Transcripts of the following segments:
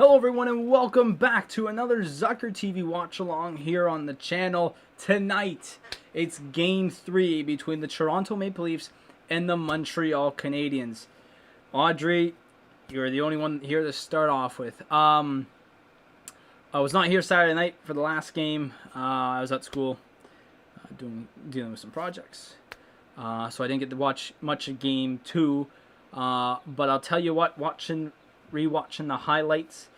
Hello everyone and welcome back to another Zucker TV watch along here on the channel. Tonight, it's Game 3 between the Toronto Maple Leafs and the Montreal Canadiens. Audrey, you're the only one here to start off with. I was not here Saturday night for the last game. I was at school dealing with some projects. So I didn't get to watch much of Game 2. But I'll tell you what, rewatching the highlights,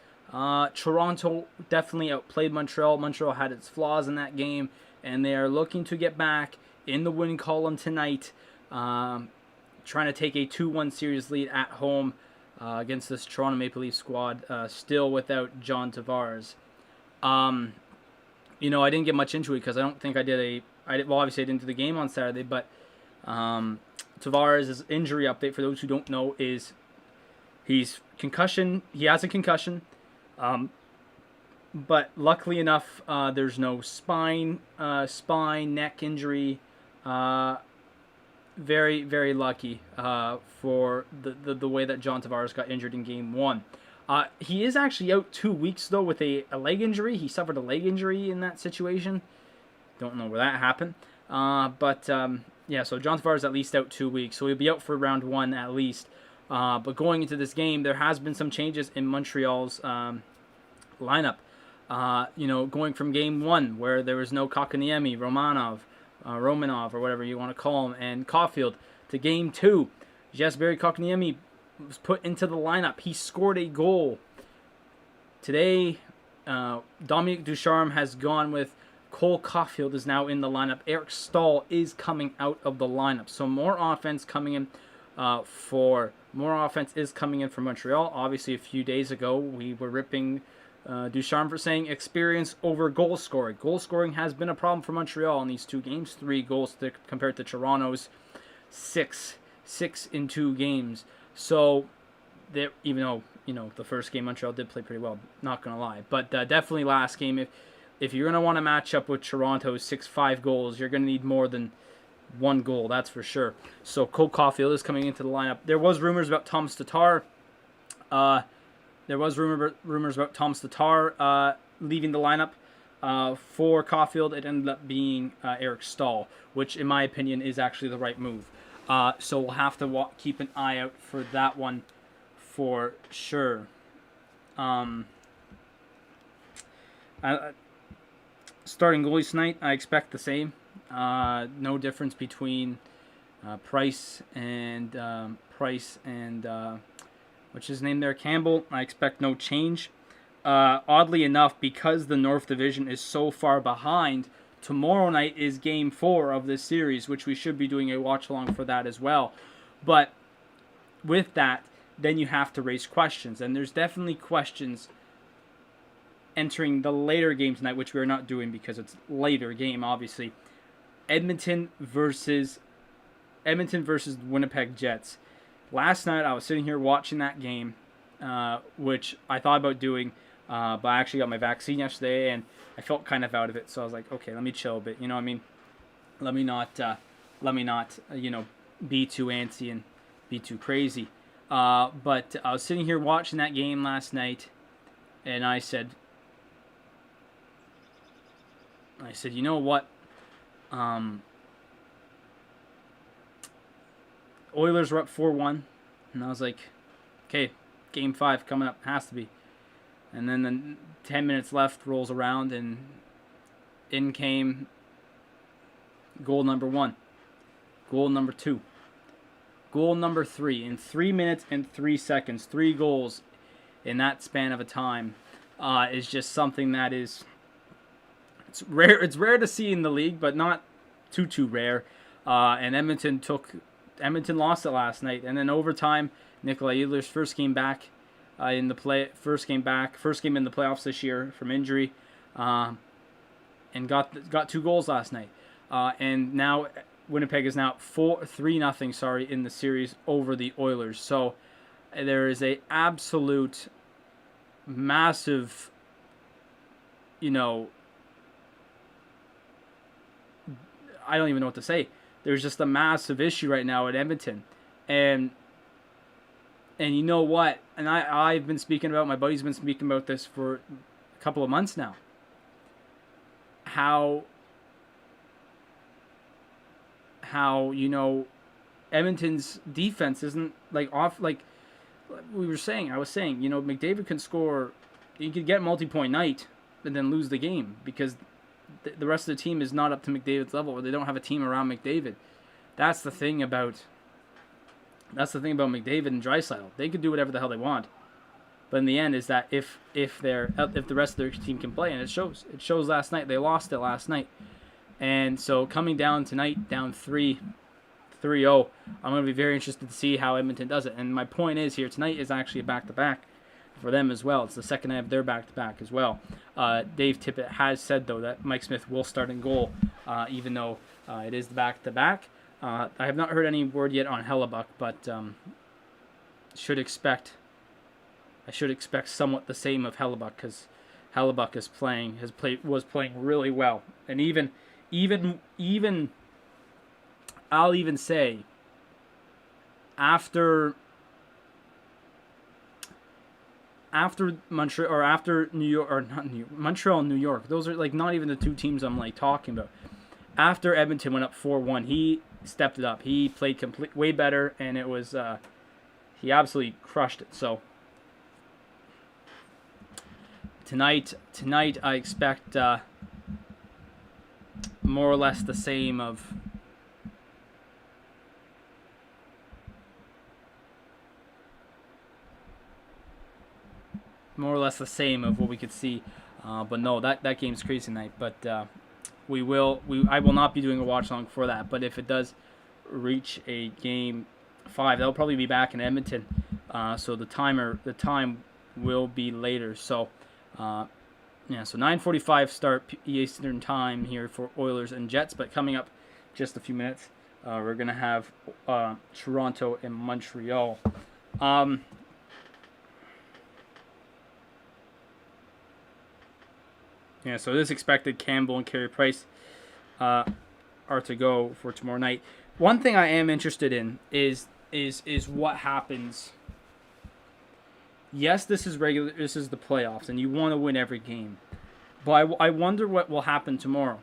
Toronto definitely outplayed Montreal. Montreal had its flaws in that game, and they are looking to get back in the win column tonight, trying to take a 2-1 series lead at home against this Toronto Maple Leaf squad, still without John Tavares. I didn't get much into it because I don't think I did well, obviously I didn't do the game on Saturday, but Tavares' injury update, for those who don't know, is he has a concussion, but luckily enough, there's no spine, neck injury. Very, very lucky for the way that John Tavares got injured in Game 1. He is actually out 2 weeks, though, with a leg injury. He suffered a leg injury in that situation. Don't know where that happened. Yeah, so John Tavares is at least out 2 weeks, so he'll be out for round 1 at least. But going into this game, there has been some changes in Montreal's lineup. Going from Game 1, where there was no Kotkaniemi, Romanov, or whatever you want to call him, and Caulfield, to Game 2. Jesperi Kotkaniemi was put into the lineup. He scored a goal. Today, Dominique Ducharme has gone with Cole Caulfield is now in the lineup. Eric Staal is coming out of the lineup. So more offense coming in for Montreal. Obviously, a few days ago, we were ripping Ducharme for saying experience over goal scoring. Goal scoring has been a problem for Montreal in these 2 games. 3 goals compared to Toronto's 6 in 2 games. So, even though, the first game Montreal did play pretty well, not going to lie. But definitely last game, if you're going to want to match up with Toronto's 6-5 goals, you're going to need more than 1 goal, that's for sure. So Cole Caulfield is coming into the lineup. There was rumors about Thomas Tatar. Leaving the lineup for Caulfield. It ended up being Eric Staal, which in my opinion is actually the right move. So we'll have to keep an eye out for that one for sure. Starting goalies tonight, I expect the same. No difference between Price and what's his name there, Campbell. I expect no change. Oddly enough, because the North Division is so far behind, tomorrow night is Game 4 of this series, which we should be doing a watch-along for that as well. But with that, then you have to raise questions, and there's definitely questions entering the later game tonight, which we're not doing because it's later game, obviously. Edmonton versus Winnipeg Jets. Last night, I was sitting here watching that game, which I thought about doing, but I actually got my vaccine yesterday, and I felt kind of out of it. So I was like, okay, let me chill a bit. You know what I mean? Let me not, be too antsy and be too crazy. But I was sitting here watching that game last night, and I said, you know what? Oilers were up 4-1, and I was like, okay, Game 5 coming up, has to be. And then the 10 minutes left rolls around, and in came goal number 1, goal number 2, goal number 3. In 3 minutes and 3 seconds, 3 goals in that span of a time is just something that is... It's rare. It's rare to see in the league, but not too rare. And Edmonton lost it last night, and then overtime, Nikolai Ehlers' first game in the playoffs this year from injury, and got 2 goals last night. And now Winnipeg is now 3-0 in the series over the Oilers. So there is a absolute massive, I don't even know what to say. There's just a massive issue right now at Edmonton. And And you know what? And I've been speaking about, my buddy's been speaking about this for a couple of months now. How Edmonton's defense isn't like off like I was saying, McDavid can score, he could get multi-point night and then lose the game because the rest of the team is not up to McDavid's level, or they don't have a team around McDavid. That's the thing about McDavid and Draisaitl. They could do whatever the hell they want, but in the end, is that if the rest of their team can play, and it shows. It shows last night. They lost it last night, and so coming down tonight, down 3-0, I'm going to be very interested to see how Edmonton does it. And my point is here, tonight is actually a back-to-back for them as well. It's the second night of their back-to-back as well. Dave Tippett has said, though, that Mike Smith will start in goal, even though it is the back-to-back. I have not heard any word yet on Hellebuck, but I should expect somewhat the same of Hellebuck, because Hellebuck was playing really well, and even I'll even say after Montreal, or after New York, or not New York, Montreal and New York, those are like not even the two teams I'm like talking about. After Edmonton went up 4-1, he stepped it up. He played way better, and it was he absolutely crushed it. So tonight I expect more or less the same of what we could see. But no, that game's crazy tonight. But I will not be doing a watch along for that. But if it does reach a game 5, that'll probably be back in Edmonton. So the time will be later. So so 9:45 start Eastern time here for Oilers and Jets. But coming up just a few minutes, we're gonna have Toronto and Montreal. So it is expected Campbell and Carey Price are to go for tomorrow night. One thing I am interested in is what happens. Yes, this is regular. This is the playoffs, and you want to win every game. But I wonder what will happen tomorrow,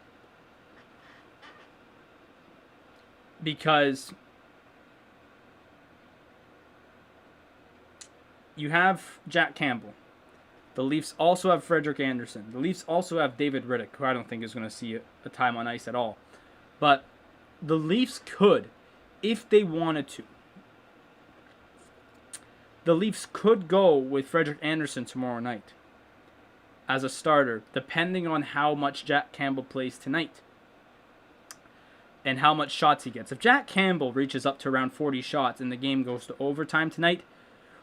because you have Jack Campbell. The Leafs also have Frederik Andersen. The Leafs also have David Rittich, who I don't think is going to see a time on ice at all. But the Leafs could, if they wanted to, the Leafs could go with Frederik Andersen tomorrow night as a starter, depending on how much Jack Campbell plays tonight and how much shots he gets. If Jack Campbell reaches up to around 40 shots and the game goes to overtime tonight,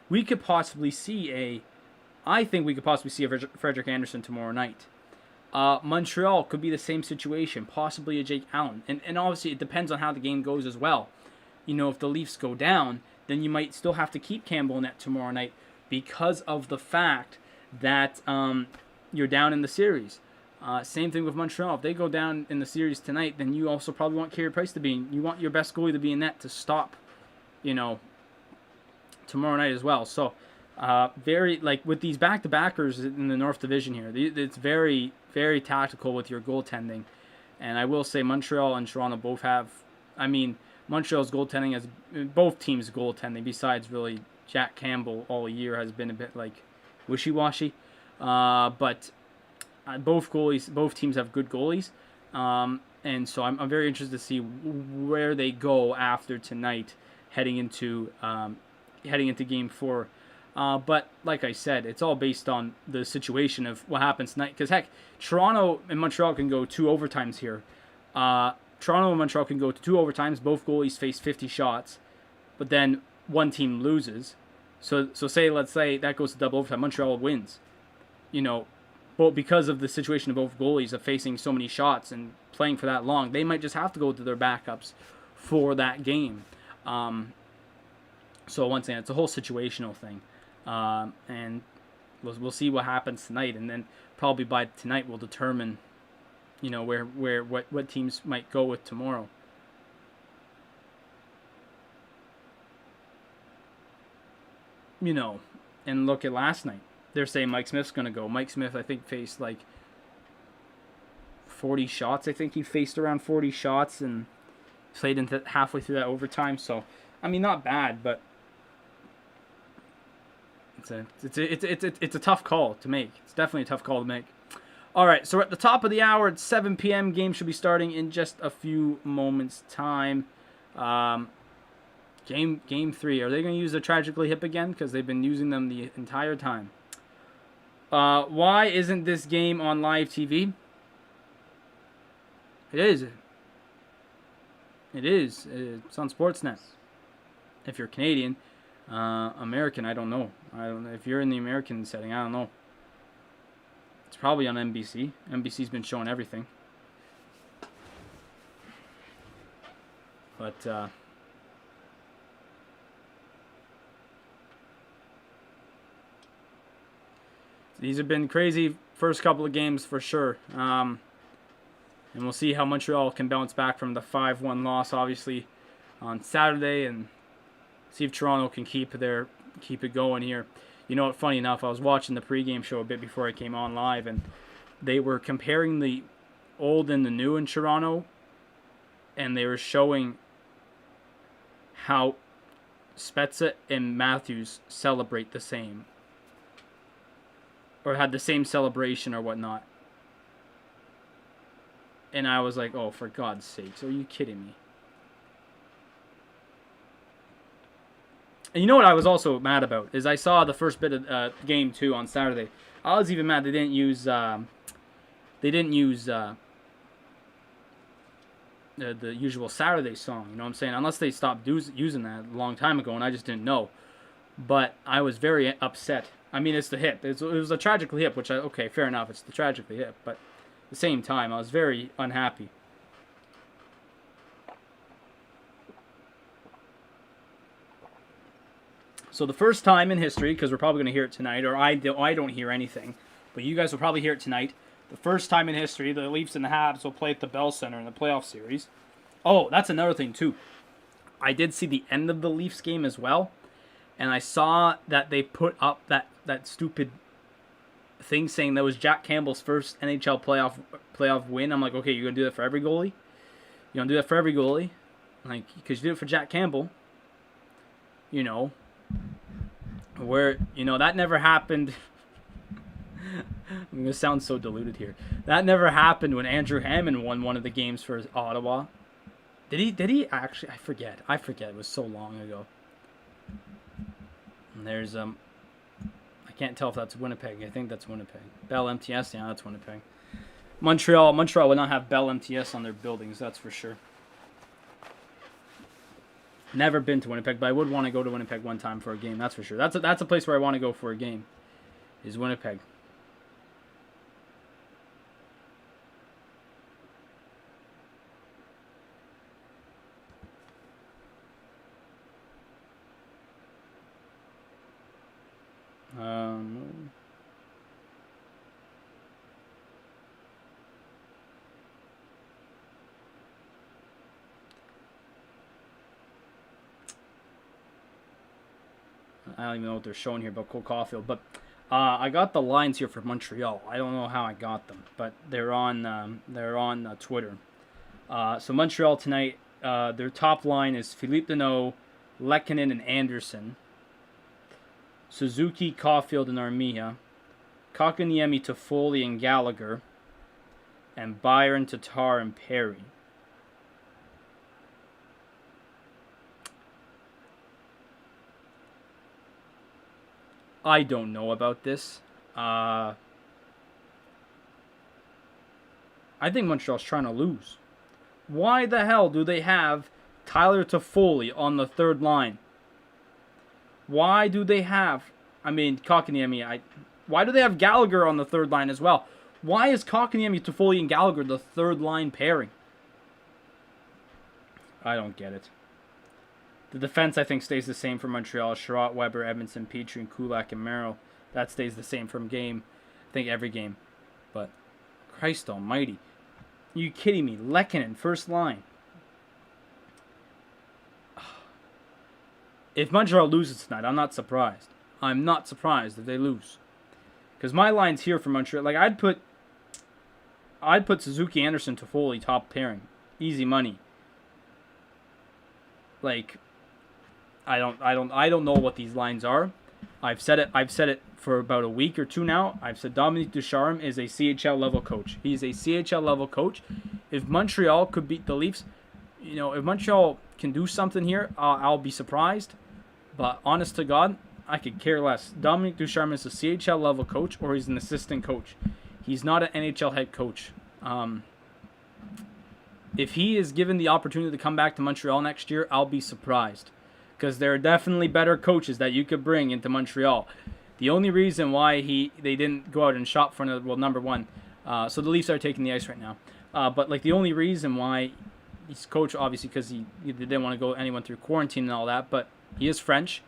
we could possibly see a Frederik Andersen tomorrow night. Montreal could be the same situation, possibly a Jake Allen. And obviously it depends on how the game goes as well. If the Leafs go down, then you might still have to keep Campbell in net tomorrow night because of the fact that you're down in the series. Same thing with Montreal. If they go down in the series tonight, then you also probably want Carey Price to be in. You want your best goalie to be in net to stop, tomorrow night as well. So very, like, with these back-to-backers in the North Division here, it's very, very tactical with your goaltending. And I will say Montreal and Toronto both have, Montreal's goaltending has, both teams' goaltending, besides really Jack Campbell all year, has been a bit, like, wishy-washy. But both teams have good goalies. And so I'm very interested to see where they go after tonight, heading into Game 4. But like I said, it's all based on the situation of what happens tonight. Because, heck, Toronto and Montreal can go 2 overtimes here. Toronto and Montreal can go to 2 overtimes. Both goalies face 50 shots. But then one team loses. So let's say that goes to double overtime. Montreal wins. But because of the situation of both goalies of facing so many shots and playing for that long, they might just have to go to their backups for that game. So once again, it's a whole situational thing. And we'll see what happens tonight, and then probably by tonight we'll determine, what teams might go with tomorrow. you know, and look at last night. They're saying Mike Smith's going to go. Mike Smith, I think, faced like 40 shots. I think he faced around 40 shots and played into halfway through that overtime. So, I mean, not bad, but it's a tough call to make. It's definitely a tough call to make. All right, so we're at the top of the hour. It's 7 p.m. Game should be starting in just a few moments' time. Game 3. Are they going to use the Tragically Hip again? Because they've been using them the entire time. Why isn't this game on live TV? It is. It is. It's on Sportsnet. If you're Canadian. American, I don't know. I don't know. If you're in the American setting, I don't know. It's probably on NBC. NBC's been showing everything. But, these have been crazy first couple of games for sure. And we'll see how Montreal can bounce back from the 5-1 loss, obviously, on Saturday, and see if Toronto can keep it going here. You know what, funny enough, I was watching the pregame show a bit before I came on live, and they were comparing the old and the new in Toronto, and they were showing how Spezza and Matthews celebrate the same, or had the same celebration or whatnot. And I was like, oh, for God's sakes, are you kidding me? And you know what I was also mad about is I saw the first bit of game 2 on Saturday. I was even mad they didn't use the usual Saturday song. You know what I'm saying? Unless they stopped using that a long time ago, and I just didn't know. But I was very upset. I mean, it's the hip. It was a Tragically Hip, which okay, fair enough. It's the Tragically Hip, but at the same time, I was very unhappy. So the first time in history, because we're probably going to hear it tonight, or I don't hear anything, but you guys will probably hear it tonight. The first time in history, the Leafs and the Habs will play at the Bell Center in the playoff series. Oh, that's another thing too. I did see the end of the Leafs game as well, and I saw that they put up that stupid thing saying that was Jack Campbell's first NHL playoff win. I'm like, okay, you're gonna do that for every goalie? You gonna do that for every goalie? Like, because you did it for Jack Campbell. You know, where, you know, that never happened. I'm going to sound so deluded here. That never happened when Andrew Hammond won one of the games for Ottawa. Did he actually? I forget. It was so long ago. And there's, I can't tell if that's Winnipeg. I think that's Winnipeg. Bell MTS, yeah, that's Winnipeg. Montreal would not have Bell MTS on their buildings, that's for sure. Never been to Winnipeg, but I would want to go to Winnipeg one time for a game. That's for sure. That's a place where I want to go for a game. Is Winnipeg. I don't even know what they're showing here about Cole Caulfield, but I got the lines here for Montreal. I don't know how I got them, but they're on Twitter. So Montreal tonight, their top line is Philippe Deneau, Lehkonen, and Anderson. Suzuki, Caulfield, and Armia. Kotkaniemi, Toffoli, and Gallagher. And Byron, Tatar, and Perry. I don't know about this. I think Montreal's trying to lose. Why the hell do they have Tyler Toffoli on the third line? Why do they have... I mean, Kotkaniemi... Why do they have Gallagher on the third line as well? Why is Kotkaniemi, Toffoli, and Gallagher the third line pairing? I don't get it. The defense, I think, stays the same for Montreal. Sherratt, Weber, Edmondson, Petrie, and Kulak, and Merrill. That stays the same from game. I think every game. But, Christ almighty. Are you kidding me? Lehkonen, first line. If Montreal loses tonight, I'm not surprised. I'm not surprised if they lose. Because my line's here for Montreal. Like, I'd put Suzuki, Anderson, Toffoli top pairing. Easy money. Like, I don't know what these lines are. I've said it for about a week or two now. I've said Dominique Ducharme is a CHL level coach. He's a CHL level coach. If Montreal could beat the Leafs, if Montreal can do something here, I'll be surprised. But honest to God, I could care less. Dominique Ducharme is a CHL level coach, or he's an assistant coach. He's not an NHL head coach. If he is given the opportunity to come back to Montreal next year, I'll be surprised. Because there are definitely better coaches that you could bring into Montreal. The only reason why they didn't go out and shop for another, number one, so the Leafs are taking the ice right now. But like the only reason why he's coach, obviously, because he didn't want to go anyone through quarantine and all that. But he is French,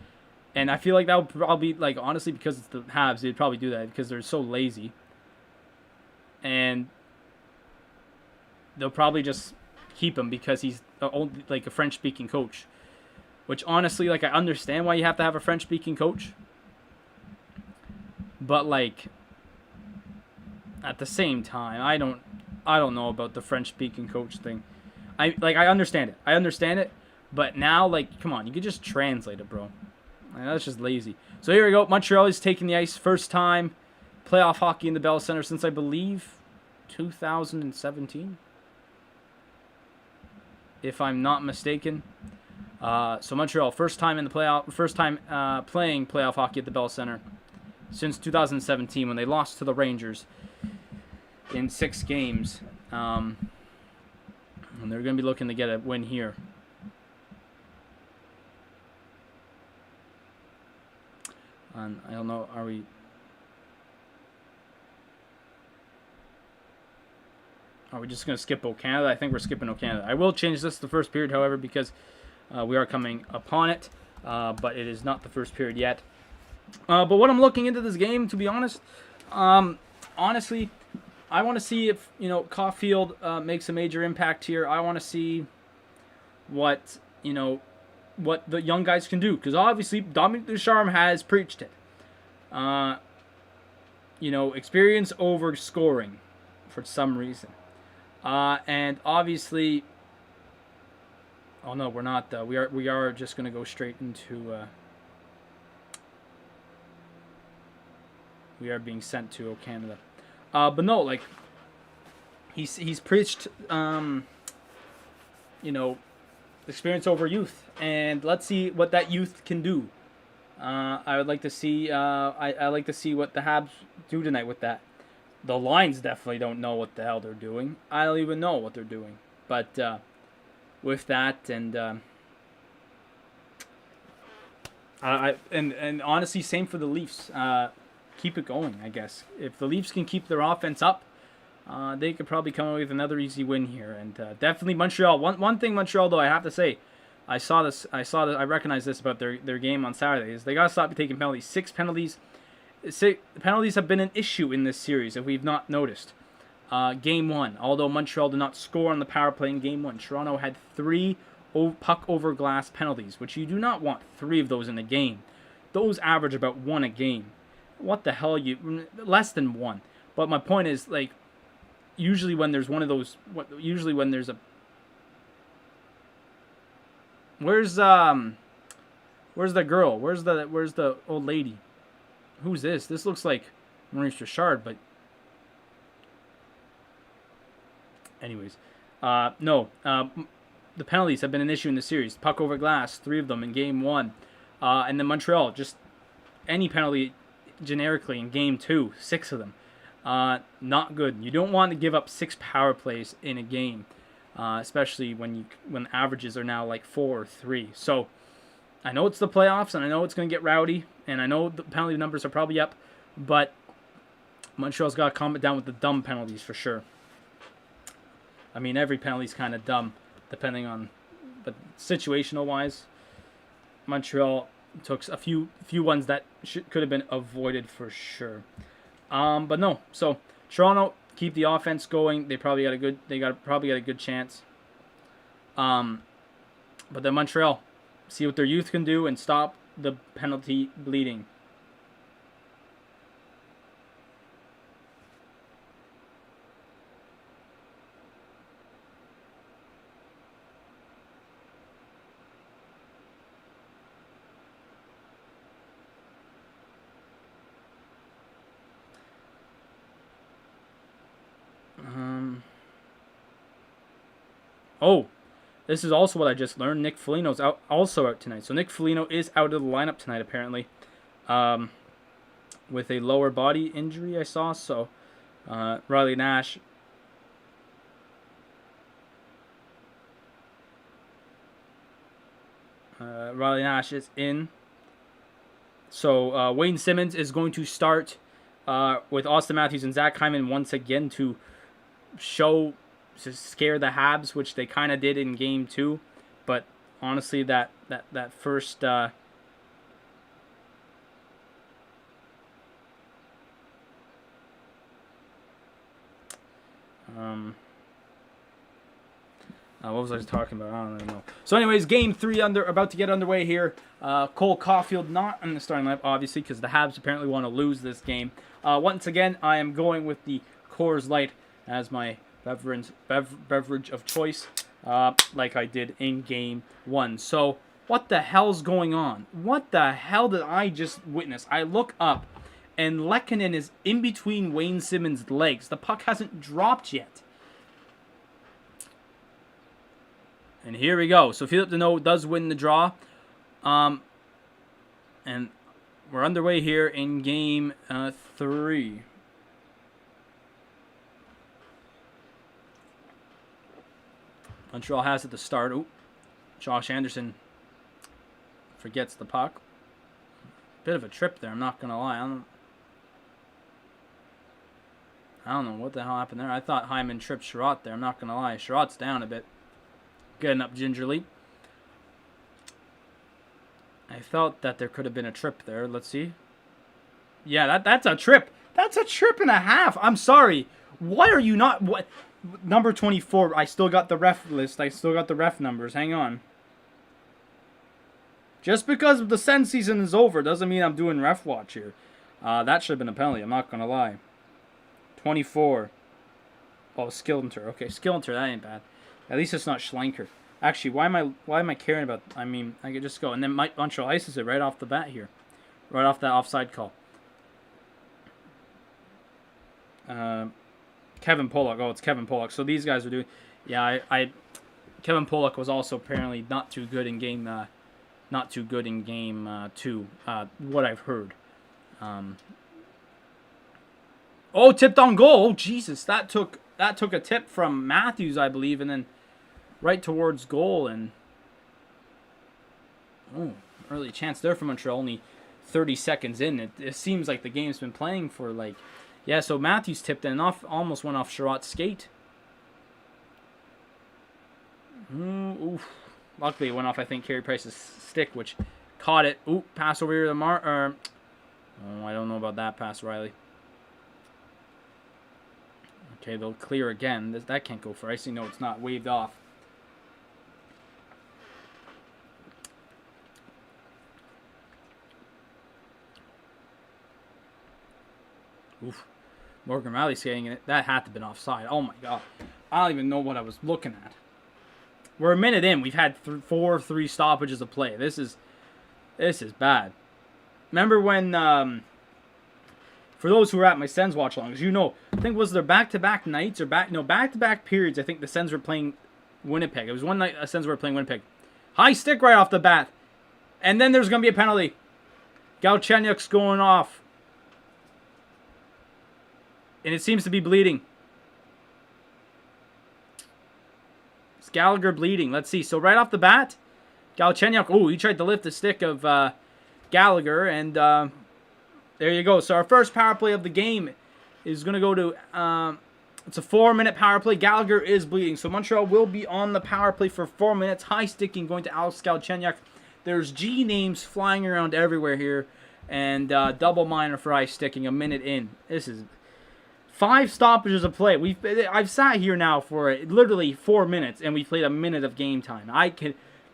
and I feel like that would probably, like, honestly, because it's the Habs, they'd probably do that because they're so lazy, and they'll probably just keep him because he's like a French-speaking coach. Which, honestly, like, I understand why you have to have a French-speaking coach. But, like, at the same time, I don't know about the French-speaking coach thing. I understand it. But now, like, come on, you could just translate it, bro. Like, that's just lazy. So here we go. Montreal is taking the ice. First time playoff hockey in the Bell Center since, I believe, 2017. If I'm not mistaken. So Montreal, first time playing playoff hockey at the Bell Center since 2017 when they lost to the Rangers in 6 games. And they're going to be looking to get a win here. And I don't know, are we just going to skip O Canada? I think we're skipping O Canada. I will change this to the first period, however, because we are coming upon it, but it is not the first period yet. But what I'm looking into this game, to be honest, honestly, I want to see if Caulfield makes a major impact here. I want to see what the young guys can do, because obviously Dominique Ducharme has preached it. Experience over scoring for some reason, and obviously. Oh no, we're not. We are just gonna go straight into. We are being sent to O Canada, but no, like he's preached, experience over youth, and let's see what that youth can do. I would like to see. I like to see what the Habs do tonight with that. The Lions definitely don't know what the hell they're doing. I don't even know what they're doing, but. With that, and and honestly, same for the Leafs. Keep it going, I guess. If the Leafs can keep their offense up, they could probably come away with another easy win here. And definitely Montreal. One thing Montreal, though, I have to say, I recognize this about their game on Saturday, is they gotta stop taking penalties. 6 penalties. Penalties have been an issue in this series, if we've not noticed. Game 1, although Montreal did not score on the power play in Game 1, Toronto had 3 puck over glass penalties, which you do not want 3 of those in a game. Those average about 1 a game. What the hell, less than 1. But my point is, like, usually when there's one of those, when there's a, where's the girl? Where's the old lady? Who's this? This looks like Maurice Richard, but anyways, no. The penalties have been an issue in the series. Puck over glass, 3 of them in Game 1. And then Montreal, just any penalty generically in Game 2, 6 of them. Not good. You don't want to give up 6 power plays in a game, especially when averages are now like 4 or 3. So I know it's the playoffs, and I know it's going to get rowdy, and I know the penalty numbers are probably up, but Montreal's got to calm it down with the dumb penalties for sure. I mean, every penalty's kind of dumb, depending on, but situational-wise, Montreal took a few ones that could have been avoided for sure. But no, so Toronto keep the offense going. They probably got a good chance. But then Montreal, see what their youth can do and stop the penalty bleeding. Oh, this is also what I just learned. Nick Foligno's also out tonight. So Nick Foligno is out of the lineup tonight, apparently. With a lower body injury, I saw. So Riley Nash. Riley Nash is in. So Wayne Simmons is going to start with Austin Matthews and Zach Hyman once again to scare the Habs, which they kind of did in Game 2. But honestly, that first what was I talking about? I don't even know. So anyways, Game 3 about to get underway here. Cole Caulfield not in the starting lineup, obviously, because the Habs apparently want to lose this game. Once again, I am going with the Coors Light as my beverage of choice, like I did in Game 1. So what the hell's going on? What the hell did I just witness? I look up, and Lehkonen is in between Wayne Simmons' legs. The puck hasn't dropped yet. And here we go. So Philip Deneau does win the draw. And we're underway here in Game 3. Montreal has it to start. Ooh, Josh Anderson forgets the puck. Bit of a trip there, I'm not going to lie. I don't know what the hell happened there. I thought Hyman tripped Sherratt there. I'm not going to lie. Sherratt's down a bit. Getting up gingerly. I felt that there could have been a trip there. Let's see. Yeah, that's a trip. That's a trip and a half. I'm sorry. Why are you not... What? Number 24. I still got the ref list. I still got the ref numbers. Hang on. Just because the Sens season is over doesn't mean I'm doing ref watch here. That should have been a penalty. I'm not going to lie. 24. Oh, Skillinter. Okay, Skillinter. That ain't bad. At least it's not Schlenker. Actually, why am I caring about... I mean, I could just go. And then Montreal ices it right off the bat here. Right off that offside call. Kevin Pollock. Oh, it's Kevin Pollock. So these guys are doing... Yeah, Kevin Pollock was also apparently not too good in game... not too good in Game 2. What I've heard. Oh, tipped on goal. Oh, Jesus. That took a tip from Matthews, I believe, and then right towards goal. And oh, early chance there for Montreal. Only 30 seconds in. It seems like the game's been playing for like... Yeah, so Matthews tipped and almost went off Sherratt's skate. Oof. Luckily, it went off, I think, Carey Price's stick, which caught it. Ooh, pass over here to oh, I don't know about that pass, Riley. Okay, they'll clear again. That can't go for icing. No, it's not. Waved off. Oof. Morgan Riley skating in it. That had to have been offside. Oh, my God. I don't even know what I was looking at. We're a minute in. We've had three stoppages of play. This is bad. Remember when, for those who were at my Sens watch-alongs, you know, I think was there back-to-back nights or back-to-back periods. I think the Sens were playing Winnipeg. It was one night the Sens were playing Winnipeg. High stick right off the bat, and then there's gonna be a penalty. Galchenyuk's going off, and it seems to be bleeding. Gallagher bleeding. Let's see. So right off the bat, Galchenyuk. Oh, he tried to lift the stick of Gallagher, and there you go. So our first power play of the game is going to go to. It's a 4-minute power play. Gallagher is bleeding, so Montreal will be on the power play for 4 minutes. High sticking going to Alex Galchenyuk. There's G names flying around everywhere here, and double minor for high sticking. A minute in. This is 5 stoppages of play. I've sat here now for literally 4 minutes, and we played a minute of game time.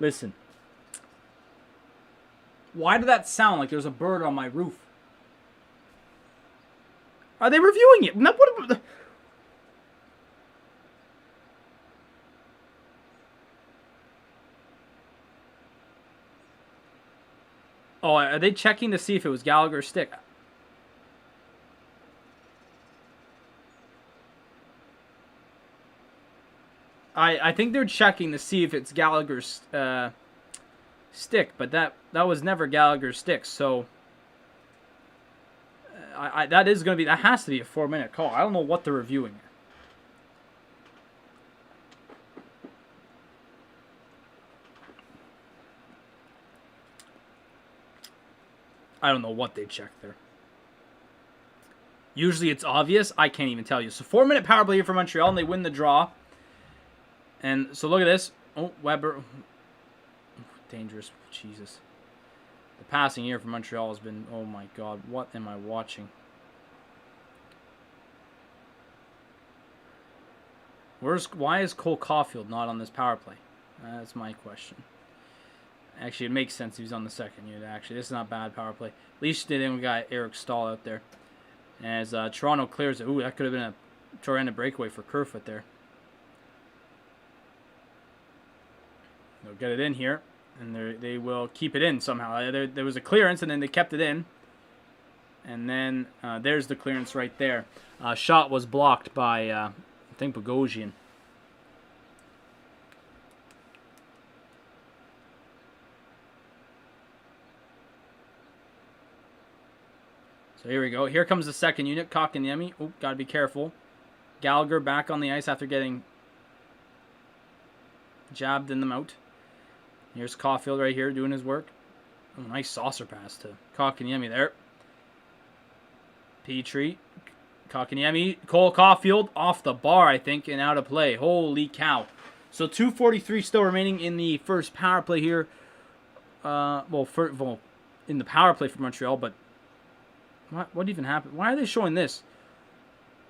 Listen. Why did that sound like there's a bird on my roof? Are they reviewing it? Oh, are they checking to see if it was Gallagher's stick? I think they're checking to see if it's Gallagher's stick, but that was never Gallagher's stick. So that is going to be, that has to be a 4-minute call. I don't know what they're reviewing. I don't know what they checked there. Usually it's obvious. I can't even tell you. So 4-minute power play here for Montreal, and they win the draw. And so look at this. Oh, Weber. Dangerous. Jesus. The passing here for Montreal has been, oh my God, what am I watching? Why is Cole Caulfield not on this power play? That's my question. Actually, it makes sense if he's on the second unit, actually. This is not bad power play. At least then we got Eric Stahl out there. As Toronto clears it. Ooh, that could have been a Toronto breakaway for Kerfoot there. They'll get it in here. And they will keep it in somehow. There was a clearance, and then they kept it in. And then there's the clearance right there. Shot was blocked by, I think, Bogosian. So here we go. Here comes the second unit. Kotkaniemi. Oh, got to be careful. Gallagher back on the ice after getting jabbed in the mouth. Here's Caulfield right here doing his work. Oh, nice saucer pass to Kotkaniemi there. Petrie. Kotkaniemi. Cole Caulfield off the bar, I think, and out of play. Holy cow. So 2:43 still remaining in the first power play here. Well, in the power play for Montreal, but what even happened? Why are they showing this?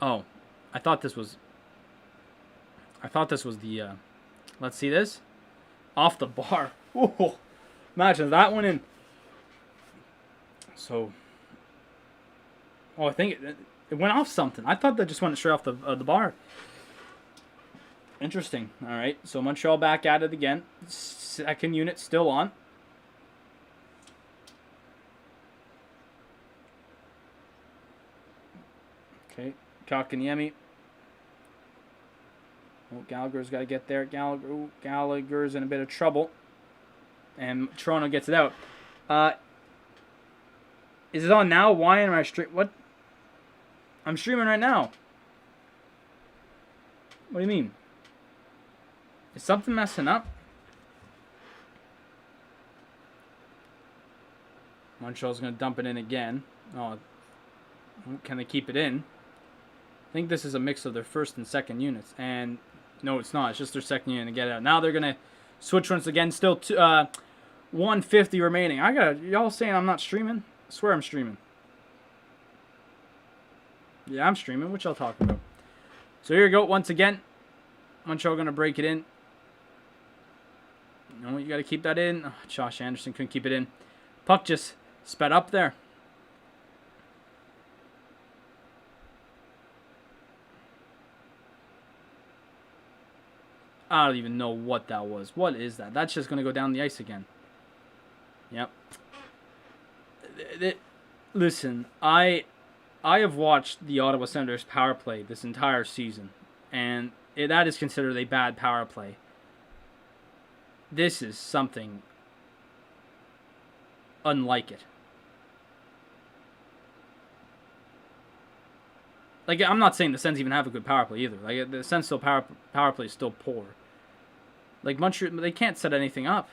Oh, I thought this was the, let's see this. Off the bar. Ooh, imagine that one in. So, I think it went off something. I thought that just went straight off the bar. Interesting. All right, so Montreal back at it again. Second unit still on. Okay, Kotkaniemi. Oh, Gallagher's got to get there. Gallagher's in a bit of trouble. And Toronto gets it out. Is it on now? Why am I stream? What? I'm streaming right now. What do you mean? Is something messing up? Montreal's going to dump it in again. Oh, can they keep it in? I think this is a mix of their first and second units. And no, it's not. It's just their second unit to get it out. Now they're going to switch once again. Still 150 remaining. Y'all saying I'm not streaming? I swear I'm streaming. Yeah, I'm streaming. What y'all talking about? So here we go. Once again, Montreal going to break it in. No, you got to keep that in. Oh, Josh Anderson couldn't keep it in. Puck just sped up there. I don't even know what that was. What is that? That's just going to go down the ice again. Yep. Listen, I have watched the Ottawa Senators power play this entire season, and that is considered a bad power play. This is something unlike it. Like, I'm not saying the Sens even have a good power play either. Like, the Sens still power play is still poor. Like, Montreal, they can't set anything up.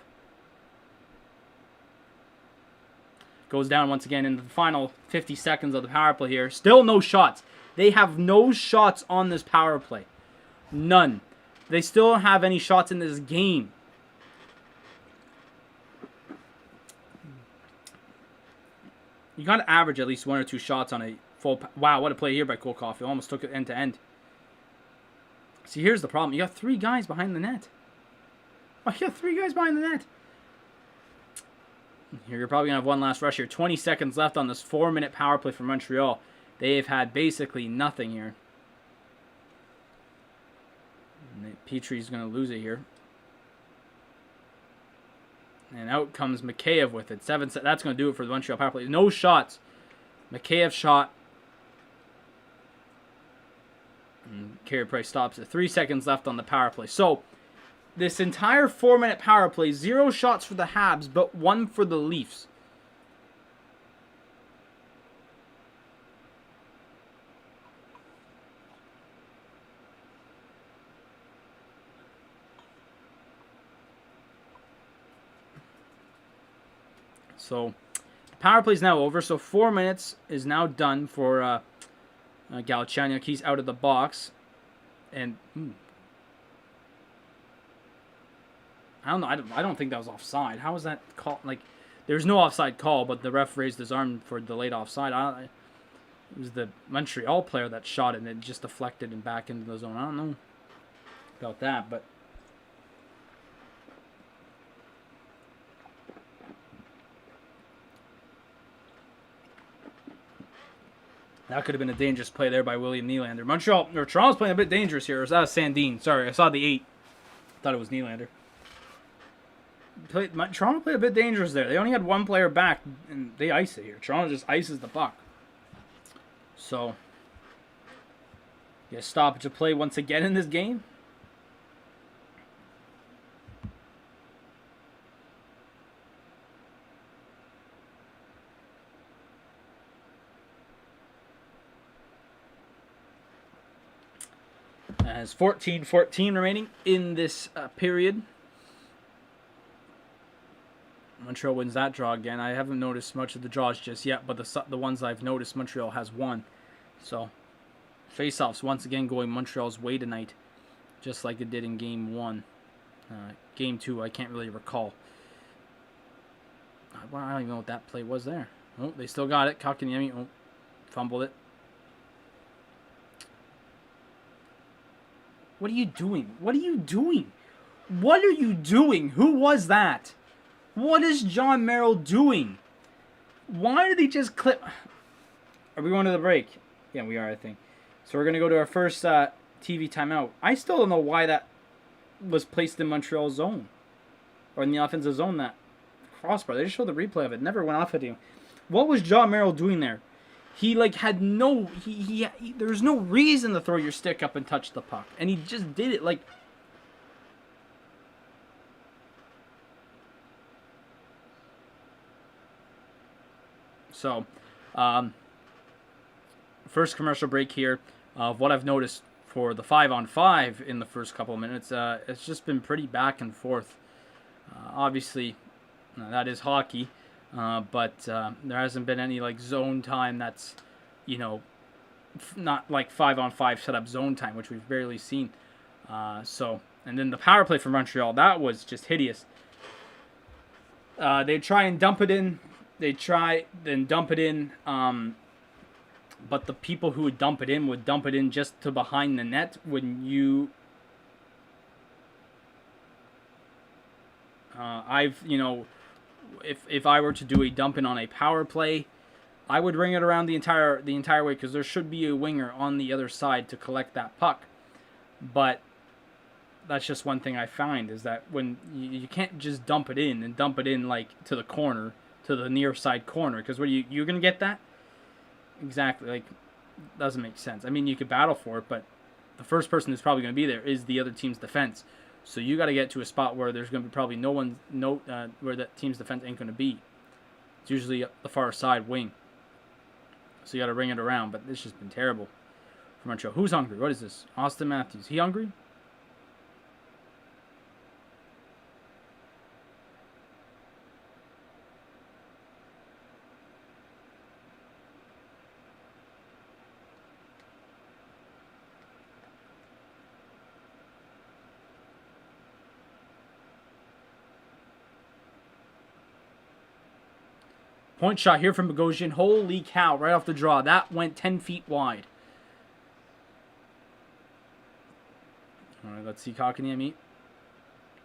Goes down once again in the final 50 seconds of the power play here. Still no shots. They have no shots on this power play. None. They still don't have any shots in this game. You got to average at least 1 or 2 shots on a full... Wow, what a play here by Cole Caulfield. Almost took it end to end. See, here's the problem. You got 3 guys behind the net. Oh, you got 3 guys behind the net. Here, you're probably going to have one last rush here. 20 seconds left on this 4-minute power play for Montreal. They've had basically nothing here. Petrie's going to lose it here. And out comes Mikheyev with it. That's going to do it for the Montreal power play. No shots. Mikheyev shot. And Carey Price stops it. 3 seconds left on the power play. So, this entire 4-minute power play, 0 shots for the Habs, but 1 for the Leafs. So, the power play is now over. So, 4 minutes is now done for Galchenyuk. He's out of the box. And, I don't know. I don't think that was offside. How was that call? Like, there's no offside call, but the ref raised his arm for delayed offside. It was the Montreal player that shot it, and it just deflected and back into the zone. I don't know about that, but that could have been a dangerous play there by William Nylander. Toronto's playing a bit dangerous here. That was Sandin. Sorry, I saw the 8. Thought it was Nylander. Toronto played a bit dangerous there. They only had 1 player back, and they ice it here. Toronto just ices the puck. So, stoppage of play once again in this game. As 14-14 remaining in this period. Montreal wins that draw again. I haven't noticed much of the draws just yet, but the ones I've noticed, Montreal has won. So, face-offs once again going Montreal's way tonight, just like it did in Game 1. Game 2, I can't really recall. I don't even know what that play was there. Oh, they still got it. Kotkaniemi fumbled it. What are you doing? What are you doing? What are you doing? Who was that? What is John Merrill doing? Why did he just clip? Are we going to the break? Yeah, we are, I think. So we're going to go to our first TV timeout. I still don't know why that was placed in Montreal's zone. Or in the offensive zone, that crossbar. They just showed the replay of it. Never went off at him. What was John Merrill doing there? He, had no... there was no reason to throw your stick up and touch the puck. And he just did it, So, first commercial break here of what I've noticed for the 5-on-5 in the first couple of minutes. It's just been pretty back and forth. Obviously, that is hockey, but there hasn't been any zone time that's, not like 5-on-5 setup zone time, which we've barely seen. And then the power play for Montreal, that was just hideous. They try and dump it in. They try, then dump it in, but the people who would dump it in just to behind the net when you... if I were to do a dump in on a power play, I would ring it around the entire way, because there should be a winger on the other side to collect that puck. But that's just one thing I find, is that when you can't just dump it in to the corner, to the near side corner, because you're going to get that? Exactly, doesn't make sense. I mean, you could battle for it, but the first person who's probably going to be there is the other team's defense. So you got to get to a spot where there's going to be probably where that team's defense ain't going to be. It's usually the far side wing. So you got to ring it around, but it's just been terrible for Montreal. Who's hungry? What is this? Austin Matthews. He hungry? Point shot here from Bogosian. Holy cow, right off the draw. That went 10 feet wide. All right, let's see Kotkaniemi.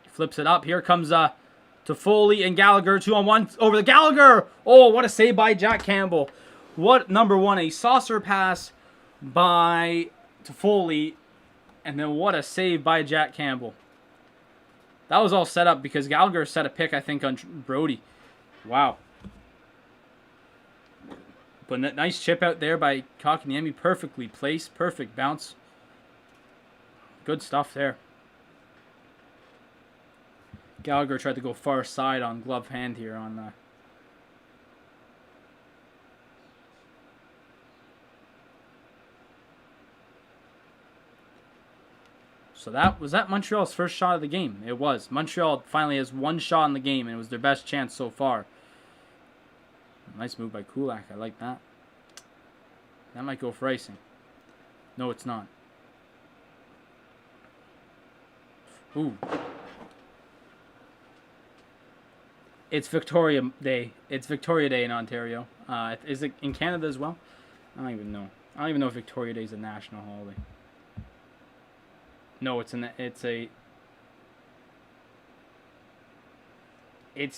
Flips it up. Here comes Toffoli and Gallagher. 2-on-1 over the Gallagher. Oh, what a save by Jack Campbell. What, number one, a saucer pass by Toffoli. And then what a save by Jack Campbell. That was all set up because Gallagher set a pick, I think, on Brody. Wow. But nice chip out there by Kotkaniemi. Perfectly placed. Perfect bounce. Good stuff there. Gallagher tried to go far side on glove hand here on So that was Montreal's first shot of the game. It was. Montreal finally has one shot in the game, and it was their best chance so far. Nice move by Kulak. I like that. That might go for icing. No, it's not. Ooh. It's Victoria Day. It's Victoria Day in Ontario. Is it in Canada as well? I don't even know. I don't even know if Victoria Day is a national holiday. No, it's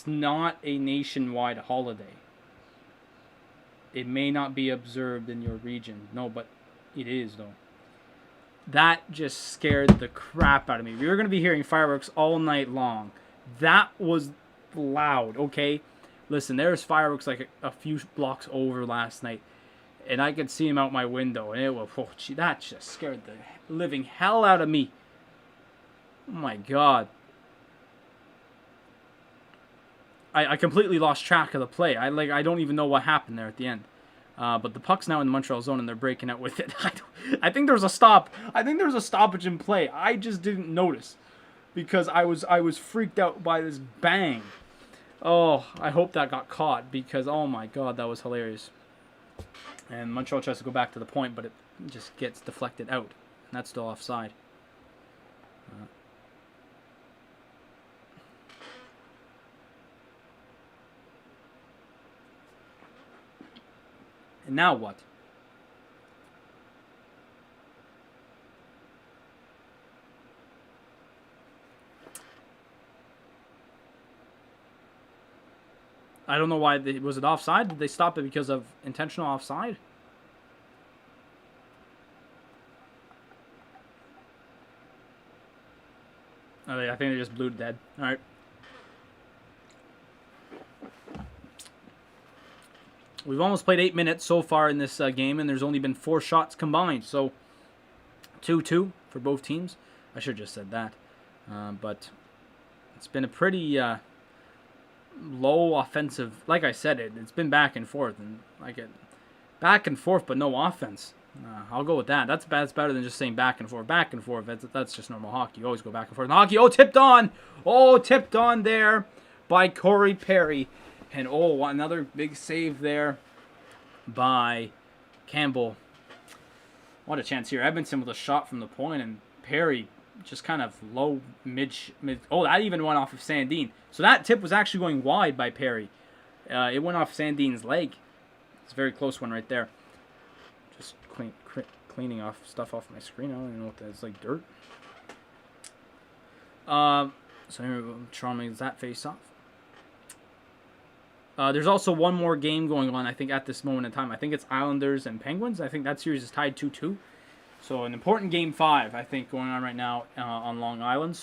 not a nationwide holiday. It may not be observed in your region. No, but it is, though. That just scared the crap out of me. We were going to be hearing fireworks all night long. That was loud, okay? Listen, there's fireworks like a few blocks over last night. And I could see him out my window, and it was, oh, gee, that just scared the living hell out of me. Oh my God. I completely lost track of the play. I don't even know what happened there at the end. But the puck's now in the Montreal zone, and they're breaking out with it. I think there was a stop. I think there was a stoppage in play. I just didn't notice because I was freaked out by this bang. Oh, I hope that got caught because, oh my God, that was hilarious. And Montreal tries to go back to the point, but it just gets deflected out. And that's still offside. And now what? I don't know why. Was it offside? Did they stop it because of intentional offside? Oh, I think they just blew it dead. All right. We've almost played 8 minutes so far in this game, and there's only been 4 shots combined. So 2-2 for both teams. I should have just said that. But it's been a pretty low offensive. Like I said, it's been back and forth, and back and forth, but no offense. I'll go with that. That's better than just saying back and forth. Back and forth. That's just normal hockey. You always go back and forth in hockey. Oh, tipped on. Oh, tipped on there by Corey Perry. And oh, another big save there by Campbell. What a chance here. Edmondson with a shot from the point, and Perry just kind of low mid. Oh, that even went off of Sandin. So that tip was actually going wide by Perry. It went off Sandin's leg. It's a very close one right there. Just cleaning off stuff off my screen. I don't even know what that is. It's like dirt. So here we go. Toronto makes that face off. There's also one more game going on, I think, at this moment in time. I think it's Islanders and Penguins. I think that series is tied 2-2. So an important Game 5, I think, going on right now on Long Island.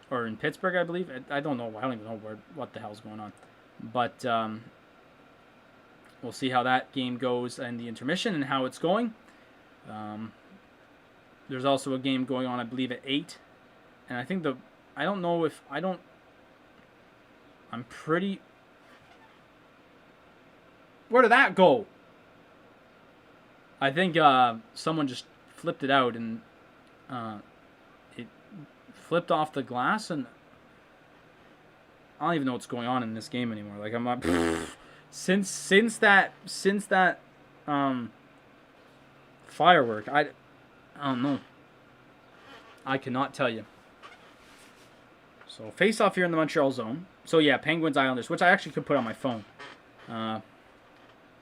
Or in Pittsburgh, I believe. I don't know. I don't even know what the hell's going on. But we'll see how that game goes in the intermission and how it's going. There's also a game going on, I believe, at 8. And I think I'm pretty... Where did that go? I think someone just flipped it out and it flipped off the glass, and I don't even know what's going on in this game anymore. Like I'm not since that firework. I don't know. I cannot tell you. So face off here in the Montreal zone. So yeah, Penguins Islanders, which I actually could put on my phone.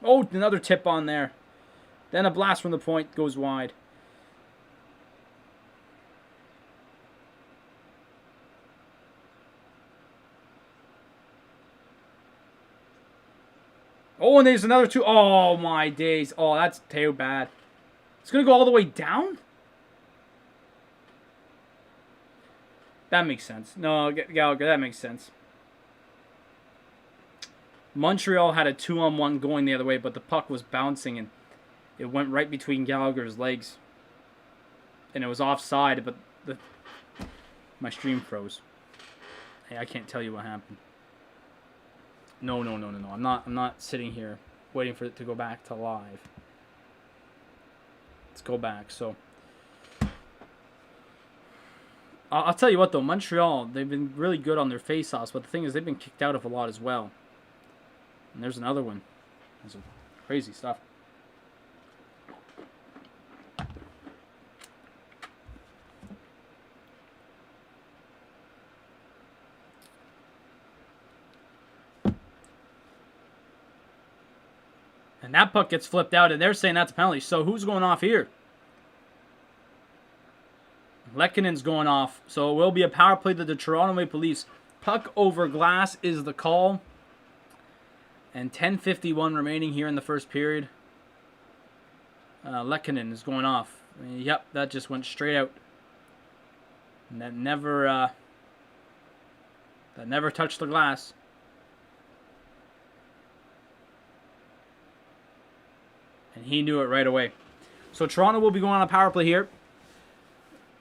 Oh, another tip on there. Then a blast from the point goes wide. Oh, and there's another 2. Oh, my days. Oh, that's too bad. It's going to go all the way down? That makes sense. No, Gallagher, that makes sense. Montreal had a 2-on-1 going the other way, but the puck was bouncing, and it went right between Gallagher's legs. And it was offside, but my stream froze. Hey, I can't tell you what happened. No. I'm not sitting here waiting for it to go back to live. Let's go back. So I'll tell you what though, Montreal, they've been really good on their face-offs, but the thing is they've been kicked out of a lot as well. And there's another one. There's some crazy stuff. And that puck gets flipped out, and they're saying that's a penalty. So who's going off here? Lekkonen's going off. So it will be a power play to the Toronto Maple Leafs. Puck over glass is the call. And 10:51 remaining here in the first period. Lekkonen is going off. Yep, that just went straight out. And that never touched the glass. And he knew it right away. So Toronto will be going on a power play here.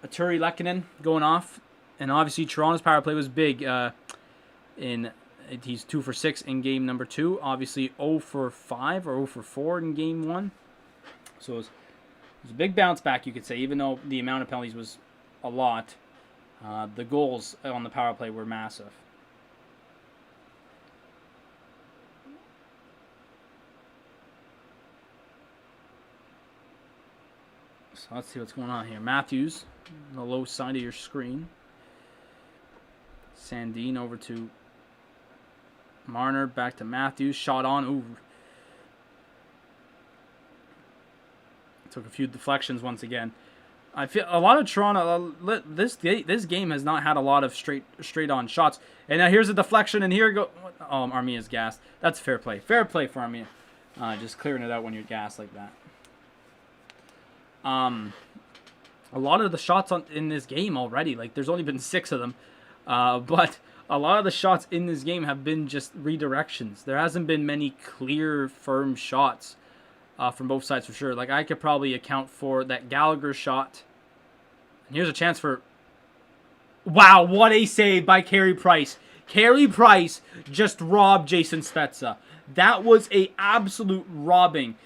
Artturi Lehkonen going off. And obviously Toronto's power play was big. He's 2 for 6 in game number 2. Obviously 0 for 5 or 0 for 4 in game 1. So it was a big bounce back, you could say, even though the amount of penalties was a lot. The goals on the power play were massive. So let's see what's going on here. Matthews, on the low side of your screen. Sandin over to Marner, back to Matthews. Shot on. Ooh. Took a few deflections once again. I feel a lot of Toronto. This game has not had a lot of straight on shots. And now here's a deflection, and here go. Oh, Armia's gassed. That's fair play. Fair play for Armia. Just clearing it out when you're gassed like that. A lot of the shots in this game already, like there's only been 6 of them, but a lot of the shots in this game have been just redirections. There hasn't been many clear, firm shots from both sides for sure. Like I could probably account for that Gallagher shot. And here's a chance for... Wow, what a save by Carey Price. Carey Price just robbed Jason Spezza. That was a absolute robbing.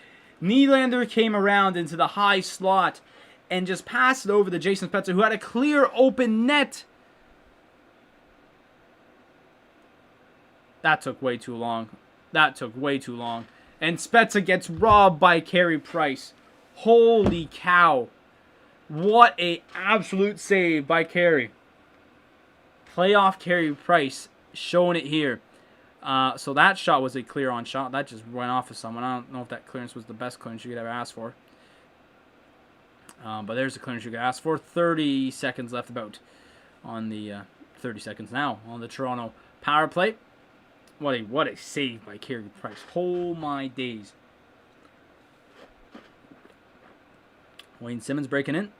Nylander came around into the high slot and just passed it over to Jason Spezza, who had a clear open net. That took way too long. And Spezza gets robbed by Carey Price. Holy cow. What a absolute save by Carey. Playoff Carey Price showing it here. So that shot was a clear-on shot. That just went off of someone. I don't know if that clearance was the best clearance you could ever ask for. But there's the clearance you could ask for. 30 seconds left about on the 30 seconds now on the Toronto power play. What a save by Carey Price. Oh my days. Wayne Simmons breaking in.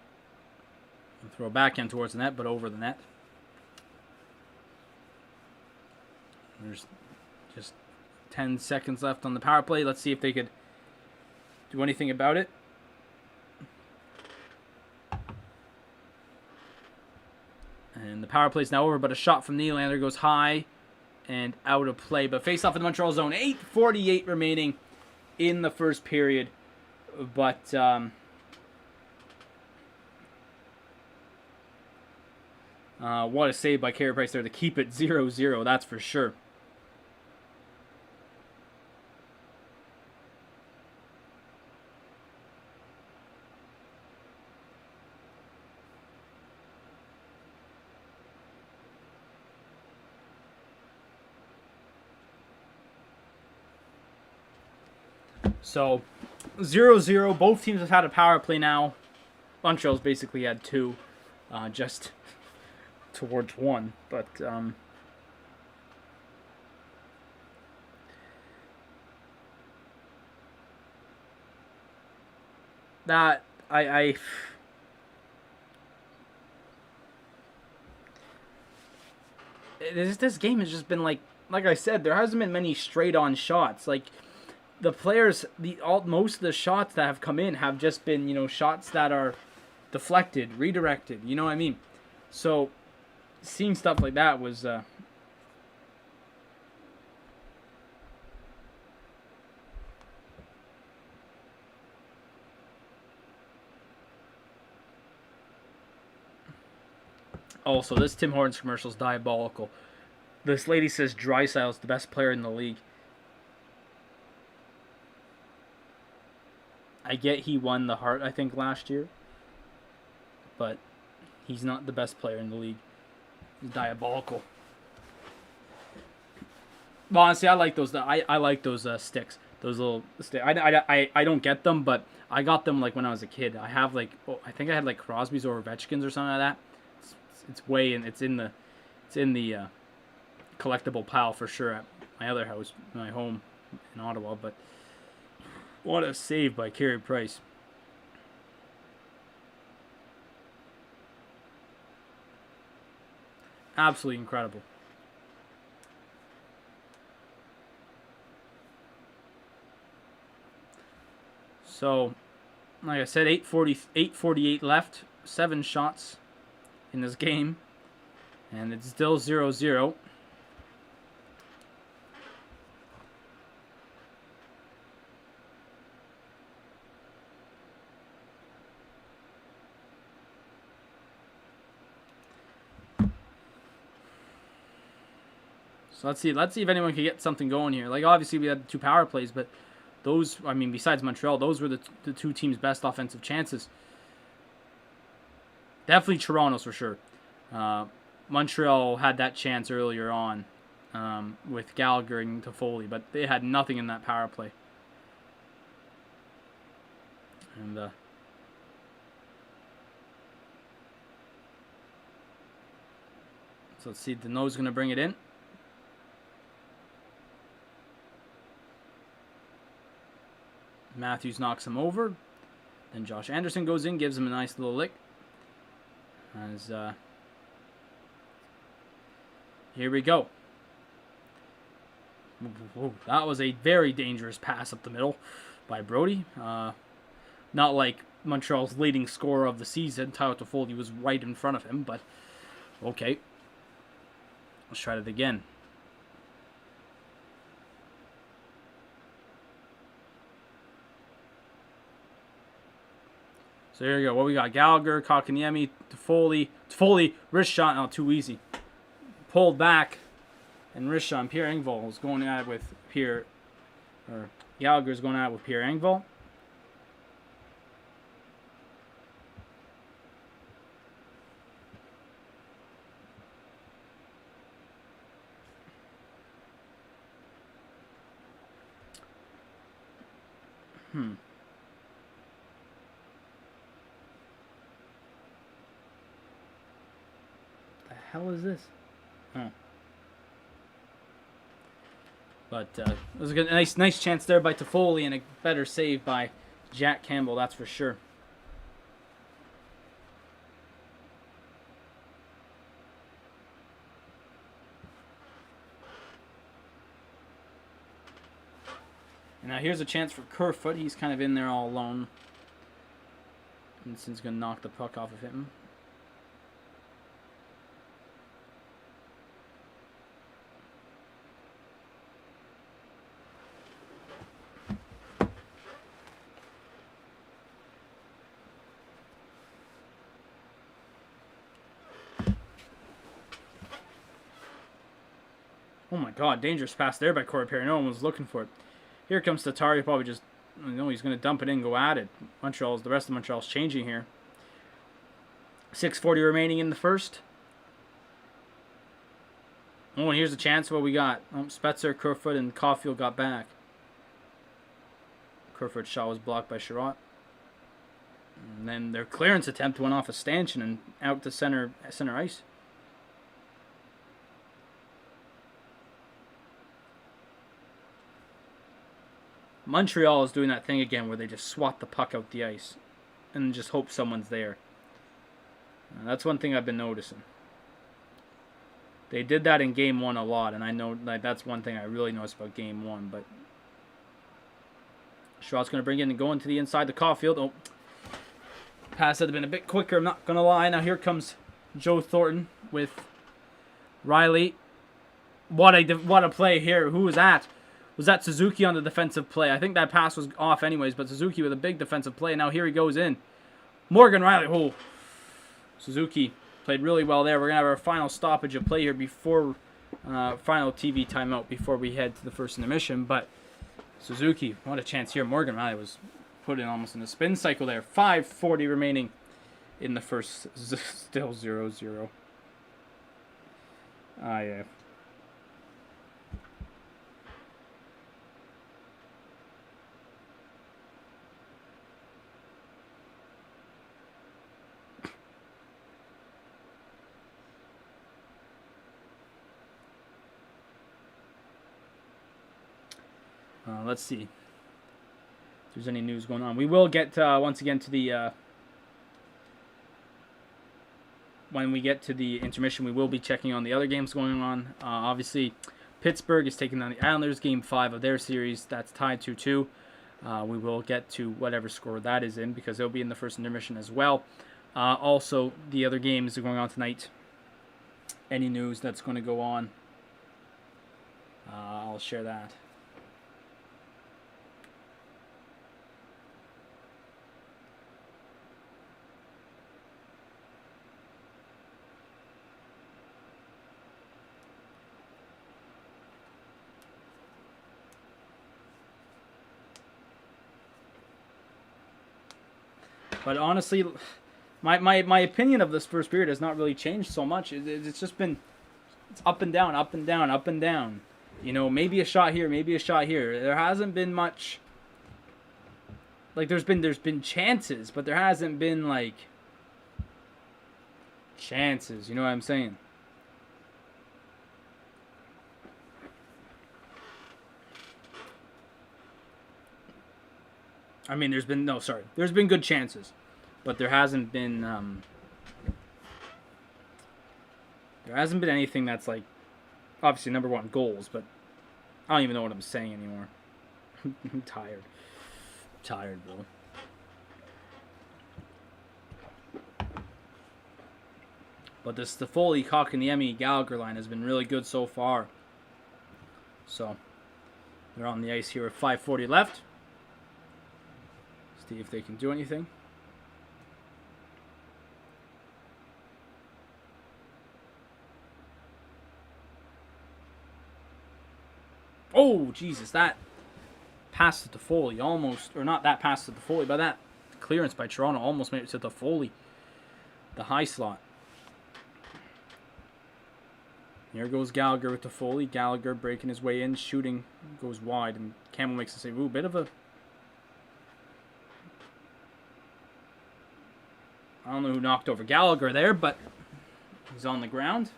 Throw a backhand towards the net, but over the net. There's just 10 seconds left on the power play. Let's see if they could do anything about it. And the power play is now over, but a shot from Nylander goes high and out of play. But face off in the Montreal zone. 8:48 remaining in the first period. But what a save by Carey Price there to keep it 0-0, that's for sure. So, 0-0. Both teams have had a power play now. Montreal's basically had 2, just towards 1. But, that, this game has just been like I said, there hasn't been many straight-on shots. Like, the players, most of the shots that have come in have just been, shots that are deflected, redirected. You know what I mean? So seeing stuff like that was also, this Tim Hortons commercial is diabolical. This lady says Draisaitl's the best player in the league. I get he won the Hart, I think, last year. But he's not the best player in the league. He's diabolical. Well, honestly, I like those. I like those sticks. Those little sticks. I don't get them, but I got them like when I was a kid. I have like I think I had like Crosby's or Ovechkin's or something like that. It's way in. It's in the collectible pile for sure at my other house, my home in Ottawa. But what a save by Carey Price. Absolutely incredible. So, like I said, 8:48 left. 7 shots in this game. And it's still 0-0. So let's see if anyone can get something going here. Like, obviously we had 2 power plays, but those, I mean, besides Montreal, those were the 2 teams' best offensive chances. Definitely Toronto's for sure. Montreal had that chance earlier on with Gallagher and Toffoli, but they had nothing in that power play. And so let's see, Deneau's going to bring it in. Matthews knocks him over. Then Josh Anderson goes in, gives him a nice little lick. As here we go. Whoa, that was a very dangerous pass up the middle by Brody. Not like Montreal's leading scorer of the season. Tyler Toffoli was right in front of him, but okay. Let's try it again. So here we go. What we got? Gallagher, Kotkaniemi, Toffoli, wrist shot. Oh, too easy. Pulled back, and wrist shot. Pierre Engvall is going at it with Gallagher's going at it with Pierre Engvall. The hell is this? Oh. But it was a nice chance there by Toffoli and a better save by Jack Campbell, that's for sure. And now here's a chance for Kerfoot. He's kind of in there all alone. Vincent's going to knock the puck off of him. Oh my god, dangerous pass there by Corey Perry. No one was looking for it. Here comes Tatar. Probably just, he's going to dump it in, go at it. The rest of Montreal's changing here. 6:40 remaining in the first. Oh, and here's the chance. What we got? Oh, Spezza, Kerfoot, and Caulfield got back. Kerfoot's shot was blocked by Sherratt. And then their clearance attempt went off a stanchion and out to center ice. Montreal is doing that thing again where they just swat the puck out the ice and just hope someone's there. That's one thing I've been noticing. They did that in Game 1 a lot, and I know that's one thing I really noticed about Game 1. But Sherratt's going to bring it in and go into the inside the Caulfield. Oh, pass had been a bit quicker, I'm not going to lie. Now here comes Joe Thornton with Riley. What a play here. Who was that? Was that Suzuki on the defensive play? I think that pass was off anyways, but Suzuki with a big defensive play. Now here he goes in. Morgan Riley. Oh, Suzuki played really well there. We're going to have our final stoppage of play here before final TV timeout before we head to the first intermission. But Suzuki, what a chance here. Morgan Riley was put in almost in a spin cycle there. 5:40 remaining in the first. Still 0-0. Yeah. Let's see if there's any news going on. We will get once again to the when we get to the intermission. We will be checking on the other games going on. Obviously, Pittsburgh is taking on the Islanders. Game 5 of their series. That's tied 2-2. We will get to whatever score that is in because they'll be in the first intermission as well. Also, the other games are going on tonight. Any news that's going to go on, I'll share that. But honestly, my opinion of this first period has not really changed so much. It's just been up and down, up and down, up and down. You know, maybe a shot here, maybe a shot here. There hasn't been much. Like there's been chances, but there hasn't been like chances. You know what I'm saying? I mean, there's been good chances, but there hasn't been anything that's like, obviously number one, goals, but I don't even know what I'm saying anymore. I'm tired, bro. But this Toffoli, Kotkaniemi, Gallagher line has been really good so far. So they're on the ice here with 5:40 left. See if they can do anything. Oh, Jesus, that pass to Toffoli almost, or not that pass to Toffoli, but that clearance by Toronto almost made it to Toffoli, the high slot. Here goes Gallagher with Toffoli. Gallagher breaking his way in, shooting, goes wide, and Campbell makes the save. Ooh, bit of a... I don't know who knocked over Gallagher there, but he's on the ground.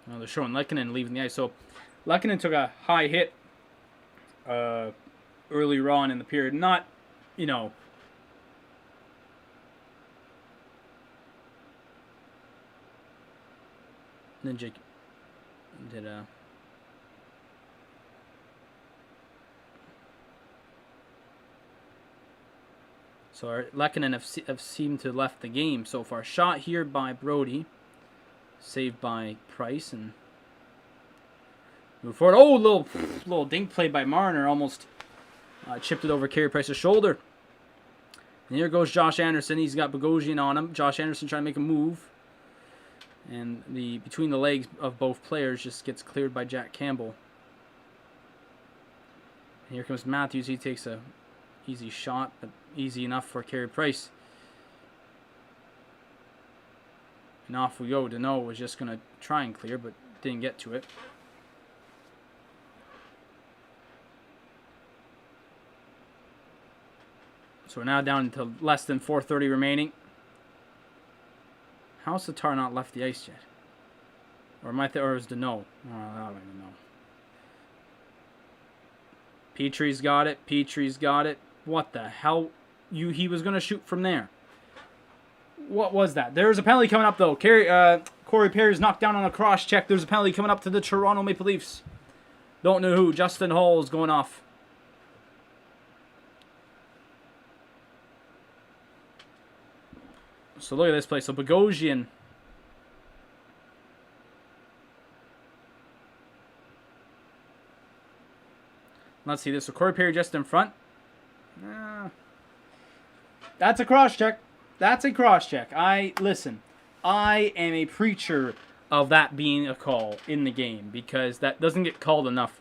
Now they're showing Lehkonen leaving the ice. So Lehkonen took a high hit earlier on in the period. Not, you know... Then Jake did a... So Lehkonen have seemed to have left the game so far. Shot here by Brody. Saved by Price and move forward. Oh, little dink play by Marner. Almost chipped it over Carey Price's shoulder. And here goes Josh Anderson. He's got Bogosian on him. Josh Anderson trying to make a move. And the between the legs of both players just gets cleared by Jack Campbell. And here comes Matthews. He takes a easy shot, but easy enough for Carey Price. And off we go. Deneau was just going to try and clear, but didn't get to it. So we're now down to less than 4:30 remaining. How's Tatar not left the ice yet? Or or is Deneau? Oh, I don't even know. Petrie's got it. Petrie's got it. What the hell? He was going to shoot from there. What was that? There's a penalty coming up, though. Corey Perry's knocked down on a cross check. There's a penalty coming up to the Toronto Maple Leafs. Don't know who. Justin Hall is going off. So look at this play. So Bogosian. Let's see this. So Corey Perry just in front. That's a cross check. That's a cross check. Listen. I am a preacher of that being a call in the game because that doesn't get called enough.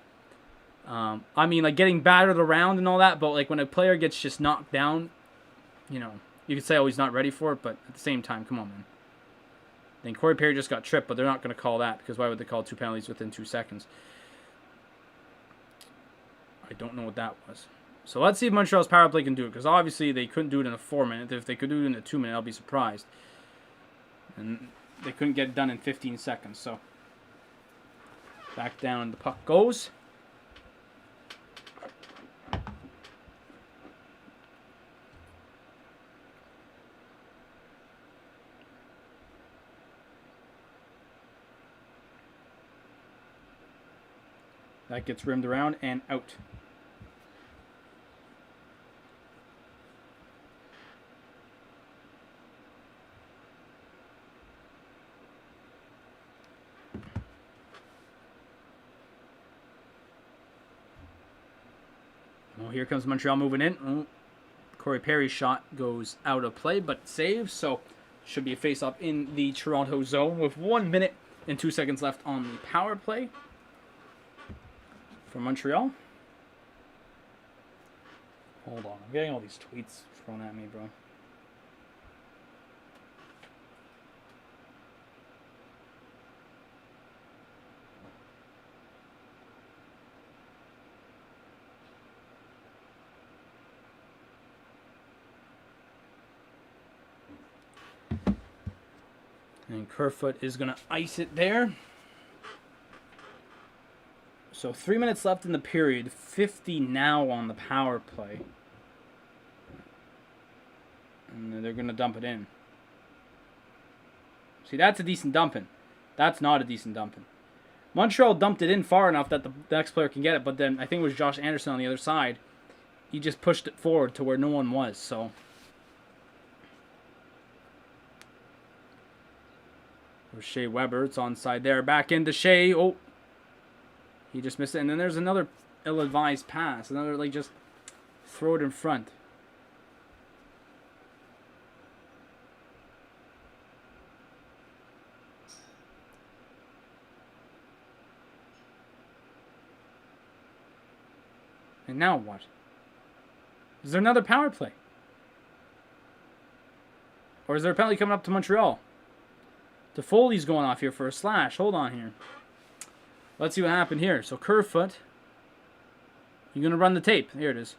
I mean, like getting battered around and all that, but like when a player gets just knocked down, you know, you could say, oh, he's not ready for it, but at the same time, come on, man. Then Corey Perry just got tripped, but they're not going to call that because why would they call 2 penalties within 2 seconds? I don't know what that was. So let's see if Montreal's power play can do it because obviously they couldn't do it in a 4-minute. If they could do it in a 2-minute, I'll be surprised. And they couldn't get it done in 15 seconds. So back down the puck goes. That gets rimmed around and out. Well, here comes Montreal moving in. Oh, Corey Perry's shot goes out of play, but saves. So should be a face-off in the Toronto zone with 1 minute and 2 seconds left on the power play for Montreal. Hold on. I'm getting all these tweets thrown at me, bro. And Kerfoot is going to ice it there. So 3 minutes left in the period. 50 now on the power play. And they're going to dump it in. See, that's a decent dumping. That's not a decent dumping. Montreal dumped it in far enough that the next player can get it. But then I think it was Josh Anderson on the other side. He just pushed it forward to where no one was. So there's Shea Weber. It's onside there. Back into Shea. Oh. He just missed it. And then there's another ill-advised pass. Another, like, just throw it in front. And now what? Is there another power play? Or is there a penalty coming up to Montreal? Toffoli's going off here for a slash. Hold on here. Let's see what happened here. So Kerfoot. You're going to run the tape. Here it is.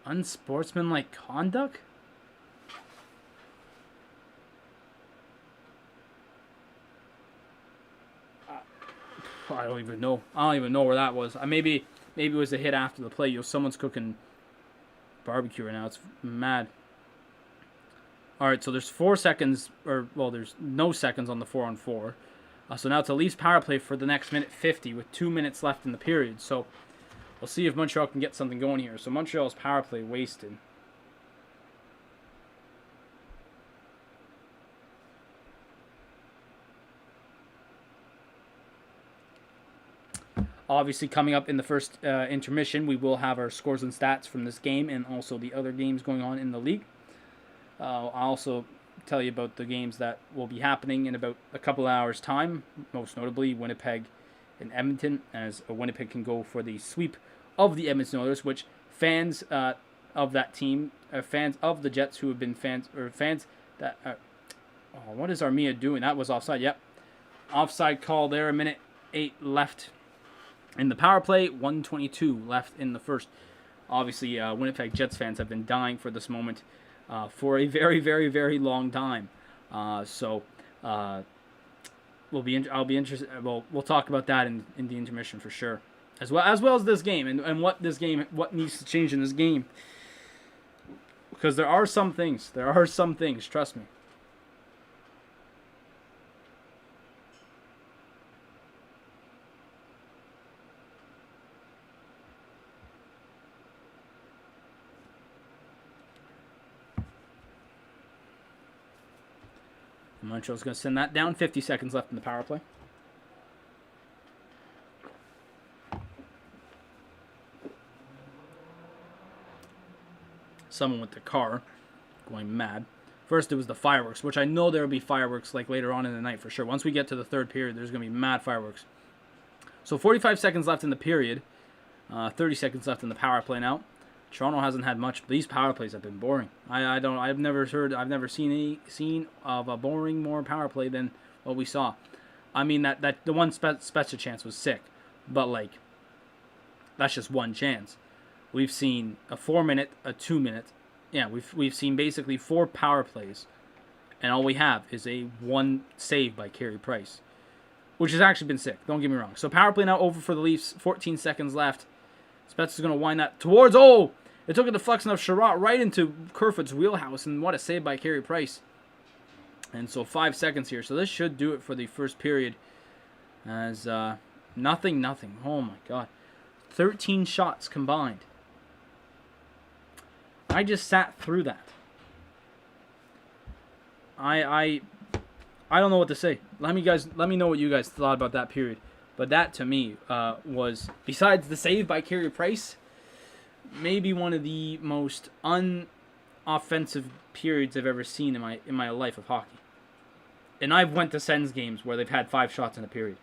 Unsportsmanlike conduct? I don't even know. I don't even know where that was. Maybe it was a hit after the play. Someone's cooking barbecue right now. It's mad. All right, so there's 4 seconds, there's no seconds on the 4-on-4. So now it's a Leafs power play for the next minute 50 with 2 minutes left in the period. So we'll see if Montreal can get something going here. So Montreal's power play wasted. Obviously, coming up in the first intermission, we will have our scores and stats from this game and also the other games going on in the league. I'll also tell you about the games that will be happening in about a couple hours' time, most notably Winnipeg and Edmonton, as Winnipeg can go for the sweep of the Edmonton Oilers, which fans of that team, fans of the Jets who have been fans that... what is Armia doing? That was offside, yep. Offside call there, a minute 8 left in the power play, 1:22 left in the first. Obviously, Winnipeg Jets fans have been dying for this moment for a very, very, very long time. We'll be interested. We'll talk about that in the intermission for sure, as well as this game and what needs to change in this game. Because there are some things. There are some things. Trust me. Montreal's going to send that down. 50 seconds left in the power play. Someone with the car going mad. First, it was the fireworks, which I know there will be fireworks like later on in the night for sure. Once we get to the third period, there's going to be mad fireworks. So 45 seconds left in the period. 30 seconds left in the power play now. Toronto hasn't had much. These power plays have been boring. I've never seen of a boring more power play than what we saw. I mean that the one special chance was sick, but like that's just one chance. We've seen a 4-minute, a 2-minute. Yeah, we've seen basically 4 power plays, and all we have is a 1 save by Carey Price, which has actually been sick. Don't get me wrong. So power play now over for the Leafs. 14 seconds left. Spets is going to wind that towards... Oh! It took a deflection of Sherratt right into Kerfoot's wheelhouse, and what a save by Carey Price. And so 5 seconds here. So this should do it for the first period. As nothing. Oh my god. 13 shots combined. I just sat through that. I don't know what to say. Let me know what you guys thought about that period. But that, to me, was, besides the save by Carey Price, maybe one of the most unoffensive periods I've ever seen in my life of hockey. And I've went to Sens games where they've had 5 shots in a period.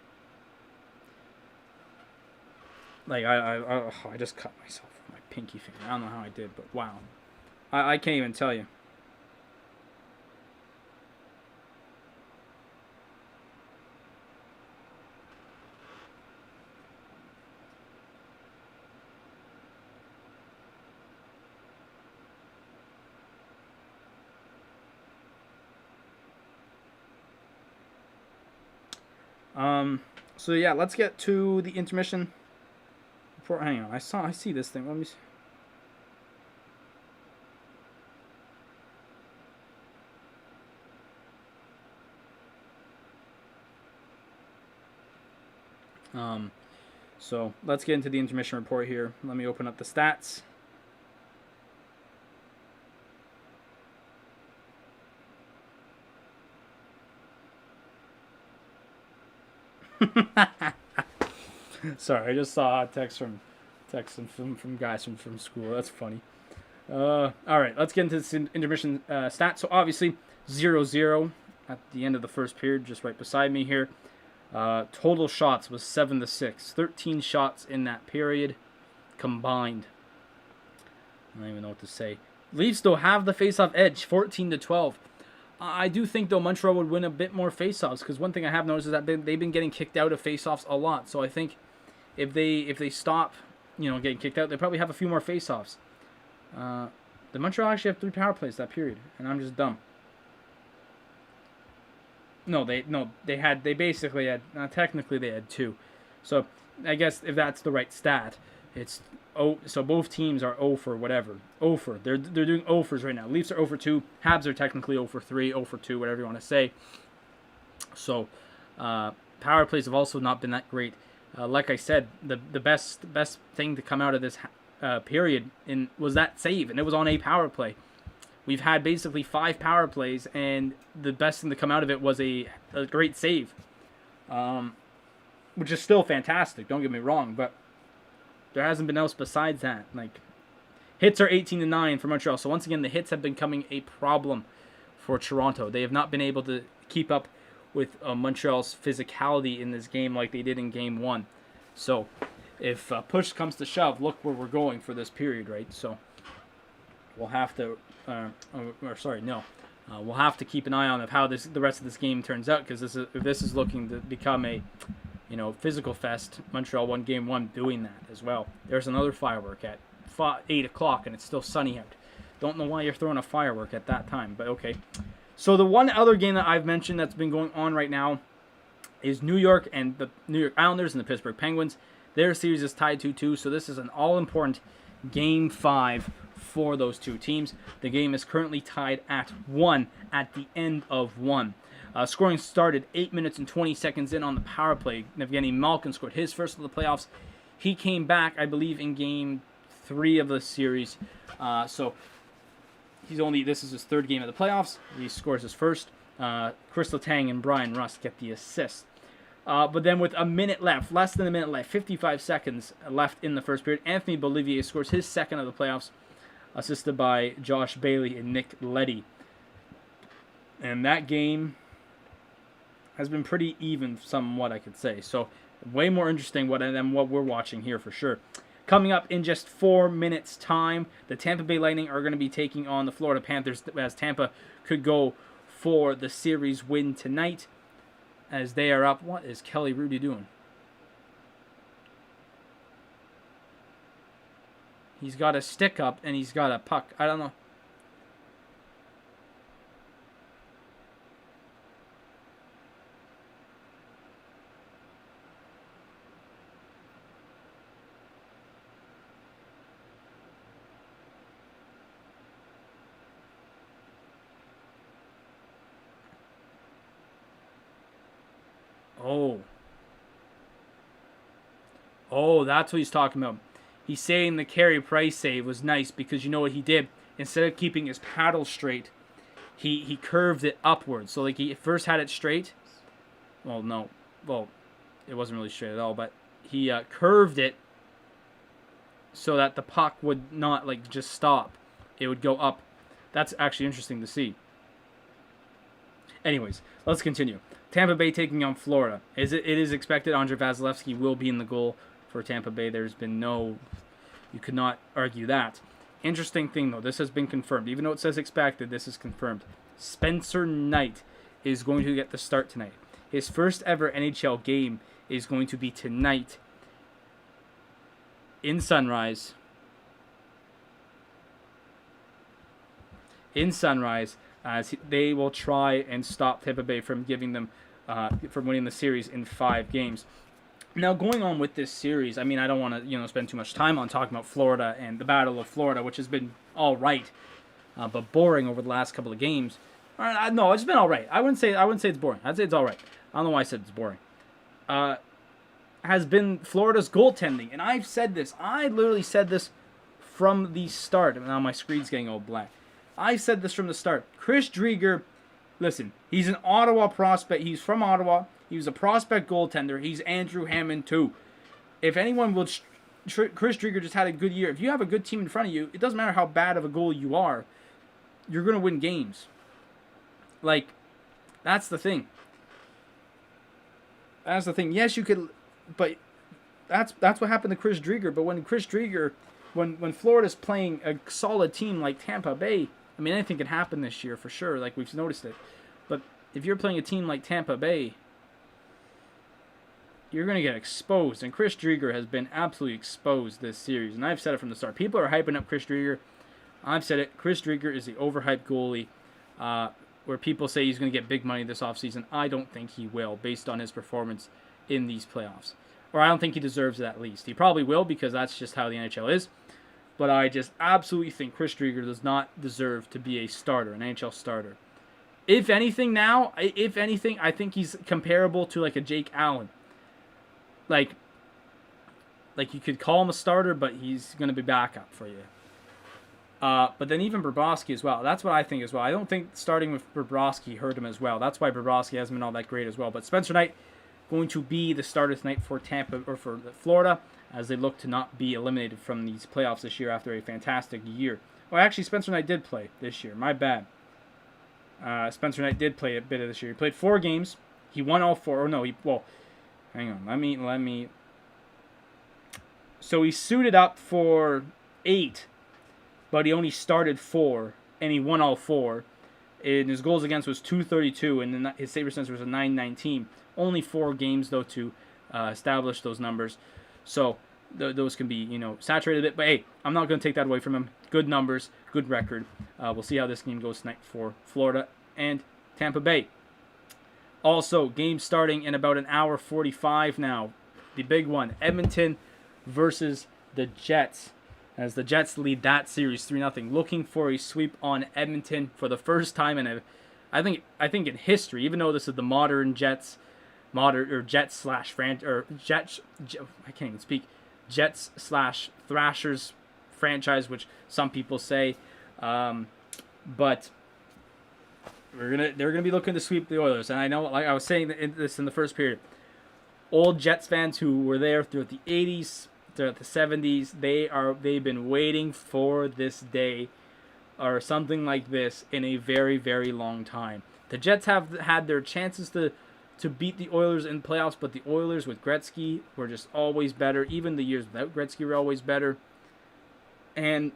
Like, I just cut myself with my pinky finger. I don't know how I did, but wow. I can't even tell you. So yeah, let's get to the intermission. Hang on, I see this thing. Let me see. So let's get into the intermission report here. Let me open up the stats. Sorry, I just saw a text from guys from school. That's funny. All right, let's get into this intermission stats. So obviously 0-0 at the end of the first period, just right beside me here. Total shots was 7-6. 13 shots in that period combined. I don't even know what to say. Leafs though have the face-off edge, 14-12. I do think, though, Montreal would win a bit more face-offs, because one thing I have noticed is that they've been getting kicked out of face-offs a lot. So I think if they stop, getting kicked out, they probably have a few more face-offs. The Montreal actually have 3 power plays that period, and I'm just dumb. They basically had, technically they had 2. So I guess if that's the right stat, it's so both teams are 0 for whatever. 0 for. They're doing 0 fors right now. Leafs are 0 for 2. Habs are technically 0 for 3, 0 for 2, whatever you want to say. So power plays have also not been that great. Like I said, the best thing to come out of this period was that save, and it was on a power play. We've had basically 5 power plays, and the best thing to come out of it was a great save, which is still fantastic. Don't get me wrong, but there hasn't been else besides that. Like, hits are 18-9 for Montreal. So once again, the hits have been becoming a problem for Toronto. They have not been able to keep up with Montreal's physicality in this game like they did in Game 1. So if push comes to shove, look where we're going for this period, right? So we'll have to, we'll have to keep an eye on how the rest of this game turns out, because this is looking to become a physical fest. Montreal won Game 1 doing that as well. There's another firework at 8 o'clock, and it's still sunny out. Don't know why you're throwing a firework at that time, but okay. So the one other game that I've mentioned that's been going on right now is New York and the New York Islanders and the Pittsburgh Penguins. Their series is tied 2-2, so this is an all-important Game 5 for those two teams. The game is currently tied at 1 at the end of 1. Scoring started 8 minutes and 20 seconds in on the power play. Evgeny Malkin scored his first of the playoffs. He came back, I believe, in Game 3 of the series. So this is his third game of the playoffs. He scores his first. Chris Letang and Brian Rust get the assist. But then with a minute left, less than a minute left, 55 seconds left in the first period, Anthony Bolivier scores his second of the playoffs, assisted by Josh Bailey and Nick Leddy. And that game has been pretty even, somewhat, I could say. So way more interesting than what we're watching here for sure. Coming up in just 4 minutes' time, the Tampa Bay Lightning are going to be taking on the Florida Panthers, as Tampa could go for the series win tonight, as they are up. What is Kelly Rudy doing? He's got a stick up and he's got a puck. I don't know. Oh, that's what he's talking about. He's saying the Carey Price save was nice because you know what he did? Instead of keeping his paddle straight, he curved it upwards. So like he first had it straight. Well, no. Well, it wasn't really straight at all, but he curved it so that the puck would not like just stop. It would go up. That's actually interesting to see. Anyways, let's continue. Tampa Bay taking on Florida. It is expected Andrei Vasilevsky will be in the goal for Tampa Bay. There's been you could not argue that. Interesting thing though, this has been confirmed. Even though it says expected, this is confirmed. Spencer Knight is going to get the start tonight. His first ever NHL game is going to be tonight in Sunrise. As they will try and stop Tampa Bay from giving them from winning the series in 5 games. Now, going on with this series, I mean, I don't want to spend too much time on talking about Florida and the Battle of Florida, which has been all right, but boring over the last couple of games. No, it's been all right. I wouldn't say it's boring. I'd say it's all right. I don't know why I said it's boring. Has been Florida's goaltending, and I've said this. I literally said this from the start. Now my screen's getting all black. I said this from the start. Chris Driedger, listen, he's an Ottawa prospect. He's from Ottawa. He was a prospect goaltender. He's Andrew Hammond too. If anyone will, Chris Driedger just had a good year. If you have a good team in front of you, it doesn't matter how bad of a goalie you are. You're going to win games. Like, that's the thing. That's the thing. Yes, you could, but that's what happened to Chris Driedger. But when Chris Driedger, when Florida's playing a solid team like Tampa Bay, I mean, anything can happen this year for sure. Like, we've noticed it. But if you're playing a team like Tampa Bay, you're going to get exposed. And Chris Driedger has been absolutely exposed this series. And I've said it from the start. People are hyping up Chris Driedger. I've said it. Chris Driedger is the overhyped goalie. Where people say he's going to get big money this offseason. I don't think he will, based on his performance in these playoffs. Or I don't think he deserves it at least. He probably will, because that's just how the NHL is. But I just absolutely think Chris Driedger does not deserve to be a starter, an NHL starter. If anything, I think he's comparable to like a Jake Allen. Like you could call him a starter, but he's going to be backup for you. But then even Bobrovsky as well. That's what I think as well. I don't think starting with Bobrovsky hurt him as well. That's why Bobrovsky hasn't been all that great as well. But Spencer Knight going to be the starter tonight for Tampa or for Florida, as they look to not be eliminated from these playoffs this year after a fantastic year. Well, actually, Spencer Knight did play this year. My bad. Spencer Knight did play a bit of this year. He played 4 games. He won all 4. Or no, hang on. Let me. So he suited up for 8, but he only started 4, and he won all 4. And his goals against was .232, and then his save percentage was a .919. Only 4 games though to establish those numbers. So those can be saturated a bit. But hey, I'm not going to take that away from him. Good numbers, good record. We'll see how this game goes tonight for Florida and Tampa Bay. Also, game starting in about an hour 45 now. the big one, Edmonton versus the Jets, as the Jets lead that series 3-0, looking for a sweep on Edmonton for the first time in I think in history. Even though this is the modern Jets, Jets slash Jets, I can't even speak, Jets slash Thrashers franchise, which some people say, but they're gonna be looking to sweep the Oilers. And I know, like I was saying this in the first period, old Jets fans who were there throughout the 80s, throughout the 70s, they've been waiting for this day or something like this in a very, very long time. The Jets have had their chances to beat the Oilers in playoffs, but the Oilers with Gretzky were just always better. Even the years without Gretzky were always better. And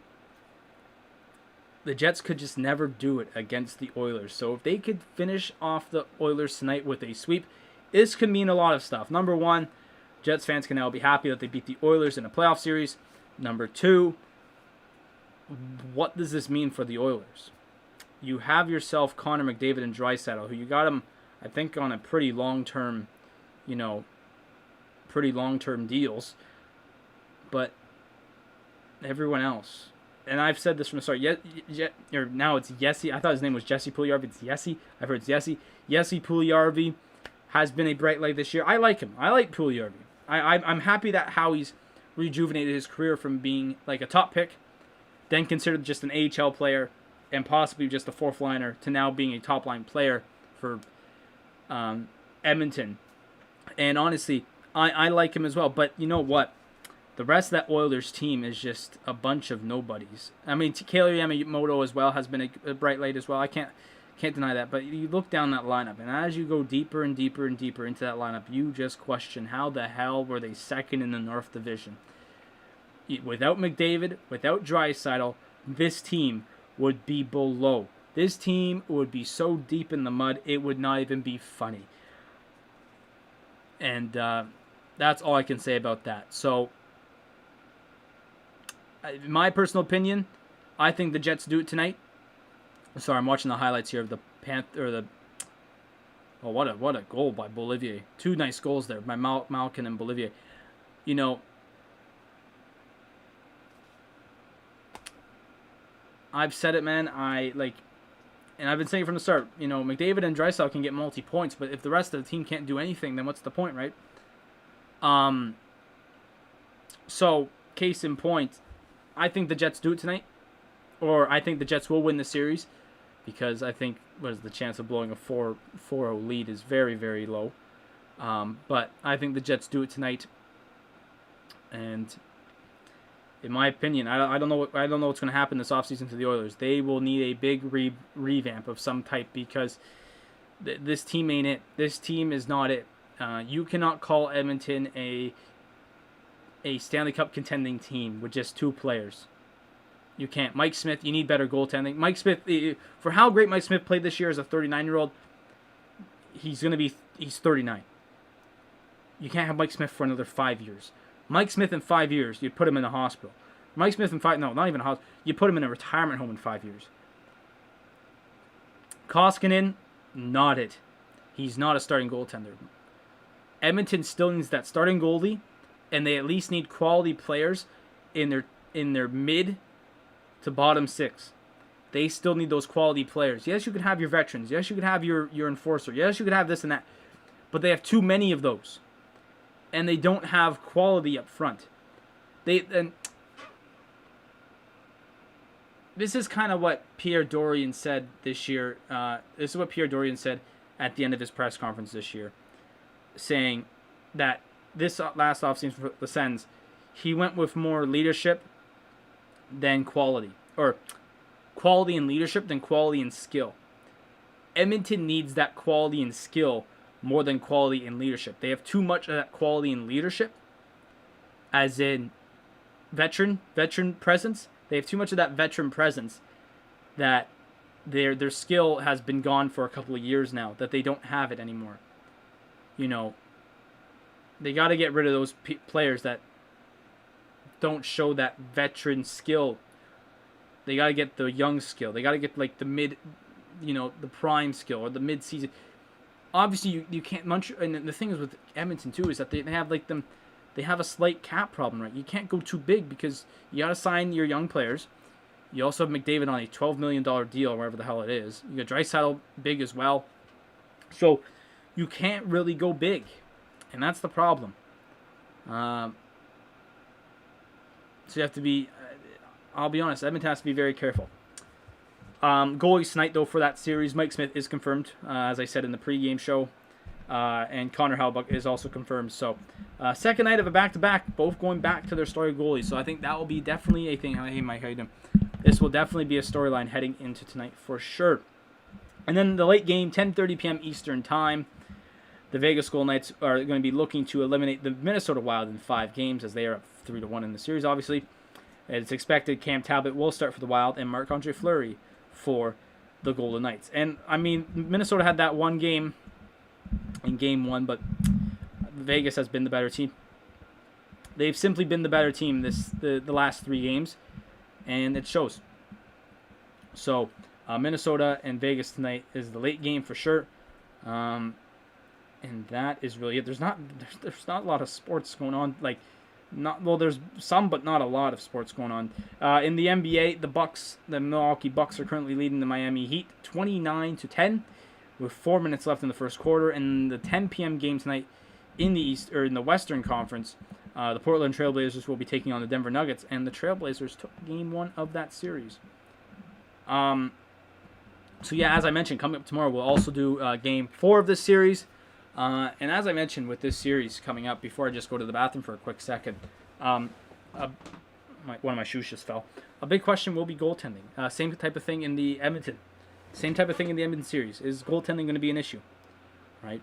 the Jets could just never do it against the Oilers. So if they could finish off the Oilers tonight with a sweep, this could mean a lot of stuff. Number one, Jets fans can now be happy that they beat the Oilers in a playoff series. Number two, what does this mean for the Oilers? You have yourself Connor McDavid and Draisaitl, who you got him, I think, on a pretty long-term, deals. But everyone else, and I've said this from the start, or now it's Jesse. I thought his name was Jesse Puljujarvi. It's Jesse. I've heard it's Jesse. Jesse Puljujarvi has been a bright light this year. I like him. I like Puljujarvi. I'm happy that how he's rejuvenated his career from being like a top pick, then considered just an AHL player, and possibly just a fourth liner, to now being a top line player for Edmonton. And honestly, I like him as well. But you know what? The rest of that Oilers team is just a bunch of nobodies. I mean, Taylor Yamamoto as well has been a bright light as well. I can't deny that. But you look down that lineup, and as you go deeper and deeper and deeper into that lineup, you just question how the hell were they second in the North Division? Without McDavid, without Draisaitl, this team would be below. This team would be so deep in the mud, it would not even be funny. And that's all I can say about that. So, in my personal opinion, I think the Jets do it tonight. Sorry, I'm watching the highlights here of the Oh, what a goal by Bolivier. Two nice goals there by Malkin and Bolivier. I've said it, man. And I've been saying from the start, McDavid and Draisaitl can get multi-points, but if the rest of the team can't do anything, then what's the point, right? So, case in point, I think the Jets do it tonight, or I think the Jets will win the series, because I think the chance of blowing a 4-0 lead is very, very low. But I think the Jets do it tonight, and in my opinion, I don't know what's going to happen this offseason to the Oilers. They will need a big revamp of some type, because this team ain't it. This team is not it. You cannot call Edmonton a Stanley Cup contending team with just two players. You can't. Mike Smith, you need better goaltending. Mike Smith, for how great Mike Smith played this year as a 39-year-old, he's 39. You can't have Mike Smith for another 5 years. Mike Smith in 5 years, you'd put him in a hospital. Mike Smith in not even a hospital. You put him in a retirement home in 5 years. Koskinen, not it. He's not a starting goaltender. Edmonton still needs that starting goalie, and they at least need quality players in their mid to bottom six. They still need those quality players. Yes, you could have your veterans. Yes, you could have your enforcer. Yes, you could have this and that. But they have too many of those. And they don't have quality up front. This is kind of what Pierre Dorion said this year. This is what Pierre Dorion said at the end of his press conference this year, saying that this last offseason for the Sens, he went with more leadership than quality, or quality and leadership than quality and skill. Edmonton needs that quality and skill more than quality and leadership. They have too much of that quality and leadership, as in veteran presence. They have too much of that veteran presence that their skill has been gone for a couple of years now, that they don't have it anymore. They got to get rid of those players that don't show that veteran skill. They got to get the young skill. They got to get like the mid, the prime skill, or the mid-season. Obviously, you can't. And the thing is with Edmonton too is that they have like them. they have a slight cap problem, right? You can't go too big because you got to sign your young players. You also have McDavid on a $12 million deal, wherever the hell it is. You got Draisaitl big as well. So you can't really go big, and that's the problem. So you have to be, I'll be honest, Edmonton has to be very careful. Goalies tonight, though, for that series, Mike Smith is confirmed, as I said in the pregame show, and Connor Hellebuyck is also confirmed. So second night of a back-to-back, both going back to their starting goalies. So I think that will be definitely a thing. Hey, Mike, how you doing? This will definitely be a storyline heading into tonight for sure. And then the late game, 10:30 p.m. Eastern Time. The Vegas Golden Knights are going to be looking to eliminate the Minnesota Wild in 5 games, as they are up 3-1 in the series, obviously. It's expected Cam Talbot will start for the Wild and Marc-Andre Fleury for the Golden Knights. And, I mean, Minnesota had that one game in Game 1, but Vegas has been the better team. They've simply been the better team the last 3 games, and it shows. So, Minnesota and Vegas tonight is the late game for sure. And that is really it. There's not a lot of sports going on. There's some, but not a lot of sports going on. In the NBA, the Milwaukee Bucks are currently leading the Miami Heat 29-10, with 4 minutes left in the first quarter. And the 10 p.m. game tonight in the Western Conference, the Portland Trailblazers will be taking on the Denver Nuggets, and the Trailblazers took Game 1 of that series. So yeah, as I mentioned, coming up tomorrow, we'll also do Game 4 of this series. And as I mentioned with this series coming up, before I just go to the bathroom for a quick second, one of my shoes just fell. A big question will be goaltending. Same type of thing in the Edmonton. Same type of thing in the Edmonton series. Is goaltending going to be an issue? Right?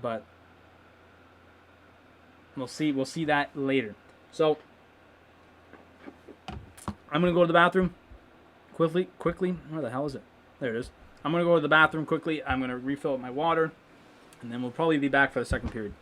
But we'll see. We'll see that later. So I'm going to go to the bathroom quickly. Where the hell is it? There it is. I'm going to go to the bathroom quickly. I'm going to refill up my water, and then we'll probably be back for the second period.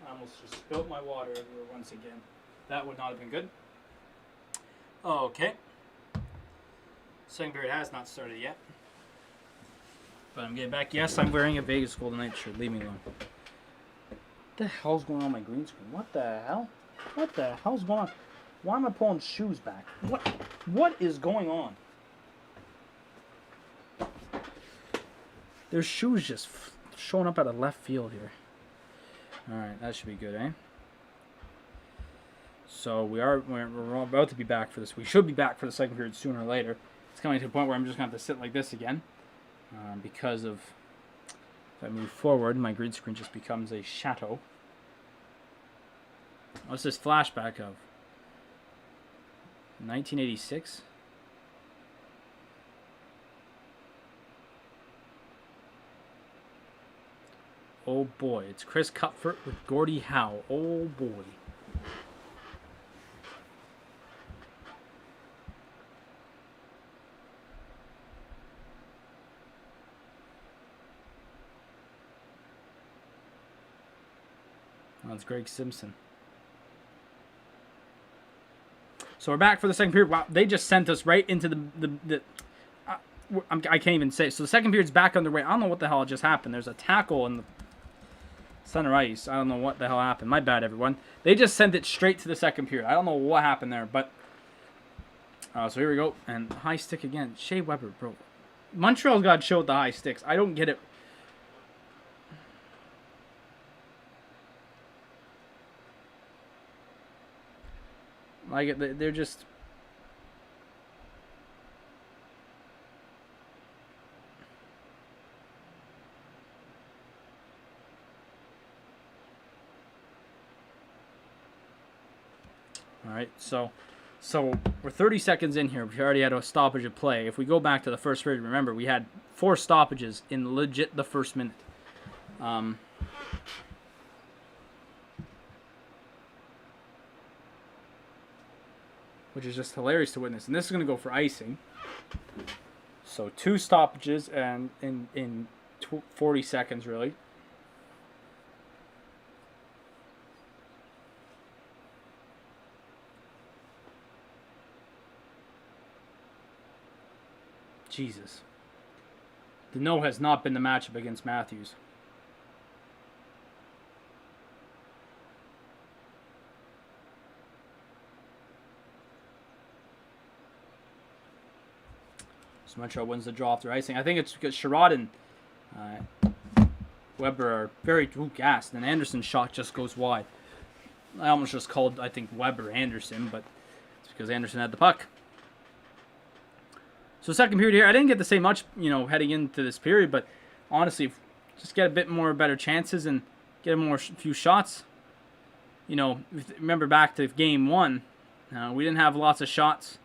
I almost just spilled my water everywhere once again. That would not have been good. Okay. Second period has not started yet. But I'm getting back. Yes, I'm wearing a Vegas Golden Knights shirt. Leave me alone. What the hell's going on my green screen? What the hell? What the hell's going on? Why am I pulling shoes back? What is going on? There's shoes just showing up out of left field here. Alright, that should be good, eh? So we're about to be back for this. We should be back for the second period sooner or later. It's coming to a point where I'm just going to have to sit like this again. Because of, if I move forward, my green screen just becomes a chateau. What's this flashback of? 1986? Oh boy, it's Chris Cupford with Gordie Howe. Oh boy. That's Greg Simpson. So we're back for the second period. Wow, they just sent us right into the I can't even say. So the second period's back underway. I don't know what the hell just happened. There's a tackle in the center ice. I don't know what the hell happened. My bad, everyone. They just sent it straight to the second period. I don't know what happened there, but so here we go. And high stick again. Shea Weber, bro. Montreal's got to show with the high sticks. I don't get it. Like, they're just... All right, so we're 30 seconds in here. We already had a stoppage of play. If we go back to the first period, remember, we had 4 stoppages in legit the first minute. Which is just hilarious to witness. And this is going to go for icing. So 2 stoppages and in 40 seconds, really. Jesus. Deneau has not been the matchup against Matthews. So Montreal wins the draw after icing. I think it's because Sherrod and Weber are very gassed, and Anderson's shot just goes wide. I almost just called, I think, Weber Anderson, but it's because Anderson had the puck. So second period here, I didn't get to say much, heading into this period, but honestly, just get a bit more better chances and get a few shots. Remember back to game 1, we didn't have lots of shots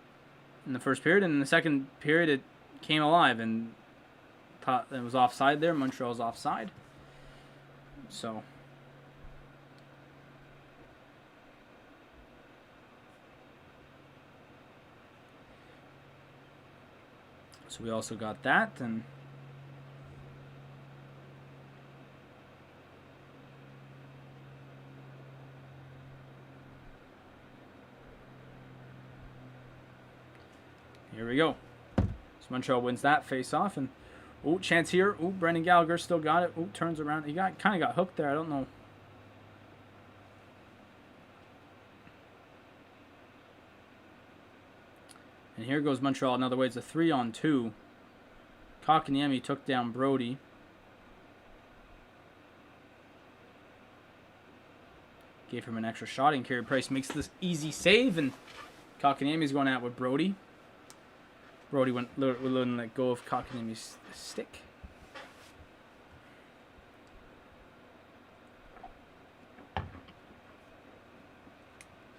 in the first period, and in the second period it came alive, and thought it was offside there. Montreal's offside. So we also got that, and here we go. So Montreal wins that face-off, and chance here. Brendan Gallagher still got it. Turns around. He kind of got hooked there. I don't know. And here goes Montreal another way. It's a 3-on-2. Kotkaniemi took down Brody. Gave him an extra shot, and Carey Price makes this easy save, and Kotkaniemi's going out with Brody. Brody wouldn't let go of Kotkaniemi's stick.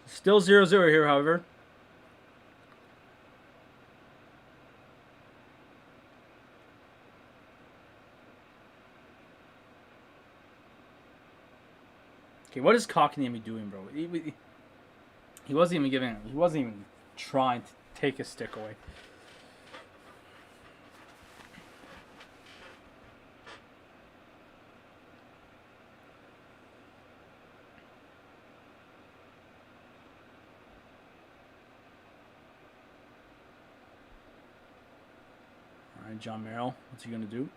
Still 0-0 here, however. Okay, what is Kotkaniemi doing, bro? He wasn't even giving. He wasn't even trying to take his stick away. All right, John Merrill, what's he gonna do?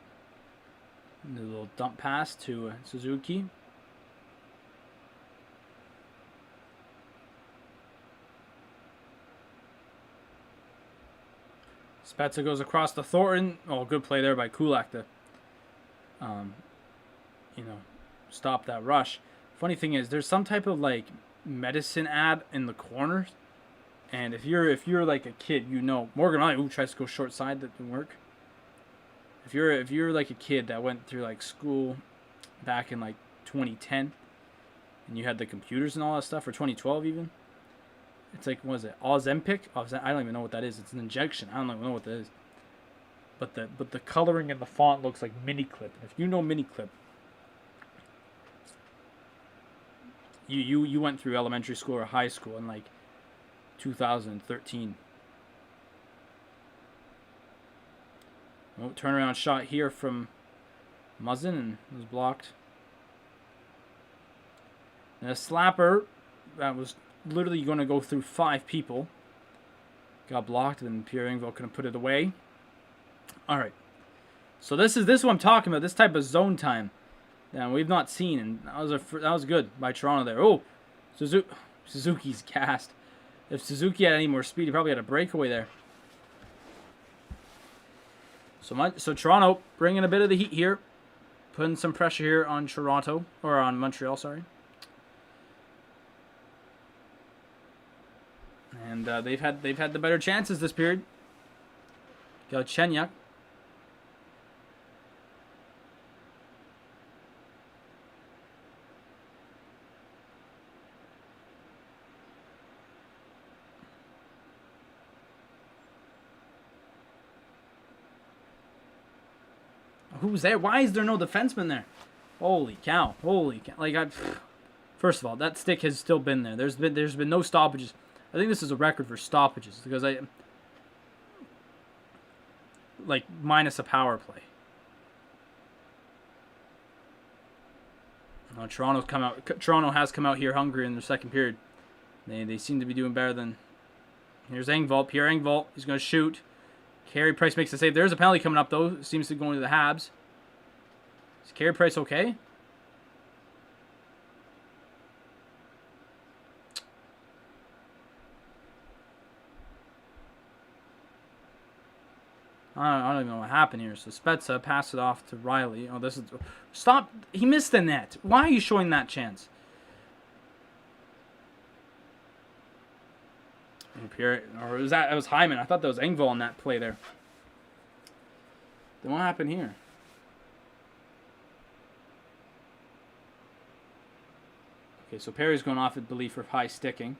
A little dump pass to Suzuki. Spezza goes across to Thornton. Oh, good play there by Kulak to, stop that rush. Funny thing is, there's some type of medicine ad in the corners, and if you're like a kid, Morgan Riley tries to go short side, that didn't work. If you're like a kid that went through school back in 2010, and you had the computers and all that stuff, or 2012 even. It's what is it? Ozempic? I don't even know what that is. It's an injection. I don't even know what that is. But the coloring and the font looks like Miniclip. If you know Miniclip, You went through elementary school or high school in like 2013. Oh, turnaround shot here from Muzzin, and it was blocked. And a slapper that was literally going to go through 5 people got blocked, and Pierre Engvall couldn't put it away. All right. So this is what I'm talking about. This type of zone time that we've not seen, and that was good by Toronto there. Oh, Suzuki's gassed. If Suzuki had any more speed, he probably had a breakaway there. So Toronto bringing a bit of the heat here, putting some pressure here on Toronto, or on Montreal, sorry. And they've had the better chances this period. Galchenyuk. Who's there? Why is there no defenseman there? Holy cow! Holy cow! Like first of all, that stick has still been there. There's been no stoppages. I think this is a record for stoppages because minus a power play. Toronto has come out here hungry in the second period. They seem to be doing better than. Here's Engvall, Pierre Engvall. He's going to shoot. Carey Price makes the save. There's a penalty coming up, though. Seems to be going to the Habs. Is Carey Price okay? I don't even know what happened here. So Spezza passed it off to Riley. Oh, this is... Stop. He missed the net. Why are you showing that chance? Or was that was Hyman? I thought that was Engvall on that play there. Then what happened here? Okay, so Perry's going off, I believe, for high sticking.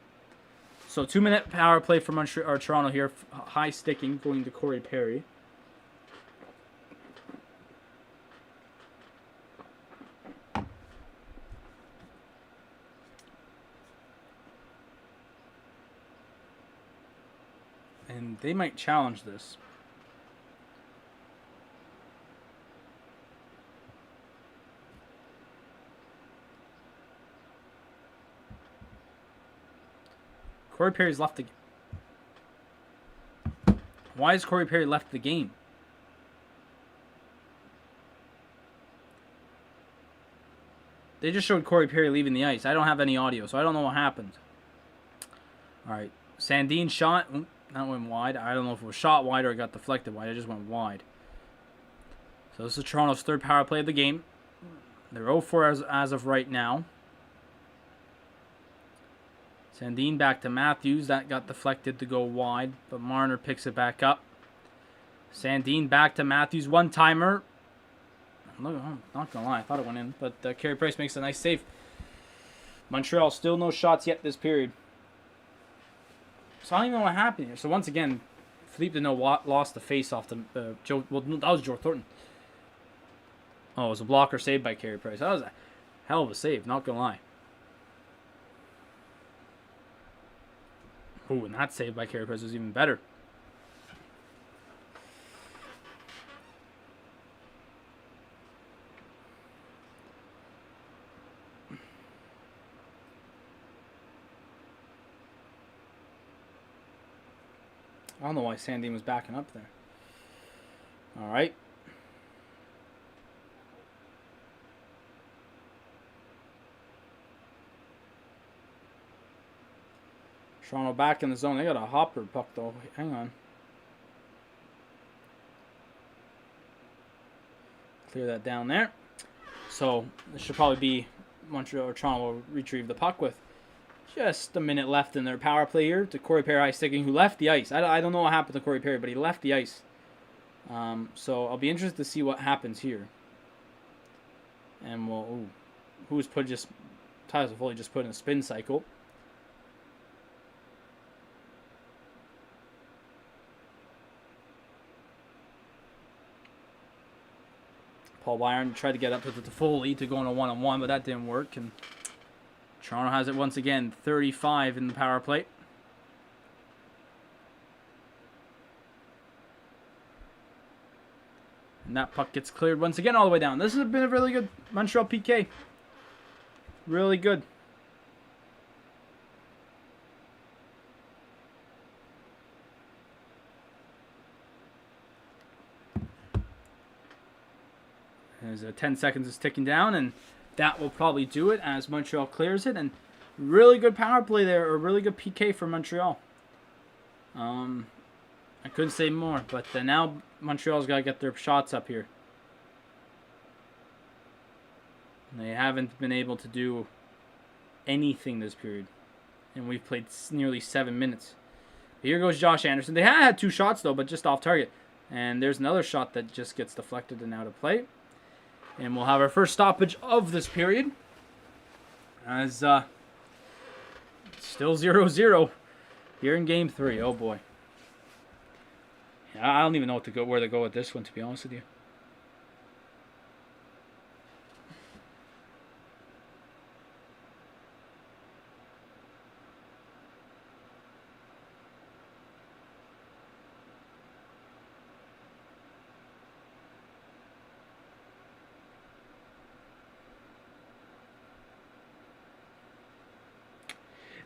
So 2-minute power play for Toronto here. High sticking going to Corey Perry. And they might challenge this. Corey Perry's left the game. Why has Corey Perry left the game? They just showed Corey Perry leaving the ice. I don't have any audio, so I don't know what happened. All right. Sandin shot. That went wide. I don't know if it was shot wide or it got deflected wide. It just went wide. So this is Toronto's third power play of the game. They're 0-4 as of right now. Sandin back to Matthews. That got deflected to go wide, but Marner picks it back up. Sandin back to Matthews. One-timer. I'm not going to lie. I thought it went in, but Carey Price makes a nice save. Montreal still no shots yet this period. So I don't even know what happened here. So once again, Philippe Deneau lost the face-off to Joe. Well, that was Joe Thornton. Oh, it was a blocker saved by Carey Price. That was a hell of a save, not going to lie. Ooh, and that save by Carey Price was even better. I don't know why Sandin was backing up there. All right. Toronto back in the zone. They got a hopper puck, though. Hang on. Clear that down there. So, this should probably be Montreal or Toronto will retrieve the puck with just a minute left in their power play here to Corey Perry high sticking, who left the ice. I don't know what happened to Corey Perry, but he left the ice. So, I'll be interested to see what happens here. And we'll... Ooh, who's put just... Tyler Foley just put in a spin cycle. Paul Byron tried to get up to the Foley to go on a one-on-one, but that didn't work. And Toronto has it once again, 35 in the power play. And that puck gets cleared once again all the way down. This has been a really good Montreal PK. Really good. There's 10 seconds is ticking down, and that will probably do it as Montreal clears it. And really good power play there, or really good PK for Montreal. I couldn't say more, but now Montreal's got to get their shots up here. They haven't been able to do anything this period, and we've played nearly 7 minutes. Here goes Josh Anderson. They had 2 shots, though, but just off target. And there's another shot that just gets deflected and out of play. And we'll have our first stoppage of this period. As still 0-0 here in Game 3. Oh, boy. Yeah, I don't even know where to go with this one, to be honest with you.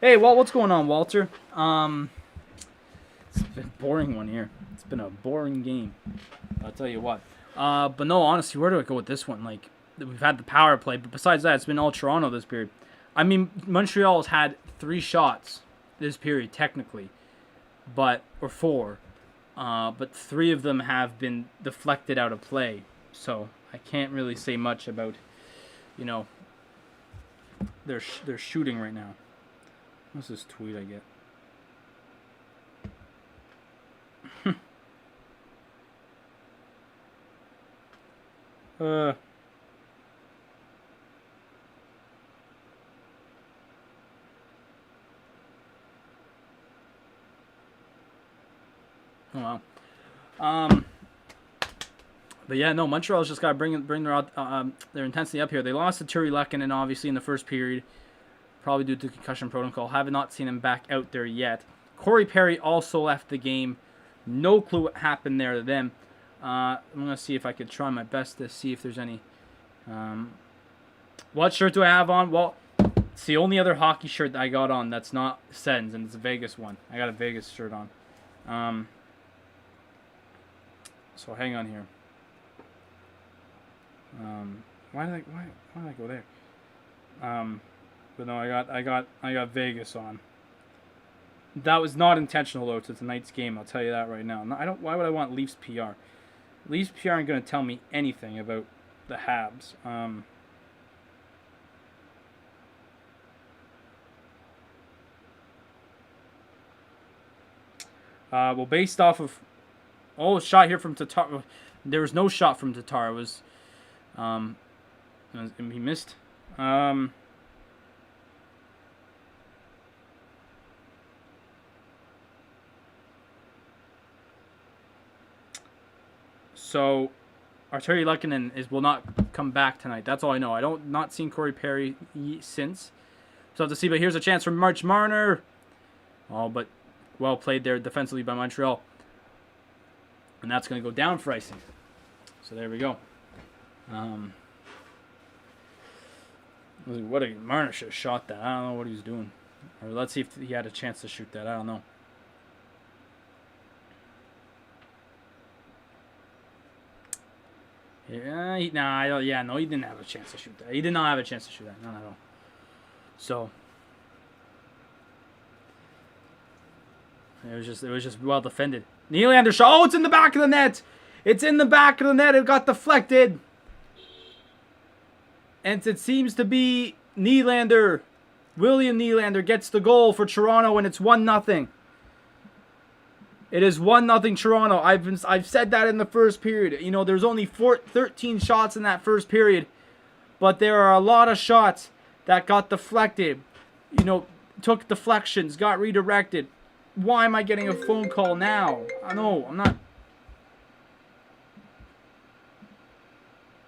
Hey, what's going on, Walter? It's been a boring one here. It's been a boring game. I'll tell you what. But no, honestly, where do I go with this one? Like, we've had the power play, but besides that, it's been all Toronto this period. I mean, Montreal's had 3 shots this period, technically, or 4. But 3 of them have been deflected out of play. So I can't really say much about, you know, their shooting right now. What's this tweet I get? Oh wow. But yeah, no, Montreal's just got to bring their intensity up here. They lost to Terry Lehkonen, obviously, in the first period. Probably due to concussion protocol. Have not seen him back out there yet. Corey Perry also left the game. No clue what happened there to them. I'm going to see if I could try my best to see if there's any... what shirt do I have on? Well, it's the only other hockey shirt that I got on that's not Sens, and it's a Vegas one. I got a Vegas shirt on. So hang on here. Why did I go there? But no, I got Vegas on. That was not intentional though to tonight's game. I'll tell you that right now. Why would I want Leafs PR? Leafs PR aren't going to tell me anything about the Habs. Well, based off of shot here from Tatar. There was no shot from Tatar. It was he missed. So, Arturi Lehkonen will not come back tonight. That's all I know. Not seen Corey Perry since. So, I have to see. But here's a chance from March Marner. Oh, but well played there defensively by Montreal. And that's going to go down for icing. So, there we go. Marner should have shot that. I don't know what he was doing. Or let's see if he had a chance to shoot that. I don't know. Yeah, he didn't have a chance to shoot that. He did not have a chance to shoot that. None at all. So it was just well defended. Nylander shot. Oh, it's in the back of the net. It's in the back of the net. It got deflected. And it seems to be Nylander. William Nylander gets the goal for Toronto, and it's 1-0. It is 1-0 Toronto. I've said that in the first period. You know, there's only 13 shots in that first period, but there are a lot of shots that got deflected. You know, took deflections, got redirected. Why am I getting a phone call now? No, I'm not.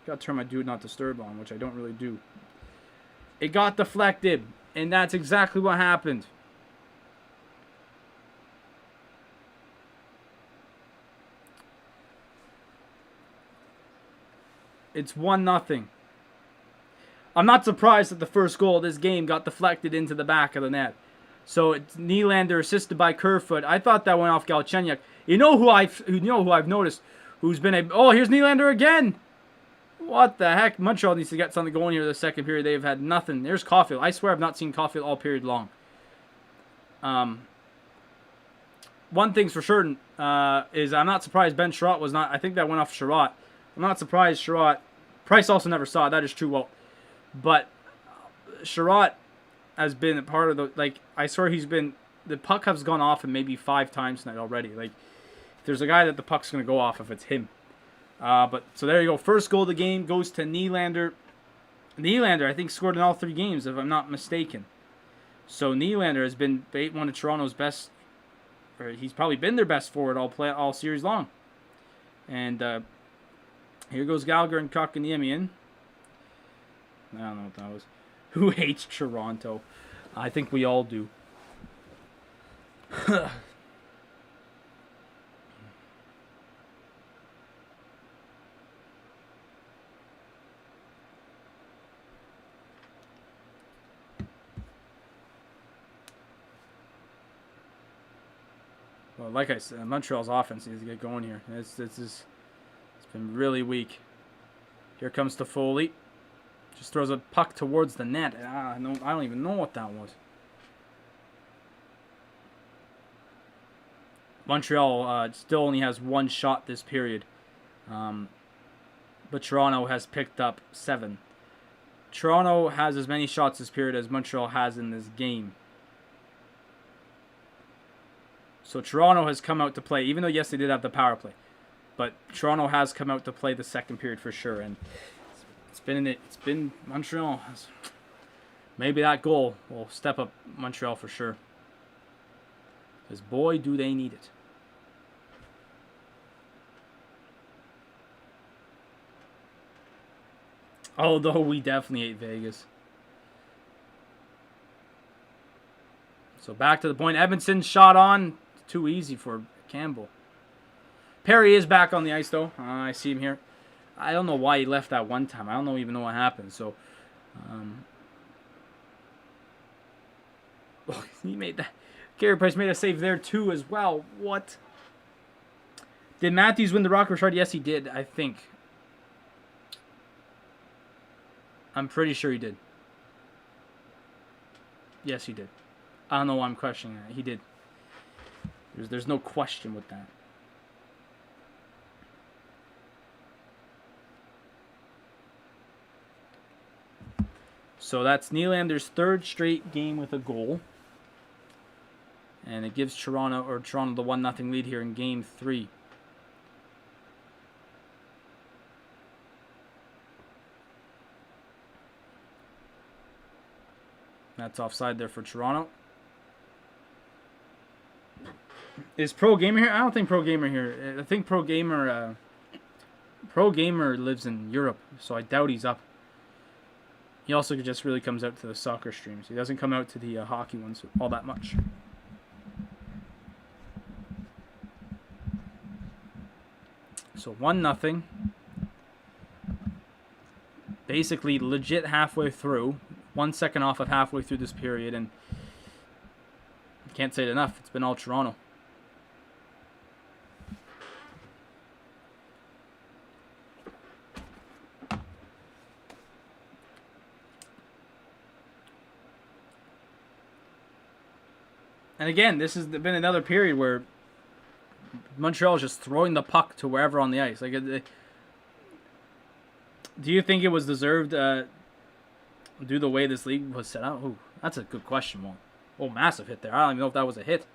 Got to turn my do not disturb on, which I don't really do. It got deflected. And that's exactly what happened. It's 1-0. I'm not surprised that the first goal of this game got deflected into the back of the net. So it's Nylander assisted by Kerfoot. I thought that went off Galchenyuk. You know who I've noticed who's been a... Oh, here's Nylander again. What the heck? Montreal needs to get something going here the second period. They've had nothing. There's Caulfield. I swear I've not seen Caulfield all period long. One thing's for certain is I'm not surprised Ben Sherratt was not... I think that went off Sherratt. I'm not surprised Sherratt... Price also never saw it. That is true. Well, but Sherratt has been a part of the... Like, I swear he's been... The puck has gone off him maybe 5 times tonight already. Like, if there's a guy that the puck's going to go off if it's him. But so there you go. First goal of the game goes to Nylander. Nylander, I think, scored in all 3 games, if I'm not mistaken. So Nylander has been one of Toronto's best... Or he's probably been their best forward all series long. And here goes Gallagher and Kotkaniemi. I don't know what that was. Who hates Toronto? I think we all do. Well, like I said, Montreal's offense needs to get going here. It's been really weak. Here comes Toffoli. Just throws a puck towards the net. I don't even know what that was. Montreal still only has 1 shot this period. But Toronto has picked up 7. Toronto has as many shots this period as Montreal has in this game. So Toronto has come out to play, even though, yes, they did have the power play. But Toronto has come out to play the second period for sure. And it's been Montreal. Maybe that goal will step up Montreal for sure. Because boy, do they need it. Although we definitely ate Vegas. So back to the point. Edmondson shot on. Too easy for Campbell. Perry is back on the ice, though. I see him here. I don't know why he left that one time. I don't even know what happened. So, he made that. Carey Price made a save there, too, as well. What? Did Matthews win the Rock Richard? Yes, he did, I think. I'm pretty sure he did. Yes, he did. I don't know why I'm questioning that. He did. There's no question with that. So that's Nylander's 3rd straight game with a goal. And it gives Toronto the 1-0 lead here in game 3. That's offside there for Toronto. Is Pro Gamer here? I don't think Pro Gamer here. I think Pro Gamer lives in Europe, so I doubt he's up. He also just really comes out to the soccer streams. He doesn't come out to the hockey ones all that much. So 1-0. Basically legit halfway through. 1 second off of halfway through this period, and can't say it enough. It's been all Toronto. And again, this has been another period where Montreal is just throwing the puck to wherever on the ice. Like, do you think it was deserved due to the way this league was set out? Ooh, that's a good question, Walt. Oh, massive hit there. I don't even know if that was a hit.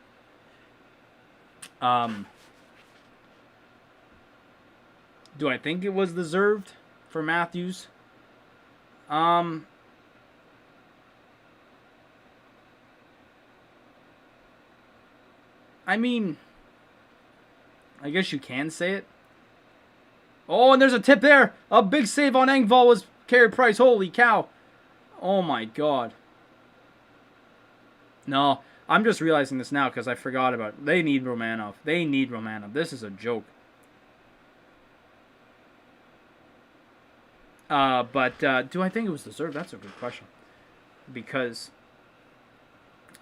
Do I think it was deserved for Matthews? I mean, I guess you can say it. Oh, and there's a tip there. A big save on Engvall was Carey Price. Holy cow. Oh, my God. No, I'm just realizing this now because I forgot about it. They need Romanov. They need Romanov. This is a joke. But do I think it was deserved? That's a good question. Because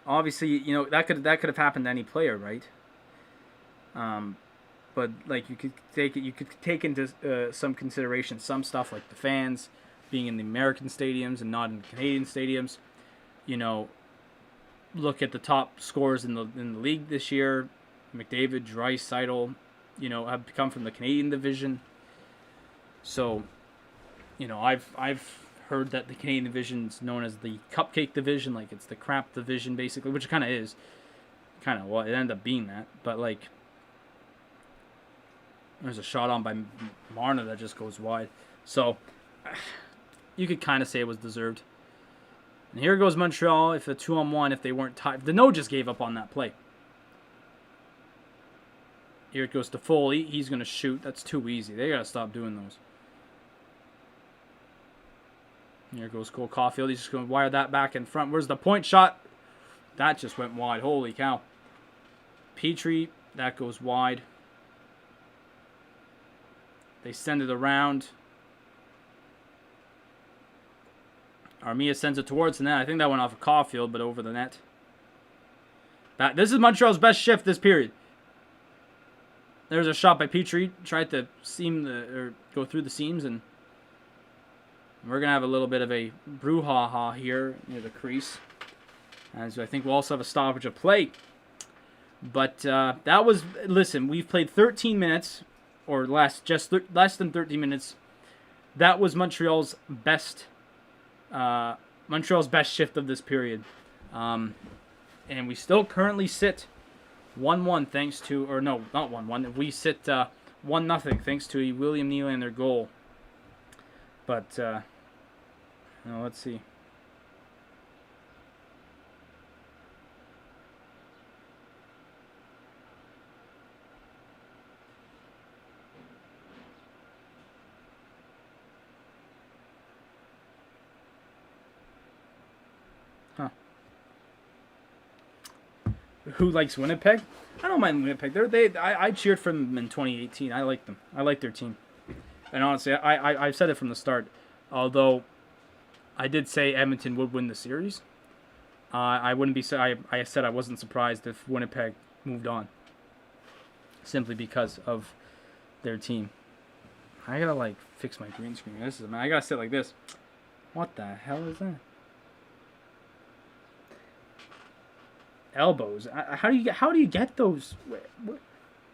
obviously, that could have happened to any player, right? But like you could take into some consideration some stuff like the fans being in the American stadiums and not in the Canadian stadiums. Look at the top scorers in the league this year. McDavid, Draisaitl, have come from the Canadian division. So, I've heard that the Canadian division is known as the cupcake division, like it's the crap division basically, which it kind of is. Kind of, well, it ended up being that, but like, there's a shot on by Marner that just goes wide. So, you could kind of say it was deserved. And here goes Montreal. If a 2-on-1, if they weren't tied. Deneau just gave up on that play. Here it goes to Foley. He's going to shoot. That's too easy. They got to stop doing those. Here goes Cole Caulfield. He's just going to wire that back in front. Where's the point shot? That just went wide. Holy cow. Petrie. That goes wide. They send it around. Armia sends it towards the net. I think that went off of Caulfield, but over the net. This is Montreal's best shift this period. There's a shot by Petrie. Tried to go through the seams, and we're going to have a little bit of a brouhaha here near the crease. As I think we'll also have a stoppage of play. But that was, listen, we've played 13 minutes, or less than 13 minutes. That was Montreal's best shift of this period. And we still currently sit 1-1 thanks to, or no, not 1-1. We sit 1-0 thanks to a William Nylander goal. But, let's see. Who likes Winnipeg? I don't mind Winnipeg. I cheered for them in 2018. I like them. I like their team. And honestly, I've said it from the start. Although I did say Edmonton would win the series, I wouldn't be. I said I wasn't surprised if Winnipeg moved on. Simply because of their team. I gotta fix my green screen. I gotta sit like this. What the hell is that? Elbows. How do you get those?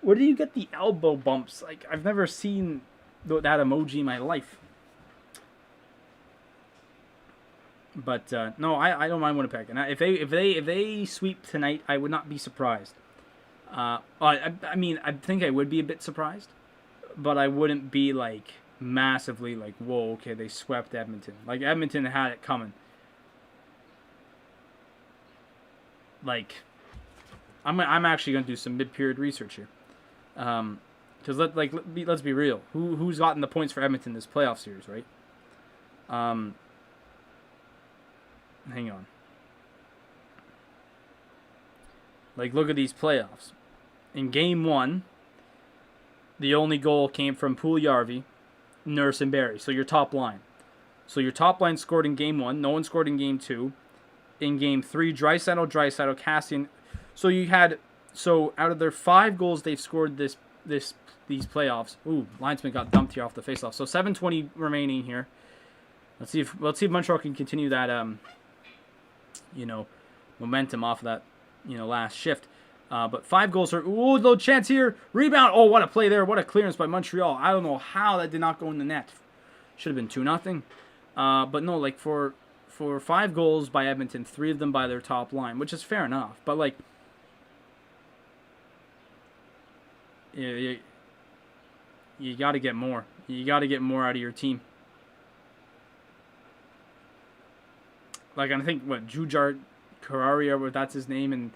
Where do you get the elbow bumps? I've never seen that emoji in my life. But no, I don't mind Winnipeg. And if they sweep tonight, I would not be surprised. I mean, I think I would be a bit surprised, but I wouldn't be massively whoa, okay, they swept Edmonton. Edmonton had it coming. I'm actually gonna do some mid-period research here, because let's be real. Who's gotten the points for Edmonton this playoff series, right? Hang on. Look at these playoffs. In Game 1, the only goal came from Puljujarvi, Nurse, and Barrie. So your top line. So your top line scored in Game 1. No one scored in Game 2. In Game 3, Draisaitl, Kassian. So out of their 5 goals they've scored these playoffs. Ooh, linesman got dumped here off the faceoff. So 7:20 remaining here. Let's see if Montreal can continue that momentum off of that last shift. But 5 goals are little chance here. Rebound. Oh, what a play there. What a clearance by Montreal. I don't know how that did not go in the net. Should have been 2-0. But no, for 5 goals by Edmonton, 3 of them by their top line, which is fair enough. But you got to get more. You got to get more out of your team. I think Jujar Kararia, that's his name, and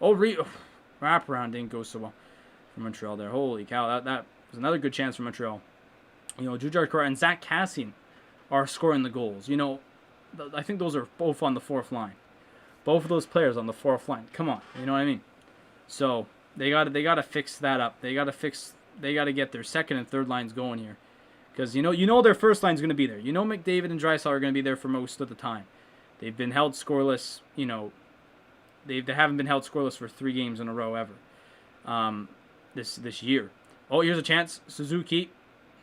wraparound didn't go so well for Montreal there. Holy cow, that was another good chance for Montreal. Jujar Kararia and Zach Kassian are scoring the goals. I think those are both on the 4th line. Both of those players on the fourth line. Come on, you know what I mean? So they gotta fix that up. They gotta get their second and third lines going here, because you know their first line's gonna be there. You know McDavid and Draisaitl are gonna be there for most of the time. They've been held scoreless. You know, they haven't been held scoreless for 3 games in a row ever. This year. Oh, here's a chance. Suzuki.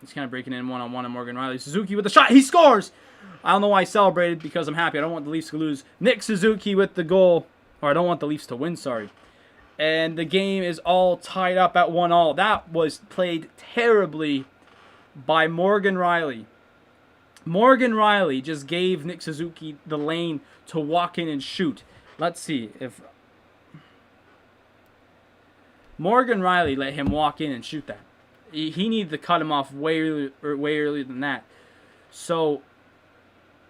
He's kind of breaking in one-on-one on Morgan Rielly. Suzuki with the shot. He scores! I don't know why I celebrated, because I'm happy. I don't want the Leafs to lose. Nick Suzuki with the goal. Or I don't want the Leafs to win, sorry. And the game is all tied up at 1-1. That was played terribly by Morgan Rielly. Morgan Rielly just gave Nick Suzuki the lane to walk in and shoot. Let's see if Morgan Rielly let him walk in and shoot that. He needed to cut him off way earlier than that. So,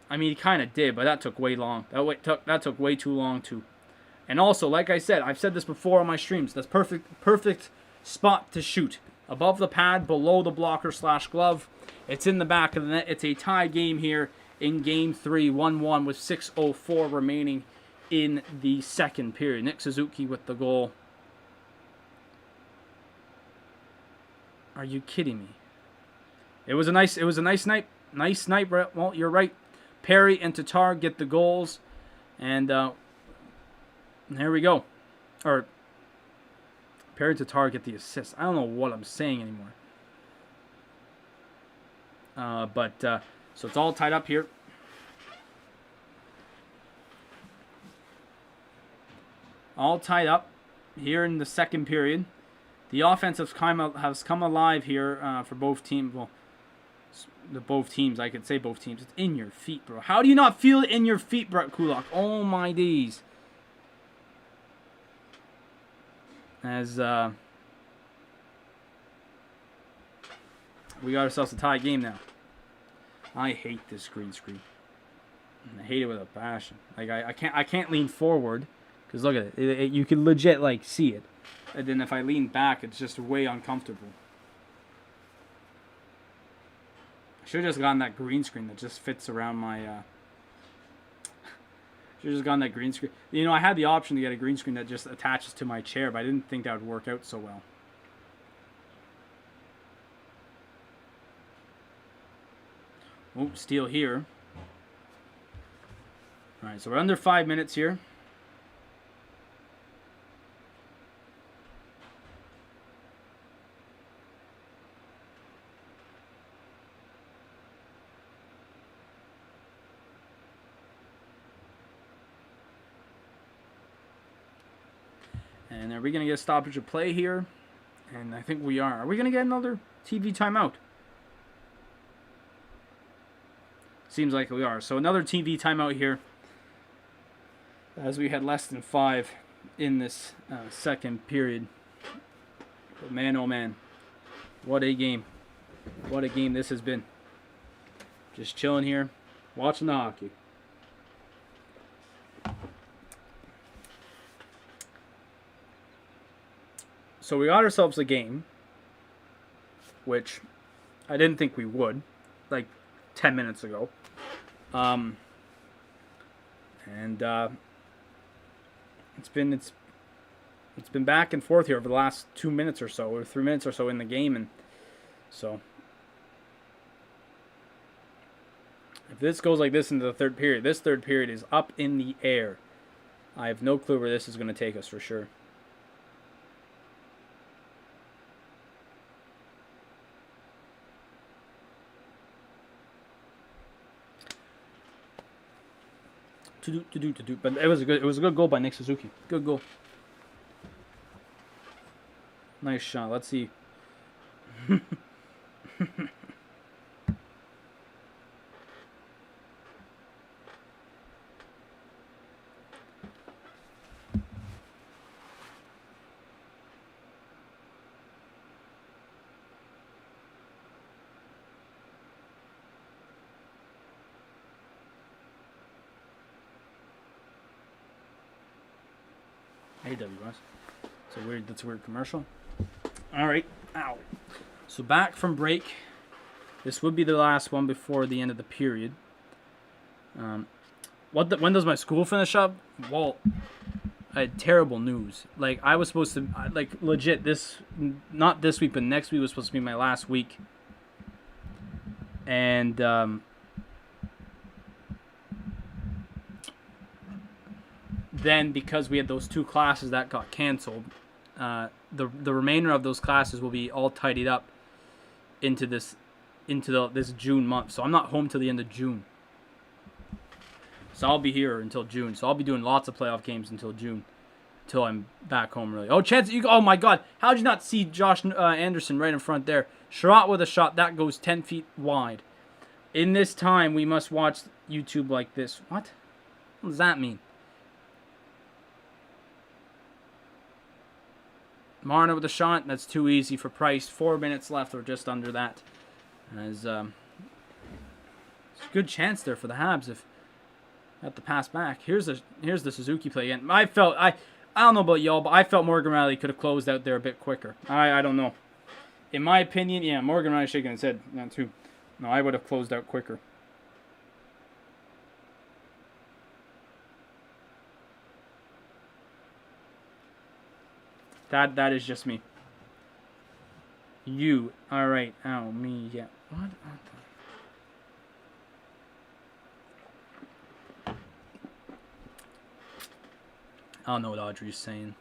I mean, he kind of did, but that took way long. That took way too long too. And also, like I said, I've said this before on my streams. That's perfect spot to shoot. Above the pad, below the blocker / glove. It's in the back of the net. It's a tie game here in Game 3, 1-1 with 6:04 remaining in the second period. Nick Suzuki with the goal. Are you kidding me? It was a nice night. Nice night. Well, you're right. Perry and Tatar get the goals, and there we go. Or Perry and Tatar get the assist. I don't know what I'm saying anymore. So it's all tied up here. All tied up here in the second period. The offense has come alive here for both teams. Well, both teams. I could say both teams. It's in your feet, bro. How do you not feel it in your feet, Brett Kulak? Oh, my days. As we got ourselves a tie game now. I hate this green screen. I hate it with a passion. Like I can't lean forward, because look at it. You can legit like see it. And then if I lean back, it's just way uncomfortable. I should have just gotten that green screen that just fits around my... should have just gotten that green screen. You know, I had the option to get a green screen that just attaches to my chair, but I didn't think that would work out so well. Oh, steal here. Alright, so we're under 5 minutes here. And are we going to get a stoppage of play here? And I think we are. Are we going to get another TV timeout? Seems like we are. So another TV timeout here, as we had less than 5 in this second period. But man, oh man, what a game. What a game this has been. Just chilling here, watching the hockey. So we got ourselves a game, which I didn't think we would, like 10 minutes ago. It's been back and forth here over the last 2 minutes or so, or 3 minutes or so in the game, and so if this goes like this into the third period, this third period is up in the air. I have no clue where this is going to take us for sure. But it was a good goal by Nick Suzuki. Good goal. Nice shot. Let's see. AWS. That's a weird commercial. Alright. Ow. So back from break. This would be the last one before the end of the period. When does my school finish up? Well, I had terrible news. Like, I was supposed to, like, legit, not this week, but next week was supposed to be my last week. And, then because we had those 2 classes that got canceled, the remainder of those classes will be all tidied up into this June month. So I'm not home till the end of June. So I'll be here until June. So I'll be doing lots of playoff games until June, until I'm back home. Really. Oh, chance you! Oh my God! How did you not see Josh Anderson right in front there? Sherratt with a shot that goes 10 feet wide. In this time, we must watch YouTube like this. What does that mean? Marner with a shot. That's too easy for Price. 4 minutes left, or just under that. As it's a good chance there for the Habs if at the pass back. Here's the Suzuki play again. I don't know about y'all, but I felt Morgan Riley could have closed out there a bit quicker. I don't know. In my opinion, yeah, Morgan Riley shaking his head. That too. No, I would have closed out quicker. That is just me. You. Alright. Oh, me. Yeah. What? I don't know what Audrey's saying.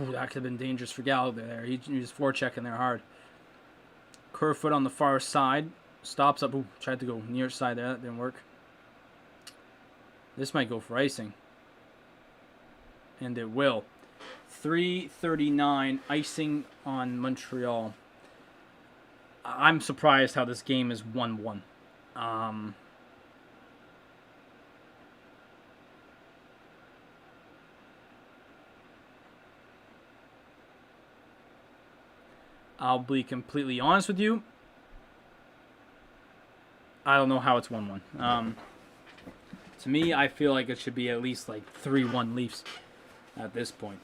Ooh, that could have been dangerous for Gallagher there. He was forechecking there hard. Kerfoot on the far side. Stops up. Ooh, tried to go near side there. That didn't work. This might go for icing. And it will. 3:39 icing on Montreal. I'm surprised how this game is 1-1. I'll be completely honest with you. I don't know how it's 1-1. To me, I feel like it should be at least like 3-1 Leafs at this point.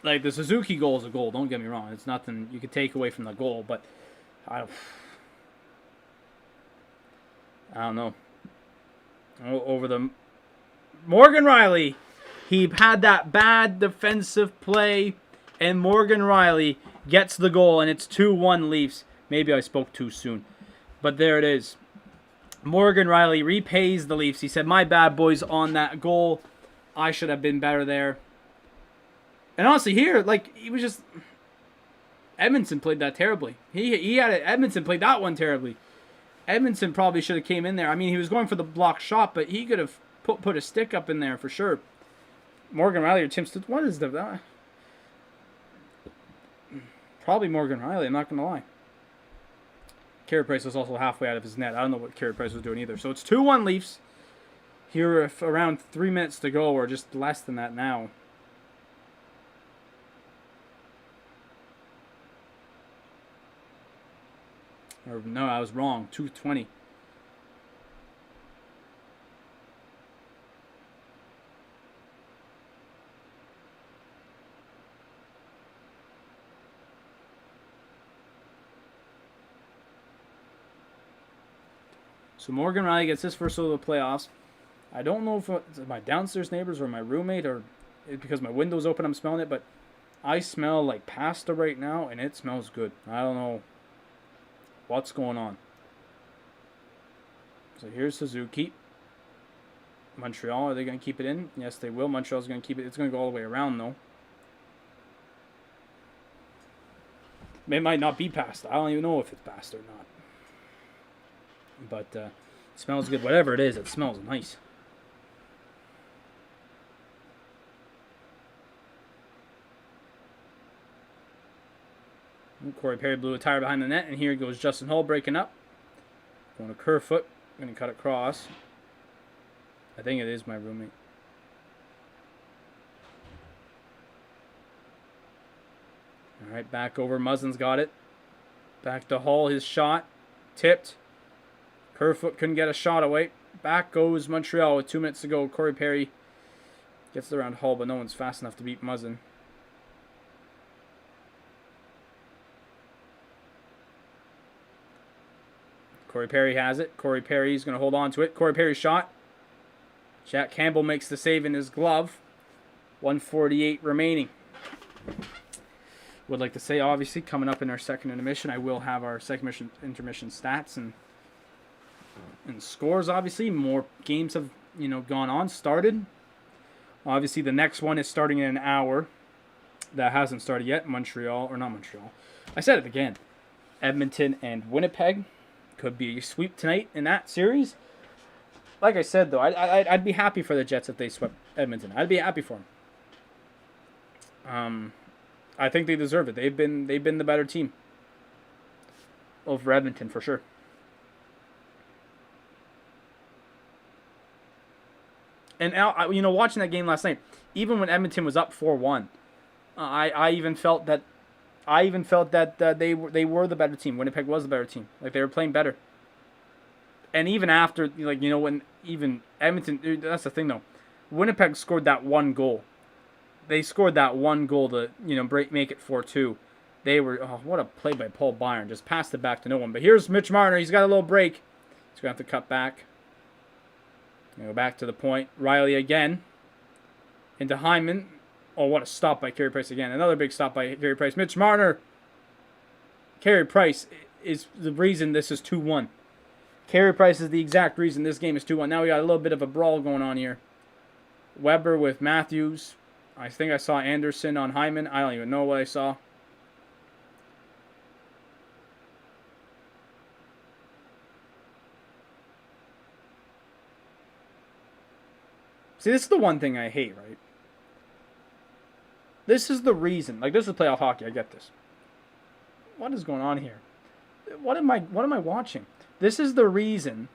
Like, the Suzuki goal is a goal, don't get me wrong. It's nothing you could take away from the goal, but I don't know. Over the Morgan Riley, he had that bad defensive play, and Morgan Riley gets the goal, and it's 2-1 Leafs. Maybe I spoke too soon, but there it is. Morgan Riley repays the Leafs. He said, "My bad, boys, on that goal. I should have been better there." And honestly, here, like, he was just... Edmondson played that terribly. Edmondson played that one terribly. Edmondson probably should have came in there. I mean, he was going for the block shot, but he could have put a stick up in there for sure. Morgan Riley or Tim Stutz. What is the... Probably Morgan Riley, I'm not going to lie. Carey Price was also halfway out of his net. I don't know what Carey Price was doing either. So it's 2-1 Leafs. Here, if around 3 minutes to go, or just less than that now. Or no, I was wrong. 2:20. So Morgan Riley gets his first solo of the playoffs. I don't know if it's my downstairs neighbors or my roommate, or because my window's open I'm smelling it, but I smell like pasta right now, and it smells good. I don't know what's going on. So here's Suzuki. Montreal, are they going to keep it in? Yes, they will. Montreal's going to keep it. It's going to go all the way around, though. It might not be pasta. I don't even know if it's pasta or not. But it smells good. Whatever it is, it smells nice. Corey Perry blew a tire behind the net, and here goes Justin Hull breaking up. Going to Kerfoot. Going to cut across. I think it is my roommate. All right, back over. Muzzin's got it. Back to Hull. His shot. Tipped. Kerfoot couldn't get a shot away. Back goes Montreal with 2 minutes to go. Corey Perry gets it around Hull, but no one's fast enough to beat Muzzin. Corey Perry has it. Corey Perry's going to hold on to it. Corey Perry's shot. Jack Campbell makes the save in his glove. 1:48 remaining. Would like to say, obviously, coming up in our second intermission, I will have our second intermission stats and scores, obviously. More games have, gone on, started. Obviously, the next one is starting in an hour. That hasn't started yet. Not Montreal. I said it again. Edmonton and Winnipeg. Could be a sweep tonight in that series. Like I said, though, I'd be happy for the Jets if they swept Edmonton. I'd be happy for them. I think they deserve it. They've been the better team over Edmonton for sure. And watching that game last night, even when Edmonton was up 4-1, I even felt that they were the better team. Winnipeg was the better team. Like, they were playing better. And even after, when even Edmonton, that's the thing though. Winnipeg scored that one goal. They scored that one goal to, make it 4-2. They were, what a play by Paul Byron. Just passed it back to no one. But here's Mitch Marner. He's got a little break. He's going to have to cut back. Go back to the point. Riley again. Into Hyman. Oh, what a stop by Carey Price again. Another big stop by Carey Price. Mitch Marner. Carey Price is the reason this is 2-1. Carey Price is the exact reason this game is 2-1. Now we got a little bit of a brawl going on here. Weber with Matthews. I think I saw Anderson on Hyman. I don't even know what I saw. See, this is the one thing I hate, right? This is the reason. Like, this is playoff hockey. I get this. What is going on here? What am I watching? This is the reason.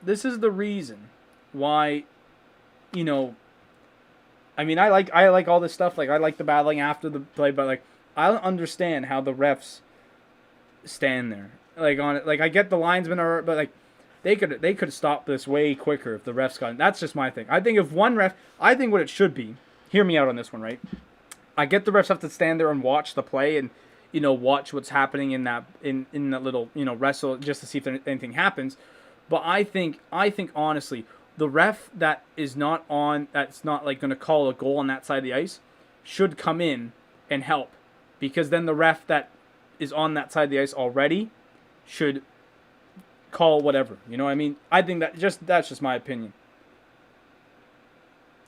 This is the reason why, I mean, I like all this stuff. Like, I like the battling after the play, but like, I don't understand how the refs stand there. Like, on it, like, I get the linesmen are, but like, they could stop this way quicker if the refs got. That's just my thing. I think if one ref, I think what it should be. Hear me out on this one, right? I get the refs have to stand there and watch the play and, watch what's happening in that little, wrestle just to see if anything happens. But I think honestly, the ref that's not like going to call a goal on that side of the ice should come in and help, because then the ref that is on that side of the ice already should call whatever. You know what I mean? I think that's just my opinion.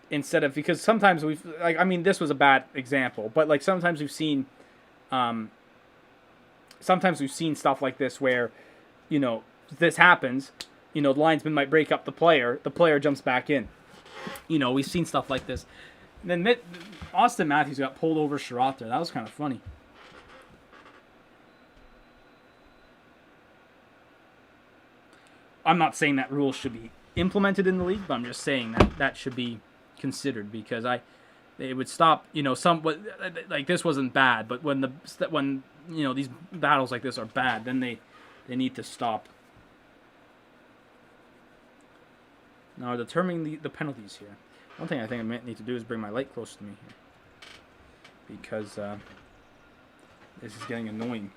Instead of, because sometimes this was a bad example, but like sometimes we've seen stuff like this where, this happens, the linesman might break up the player jumps back in. We've seen stuff like this. And then Austin Matthews got pulled over Sherratt there. That was kind of funny. I'm not saying that rule should be implemented in the league, but I'm just saying that should be considered, because it would stop, like, this wasn't bad, but when these battles like this are bad, then they need to stop. Now, determining the penalties here. One thing I think I might need to do is bring my light closer to me here, because this is getting annoying.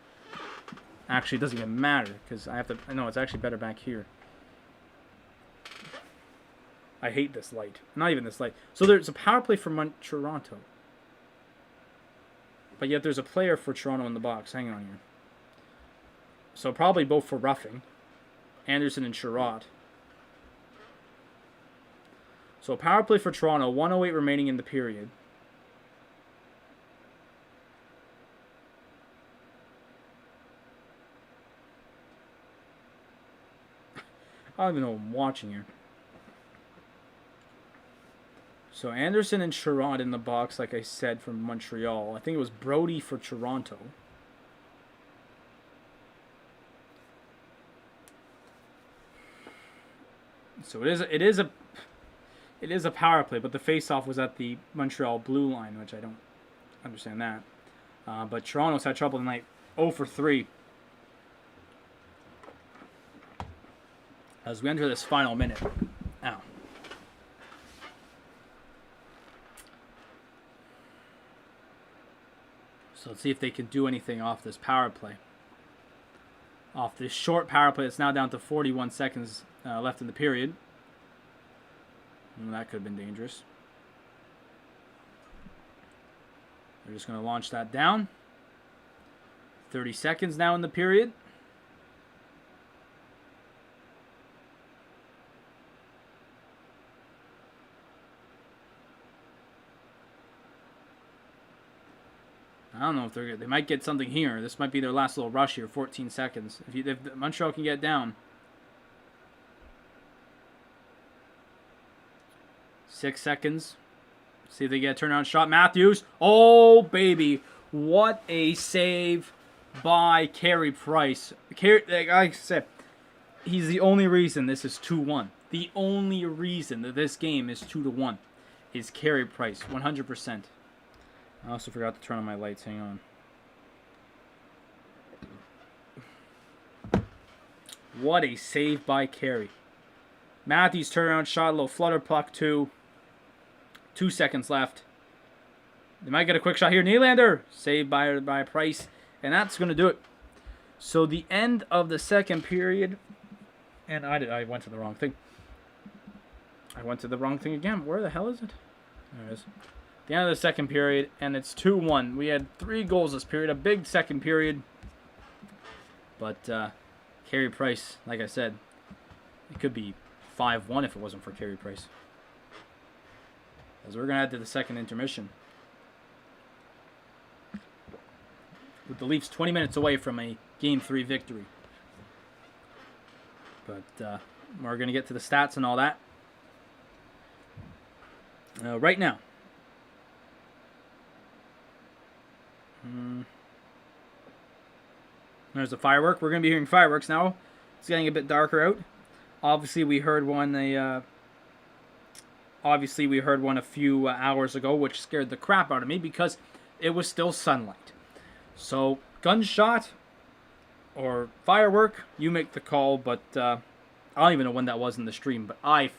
Actually, it doesn't even matter, because I know it's actually better back here. I hate this light. Not even this light. So there's a power play for Toronto. But yet there's a player for Toronto in the box. Hang on here. So probably both for roughing. Anderson and Sherratt. So power play for Toronto. 1:08 remaining in the period. I don't even know what I'm watching here. So Anderson and Sherratt in the box, like I said, from Montreal. I think it was Brody for Toronto. So it is a power play, but the face-off was at the Montreal blue line, which I don't understand that. But Toronto's had trouble tonight. 0 for 3. As we enter this final minute. Now. So let's see if they can do anything off this power play. off this short power play. It's now down to 41 seconds left in the period. That could have been dangerous. They're just going to launch that down. 30 seconds now in the period. I don't know if they might get something here. This might be their last little rush here. 14 seconds. If Montreal can get down. 6 seconds. See if they get a turnaround shot. Matthews. Oh, baby. What a save by Carey Price. Like I said, he's the only reason this is 2-1. The only reason that this game is 2-1 is Carey Price. 100%. I also forgot to turn on my lights. Hang on. What a save by Carey. Matthews turnaround shot, a little flutter puck too. 2 seconds left. They might get a quick shot here. Nylander saved by Price, and that's going to do it. So the end of the second period, and I went to the wrong thing. I went to the wrong thing again. Where the hell is it? There it is. The end of the second period, and it's 2-1. We had 3 goals this period, a big second period. But Carey Price, like I said, it could be 5-1 if it wasn't for Carey Price. As we're going to head to the second intermission. With the Leafs 20 minutes away from a Game 3 victory. But we're going to get to the stats and all that. Right now. There's a firework. We're going to be hearing fireworks now. It's getting a bit darker out. Obviously, we heard one a few hours ago, which scared the crap out of me because it was still sunlight. So, gunshot or firework, you make the call. But I don't even know when that was in the stream. But I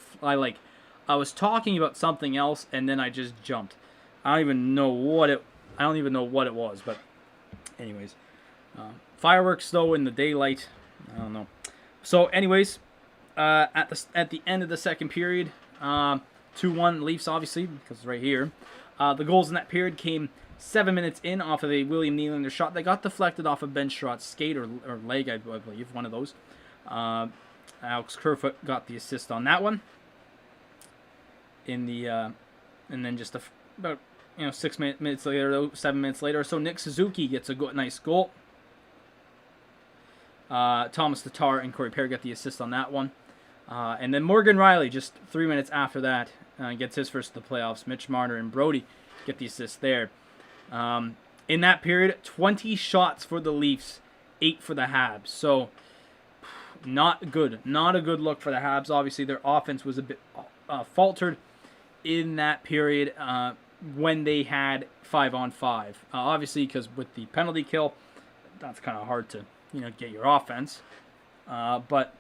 was talking about something else, and then I just jumped. I don't even know what it was. But, anyways. Fireworks, though, in the daylight. I don't know. So, anyways, at the end of the second period, 2-1 Leafs, obviously, because it's right here. The goals in that period came 7 minutes in off of a William Nylander shot. They got deflected off a Ben Sherratt's skate or leg, I believe, one of those. Alex Kerfoot got the assist on that one. And then just about 6 minutes later, 7 minutes later, so Nick Suzuki gets a nice goal. Thomas Tatar and Corey Perry get the assist on that one. And then Morgan Riley, just 3 minutes after that, gets his first of the playoffs. Mitch Marner and Brody get the assist there. In that period, 20 shots for the Leafs, 8 for the Habs. So, not good. Not a good look for the Habs. Obviously, their offense was a bit faltered in that period when they had 5-on-5. Obviously, because with the penalty kill, that's kind of hard to get your offense. But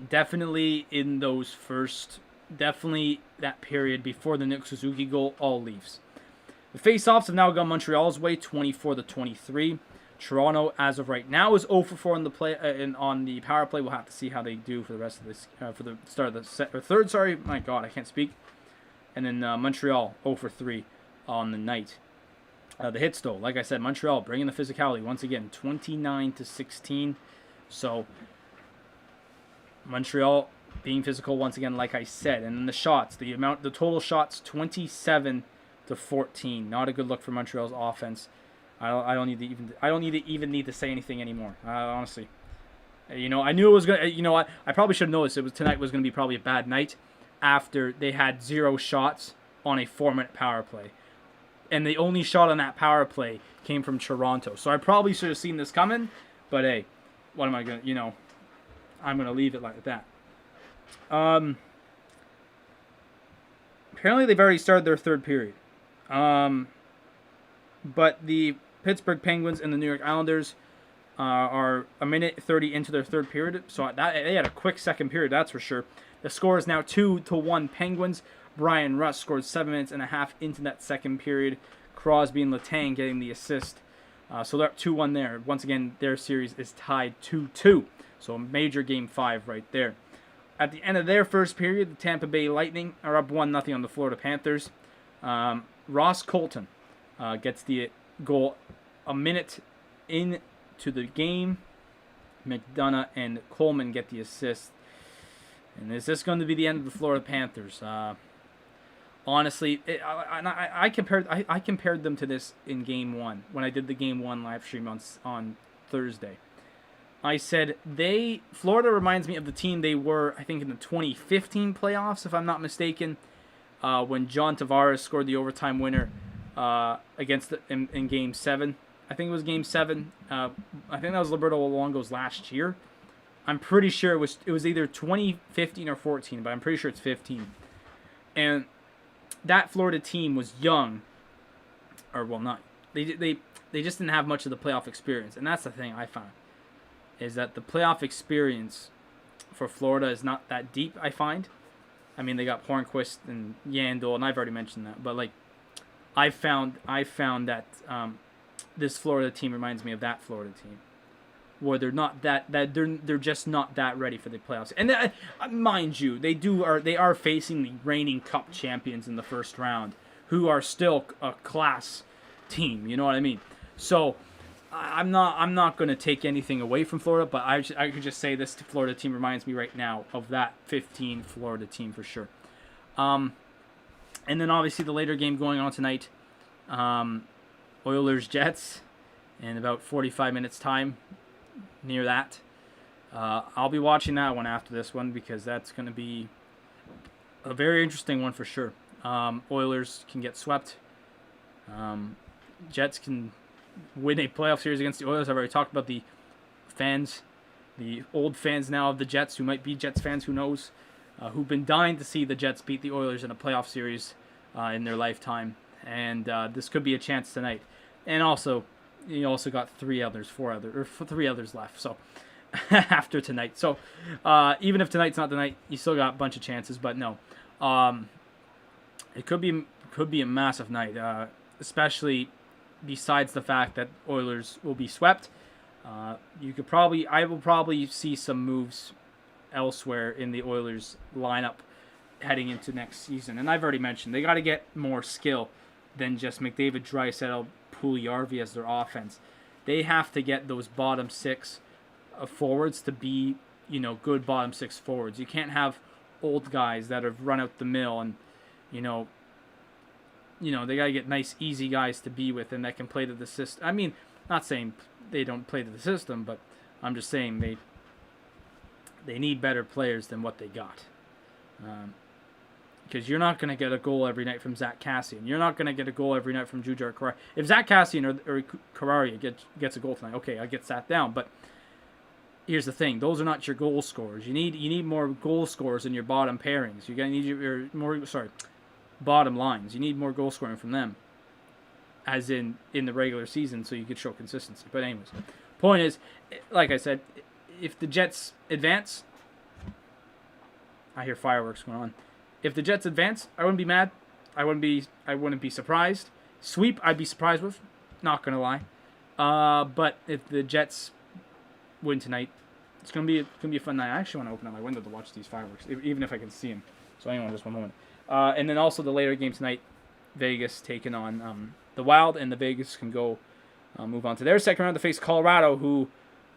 definitely in that period before the Nick Suzuki goal, all Leafs. The face-offs have now gone Montreal's way, 24-23. Toronto, as of right now, is 0-for-4 on the power play. We'll have to see how they do for the rest of this, for the start of the third. Sorry, my God, I can't speak. And then Montreal 0-for-3 on the night. The hits, though, like I said, Montreal bringing the physicality once again, 29-16. So Montreal being physical once again, like I said. And then the shots, the total shots, 27-14. Not a good look for Montreal's offense. I don't need to say anything anymore. Honestly, I knew it was gonna. I probably should have noticed tonight was gonna be probably a bad night after they had 0 shots on a 4-minute power play, and the only shot on that power play came from Toronto. So I probably should have seen this coming. But hey, what am I gonna? I'm gonna leave it like that. Apparently they've already started their third period. But the Pittsburgh Penguins and the New York Islanders are a minute 30 into their third period. So they had a quick second period, that's for sure. The score is now 2-1 Penguins. Brian Russ scored 7 minutes and a half into that second period. Crosby and Letang getting the assist So they're up 2-1 there. Once again, their series is tied 2-2. So a major Game 5 right there. At the end of their first period, the Tampa Bay Lightning are up 1-0 on the Florida Panthers. Ross Colton gets the goal a minute into the game. McDonough and Coleman get the assist. And is this going to be the end of the Florida Panthers? Honestly, I compared them to this in Game 1 when I did the Game 1 live stream on Thursday. I said Florida reminds me of the team they were, I think, in the 2015 playoffs, if I'm not mistaken, when John Tavares scored the overtime winner in Game 7. I think it was Game 7. I think that was Roberto Luongo's last year. I'm pretty sure it was either 2015 or 14, but I'm pretty sure it's 15. And that Florida team was young, or well, not. They just didn't have much of the playoff experience, and that's the thing I found, is that the playoff experience for Florida is not that deep. I find. I mean, they got Hornquist and Yandel, and I've already mentioned that, but like, I found that this Florida team reminds me of that Florida team, where they're not they're just not that ready for the playoffs. And mind you, they are facing the reigning Cup champions in the first round, who are still a class team. You know what I mean? So I'm not going to take anything away from Florida, but I could just say this Florida team reminds me right now of that 15 Florida team for sure. And then obviously the later game going on tonight, Oilers Jets in about 45 minutes time. Near that, I'll be watching that one after this one, because that's going to be a very interesting one for sure. Oilers can get swept. Jets can win a playoff series against the Oilers. I've already talked about the fans, the old fans now of the Jets, who might be Jets fans, who knows, who've been dying to see the Jets beat the Oilers in a playoff series in their lifetime. And this could be a chance tonight. And also, you also got three others left. So after tonight, so even if tonight's not the night, you still got a bunch of chances. But no, it could be a massive night, especially besides the fact that Oilers will be swept. I will probably see some moves elsewhere in the Oilers lineup heading into next season. And I've already mentioned they got to get more skill than just McDavid, Draisaitl, Puljujarvi as their offense. They have to get those bottom six forwards to be, good bottom six forwards. You can't have old guys that have run out the mill, and they gotta get nice, easy guys to be with and that can play to the system. I mean, not saying they don't play to the system, but I'm just saying they need better players than what they got. Because you're not going to get a goal every night from Zach Kassian. You're not going to get a goal every night from Jujhar Khaira. If Zach Kassian or Khaira gets a goal tonight, okay, I get sat down. But here's the thing: those are not your goal scorers. You need more goal scorers in your bottom pairings. You're going to need your bottom lines. You need more goal scoring from them, as in the regular season, so you could show consistency. But anyways, point is, like I said, if the Jets advance, I hear fireworks going on. If the Jets advance, I wouldn't be mad. I wouldn't be surprised. Sweep, I'd be surprised with. Not gonna lie. But if the Jets win tonight, it's gonna be a fun night. I actually want to open up my window to watch these fireworks, even if I can see them. So hang on just one moment. And then also the later game tonight, Vegas taking on the Wild, and the Vegas can go move on to their second round to face Colorado, who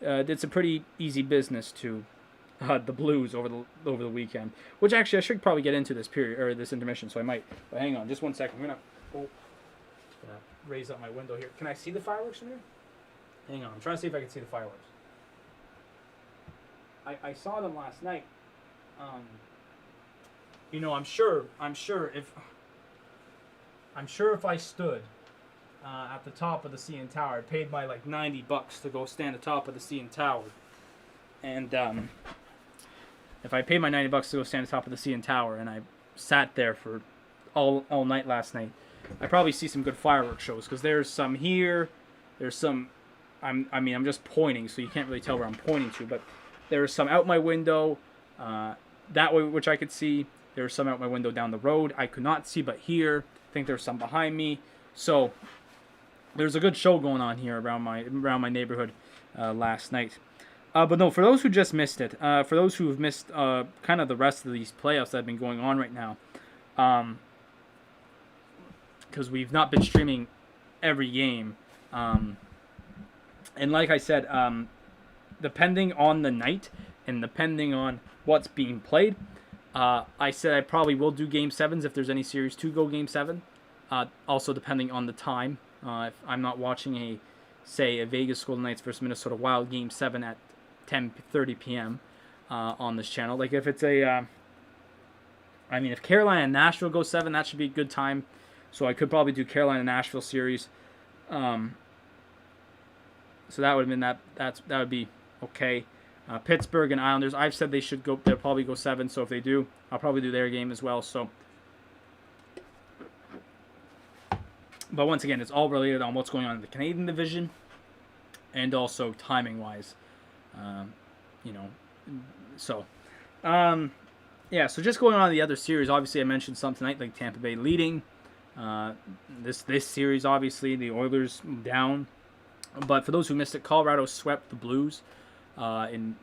did some pretty easy business to the Blues over the weekend. Which actually I should probably get into this period or this intermission, so I might. But hang on, just 1 second. I'm gonna raise up my window here. Can I see the fireworks from here? Hang on, I'm trying to see if I can see the fireworks. I saw them last night. I'm sure if I stood at the top of the CN Tower, I paid my like $90 to go stand at the top of the CN Tower, and if I paid my $90 to go stand at the top of the CN Tower, and I sat there for all night last night, I probably see some good fireworks shows, because there's some here, there's some. I'm just pointing, so you can't really tell where I'm pointing to, but there's some out my window, that way, which I could see. There's some out my window down the road I could not see, but here I think there's some behind me. So there's a good show going on here around my neighborhood last night. But no, for those who just missed it, for those who have missed kind of the rest of these playoffs that have been going on right now, because we've not been streaming every game, and like I said, depending on the night and depending on what's being played, I said I probably will do Game 7s if there's any Series 2 go Game 7. Also depending on the time. If I'm not watching a Vegas Golden Knights versus Minnesota Wild Game 7 at 10:30 p.m. On this channel. Like if it's if Carolina and Nashville go 7, that should be a good time. So I could probably do Carolina-Nashville series. So that would have been that would be okay. Pittsburgh and Islanders, I've said they'll probably go 7, so if they do, I'll probably do their game as well. So, but once again, it's all related on what's going on in the Canadian division, and also timing wise, So, yeah. So just going on to the other series, obviously I mentioned some tonight, like Tampa Bay leading. This series, obviously the Oilers down, but for those who missed it, Colorado swept the Blues. In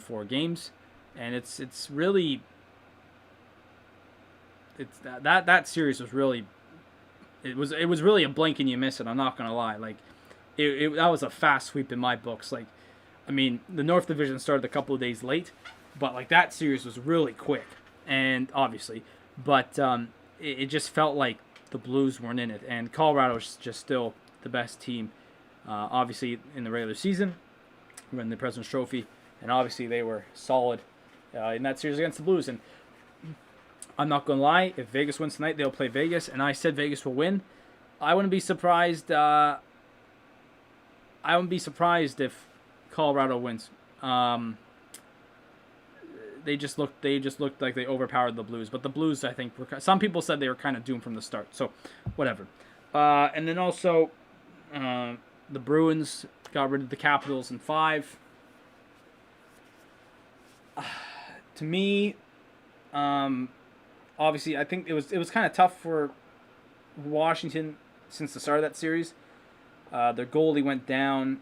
4 games, and it's really that series was really it was really a blink and you miss it. I'm not gonna lie, like that was a fast sweep in my books. Like, I mean, the North Division started a couple of days late, but like that series was really quick, and obviously, but it just felt like the Blues weren't in it, and Colorado's just still the best team, obviously in the regular season. Win the President's Trophy, and obviously they were solid in that series against the Blues. And I'm not going to lie, if Vegas wins tonight, they'll play Vegas, and I said Vegas will win. I wouldn't be surprised. I wouldn't be surprised if Colorado wins. They just looked like they overpowered the Blues, but the Blues, I think, some people said they were kind of doomed from the start. So, whatever. And then also, the Bruins got rid of the Capitals in 5. To me, obviously, I think it was kind of tough for Washington since the start of that series. Their goalie went down.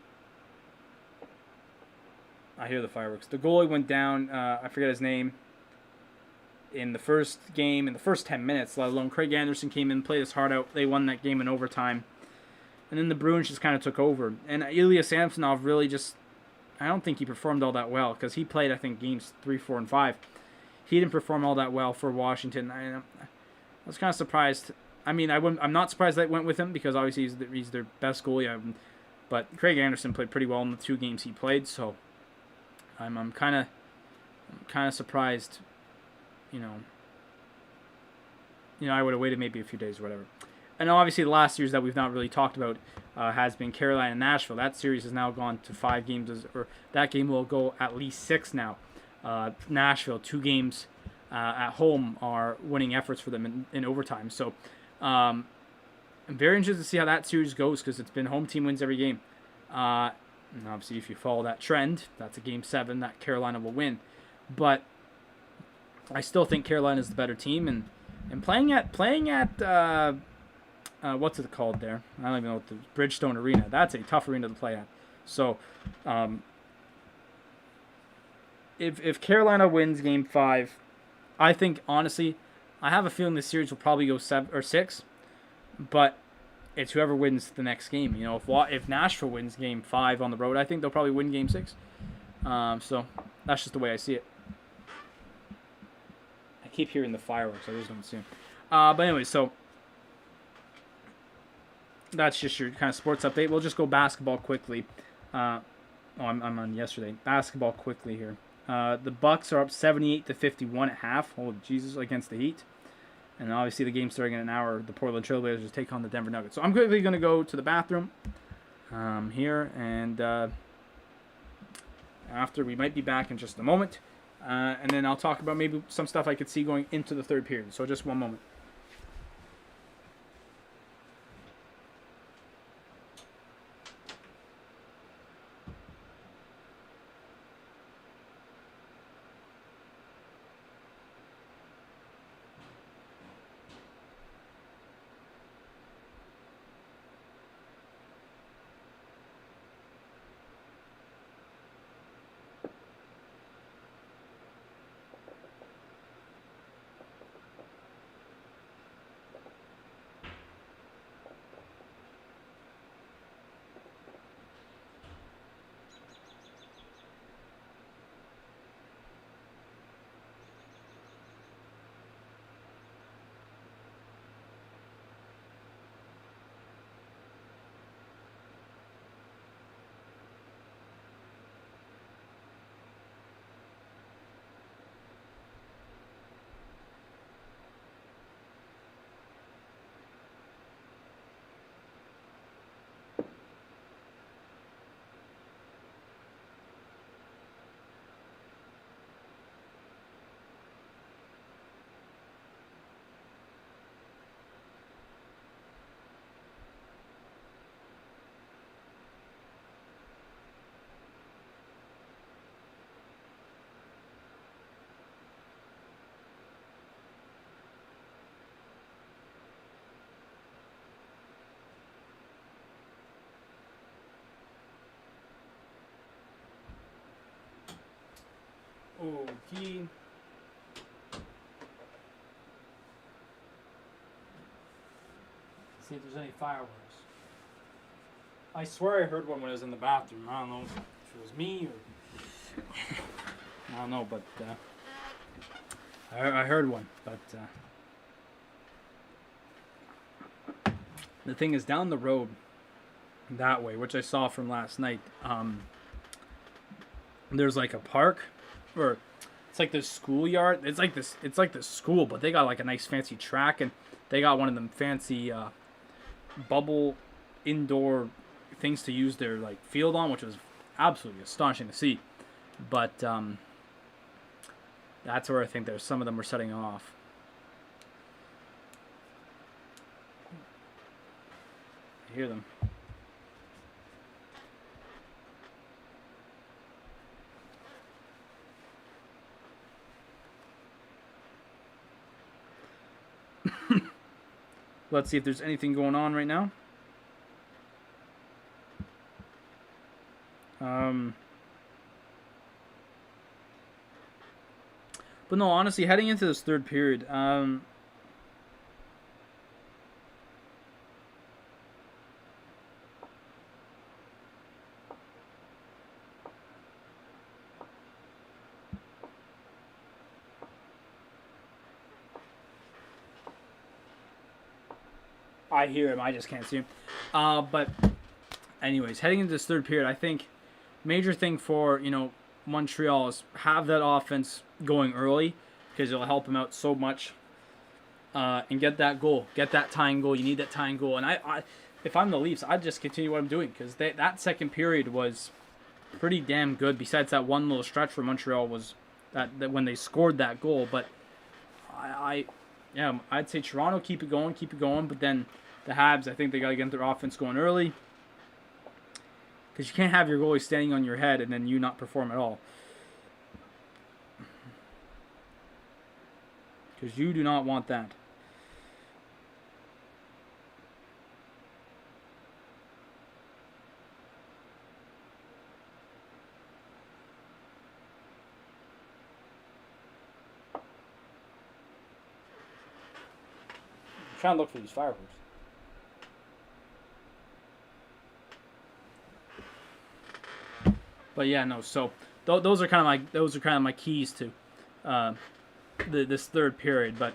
I hear the fireworks. The goalie went down. I forget his name. In the first game, in the first 10 minutes, let alone Craig Anderson came in, played his heart out. They won that game in overtime. And then the Bruins just kind of took over. And Ilya Samsonov really I don't think he performed all that well, because he played, I think, games 3, 4, and 5. He didn't perform all that well for Washington. I was kind of surprised. I mean, I'm not surprised that went with him, because obviously he's their best goalie. But Craig Anderson played pretty well in the 2 games he played, so I'm kind of surprised. I would have waited maybe a few days or whatever. And obviously the last series that we've not really talked about has been Carolina and Nashville. That series has now gone to 5 games, or that game will go at least 6 now. Nashville, 2 games at home are winning efforts for them in overtime. So I'm very interested to see how that series goes, because it's been home team wins every game. And obviously if you follow that trend, that's a Game 7 that Carolina will win. But I still think Carolina is the better team, and playing at what's it called there? I don't even know what the Bridgestone Arena. That's a tough arena to play at. So, if Carolina wins Game 5, I think honestly, I have a feeling this series will probably go 7 or 6. But it's whoever wins the next game. If Nashville wins Game 5 on the road, I think they'll probably win Game 6. So that's just the way I see it. I keep hearing the fireworks. I just don't see them. But anyway, so that's just your kind of sports update. We'll just go basketball quickly. I'm on yesterday. Basketball quickly here. The Bucks are up 78-51 at half. Oh, Jesus, against the Heat. And obviously the game starting in an hour. The Portland Trailblazers take on the Denver Nuggets. So I'm quickly going to go to the bathroom here. And after, we might be back in just a moment. And then I'll talk about maybe some stuff I could see going into the third period. So just one moment. Okay. See if there's any fireworks. I swear I heard one when I was in the bathroom. I don't know if it was me or I don't know, but I heard one. But the thing is, down the road that way, which I saw from last night, there's like a park, or it's like this schoolyard. It's like this school, but they got like a nice fancy track, and they got one of them fancy bubble indoor things to use their like field on, which was absolutely astonishing to see. But that's where I think there's some of them were setting off. I hear them. Let's see if there's anything going on right now. But no, honestly, heading into this third period, I hear him, I just can't see him. But anyways, heading into this third period, I think major thing for, Montreal is have that offense going early, because it'll help them out so much, and get that goal, get that tying goal. You need that tying goal. And I if I'm the Leafs, I'd just continue what I'm doing, because that second period was pretty damn good. Besides that one little stretch for Montreal was that when they scored that goal. But I'd say Toronto, keep it going. But then the Habs, I think they got to get their offense going early, because you can't have your goalie standing on your head and then you not perform at all. Because you do not want that. I'm trying to look for these fireworks. But yeah, no. So those are kind of my keys to this third period. But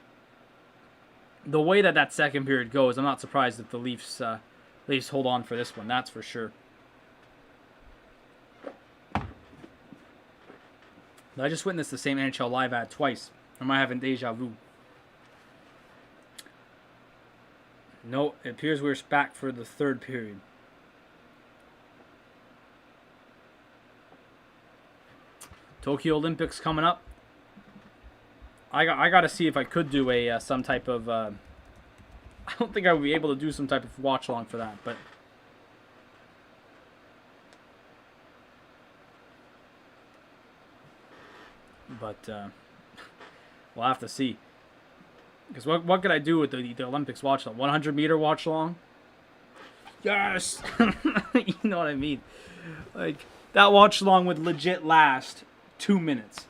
the way that second period goes, I'm not surprised if the Leafs hold on for this one. That's for sure. I just witnessed the same NHL live ad twice. Am I having deja vu? No, it appears we're back for the third period. Tokyo Olympics coming up. I got to see if I could do a some type of. I don't think I would be able to do some type of watch along for that, but. We'll have to see. Because what could I do with the Olympics watch along? 100-meter watch along? Yes! You know what I mean? Like, that watch along would legit last 2 minutes.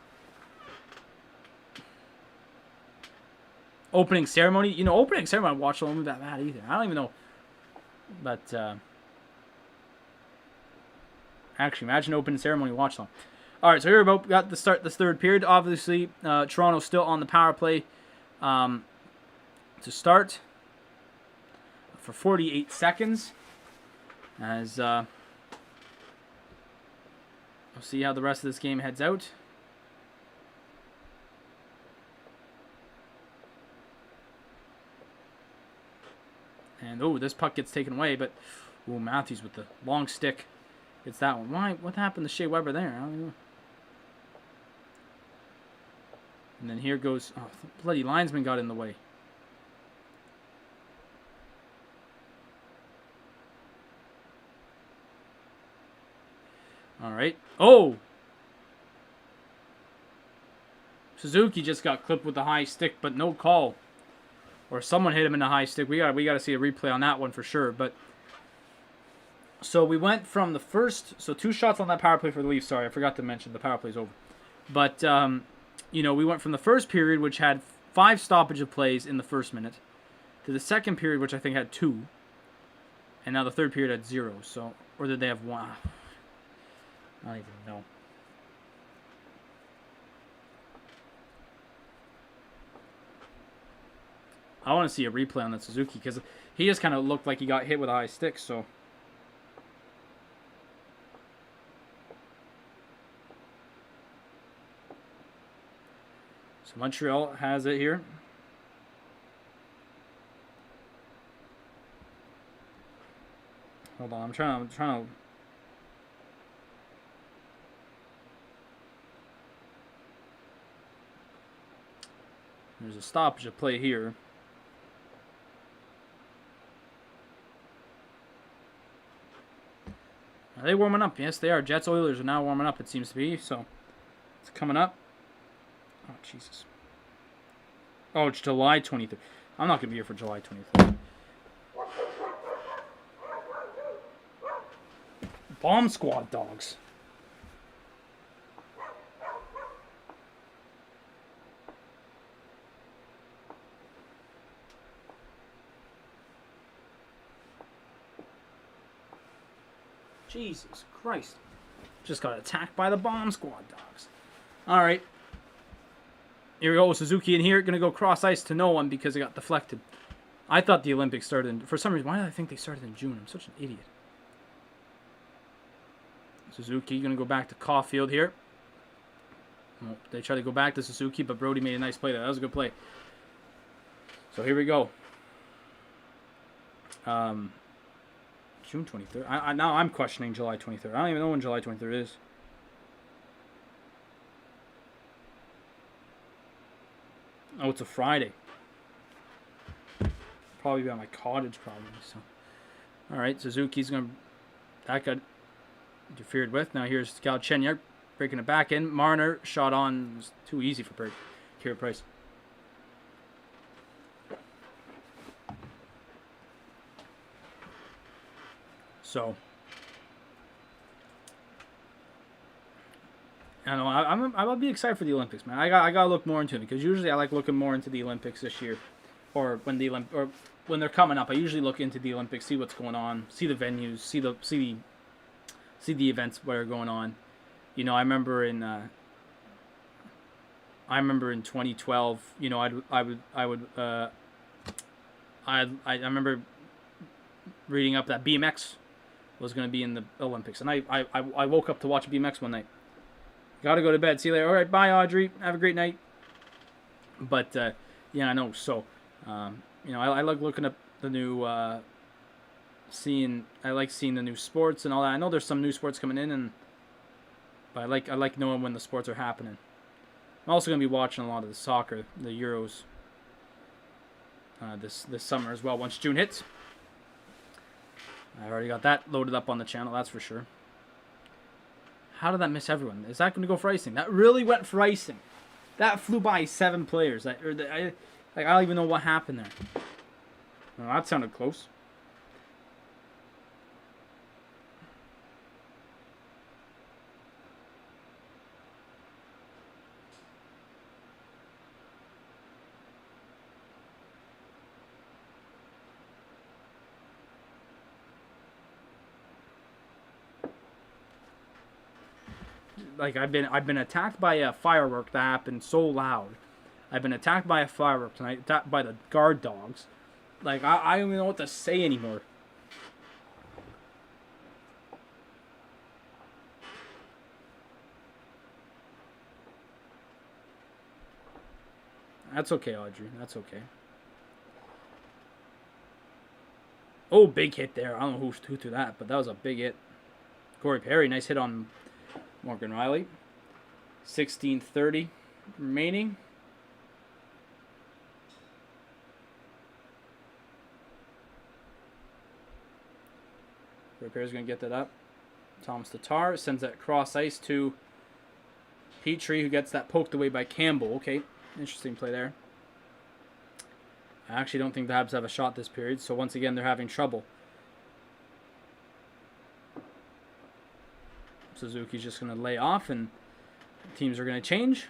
Opening ceremony? Opening ceremony watch along isn't that bad either. I don't even know. But, actually, imagine opening ceremony watch along. Alright, so here we got to start this third period. Obviously, Toronto's still on the power play to start for 48 seconds. As we'll see how the rest of this game heads out. And, this puck gets taken away, but, Matthews with the long stick gets that one. Why? What happened to Shea Weber there? I don't know. And then here goes, the bloody linesman got in the way. All right. Oh! Suzuki just got clipped with the high stick, but no call. Or someone hit him in the high stick. We got to see a replay on that one for sure. But so we went from the first, so 2 shots on that power play for the Leafs. Sorry, I forgot to mention the power play's over. But, we went from the first period, which had 5 stoppage of plays in the first minute, to the second period, which I think had 2. And now the third period had 0. So, or did they have 1? I don't even know. I want to see a replay on that Suzuki because he just kind of looked like he got hit with a high stick. So Montreal has it here. Hold on, I'm trying to. There's a stoppage of play here. Are they warming up? Yes, they are. Jets Oilers are now warming up, it seems to be. So it's coming up. Oh, Jesus. Oh, it's July 23rd. I'm not going to be here for July 23rd. Bomb squad dogs. Jesus Christ. Just got attacked by the bomb squad dogs. Alright. Here we go. Suzuki in here. Going to go cross ice to no one because it got deflected. I thought the Olympics started in... For some reason, why did I think they started in June? I'm such an idiot. Suzuki going to go back to Caulfield here. Oh, they try to go back to Suzuki, but Brody made a nice play there. That was a good play. So here we go. June 23rd. Now I'm questioning July 23rd. I don't even know when July 23rd is. Oh, it's a Friday. Probably be at my cottage, probably. So, all right, Suzuki's gonna. That got interfered with. Now here's Galchenyuk breaking it back in. Marner shot on. It was too easy for Carey Price. So, I don't know. I'll be excited for the Olympics, man. I gotta look more into it because usually I like looking more into the Olympics this year, or when they're coming up. I usually look into the Olympics, see what's going on, see the venues, see the events that are going on. You know, I remember in 2012. You know, I remember reading up that BMX was going to be in the Olympics, and I woke up to watch BMX one night. Got to go to bed. See you later. All right, bye, Audrey. Have a great night. But yeah, I know. So, you know, I like looking up the new, I like seeing the new sports and all that. I know there's some new sports coming in, but I like knowing when the sports are happening. I'm also going to be watching a lot of the soccer, the Euros, this summer as well. Once June hits, I already got that loaded up on the channel. That's for sure. How did that miss everyone? Is that going to go for icing? That really went for icing. That flew by 7 players. I don't even know what happened there. Well, that sounded close. Like I've been attacked by a firework that happened so loud. I've been attacked by a firework tonight, attacked by the guard dogs. Like I don't even know what to say anymore. That's okay, Audrey. That's okay. Oh, big hit there. I don't know who threw that, but that was a big hit. Corey Perry, nice hit on Morgan Riley. 16:30 remaining. Repair's going to get that up. Thomas Tatar sends that cross ice to Petrie, who gets that poked away by Campbell. Okay, interesting play there. I actually don't think the Habs have a shot this period, so once again they're having trouble. Suzuki's just going to lay off, and Teams are going to change.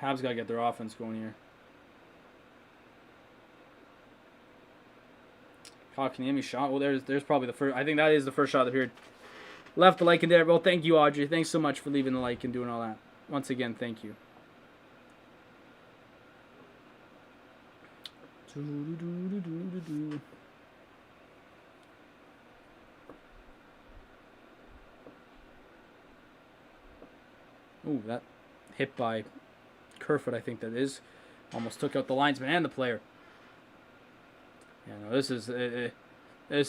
Habs got to get their offense going here. Kotkaniemi shot. Well, there's probably the first. I think that is the first shot of the period. Left the like and there. Well, thank you, Audrey. Thanks so much for leaving the like and doing all that. Once again, thank you. Ooh, that hit by Kerfoot, I think that is. Almost took out the linesman and the player. Yeah, no, this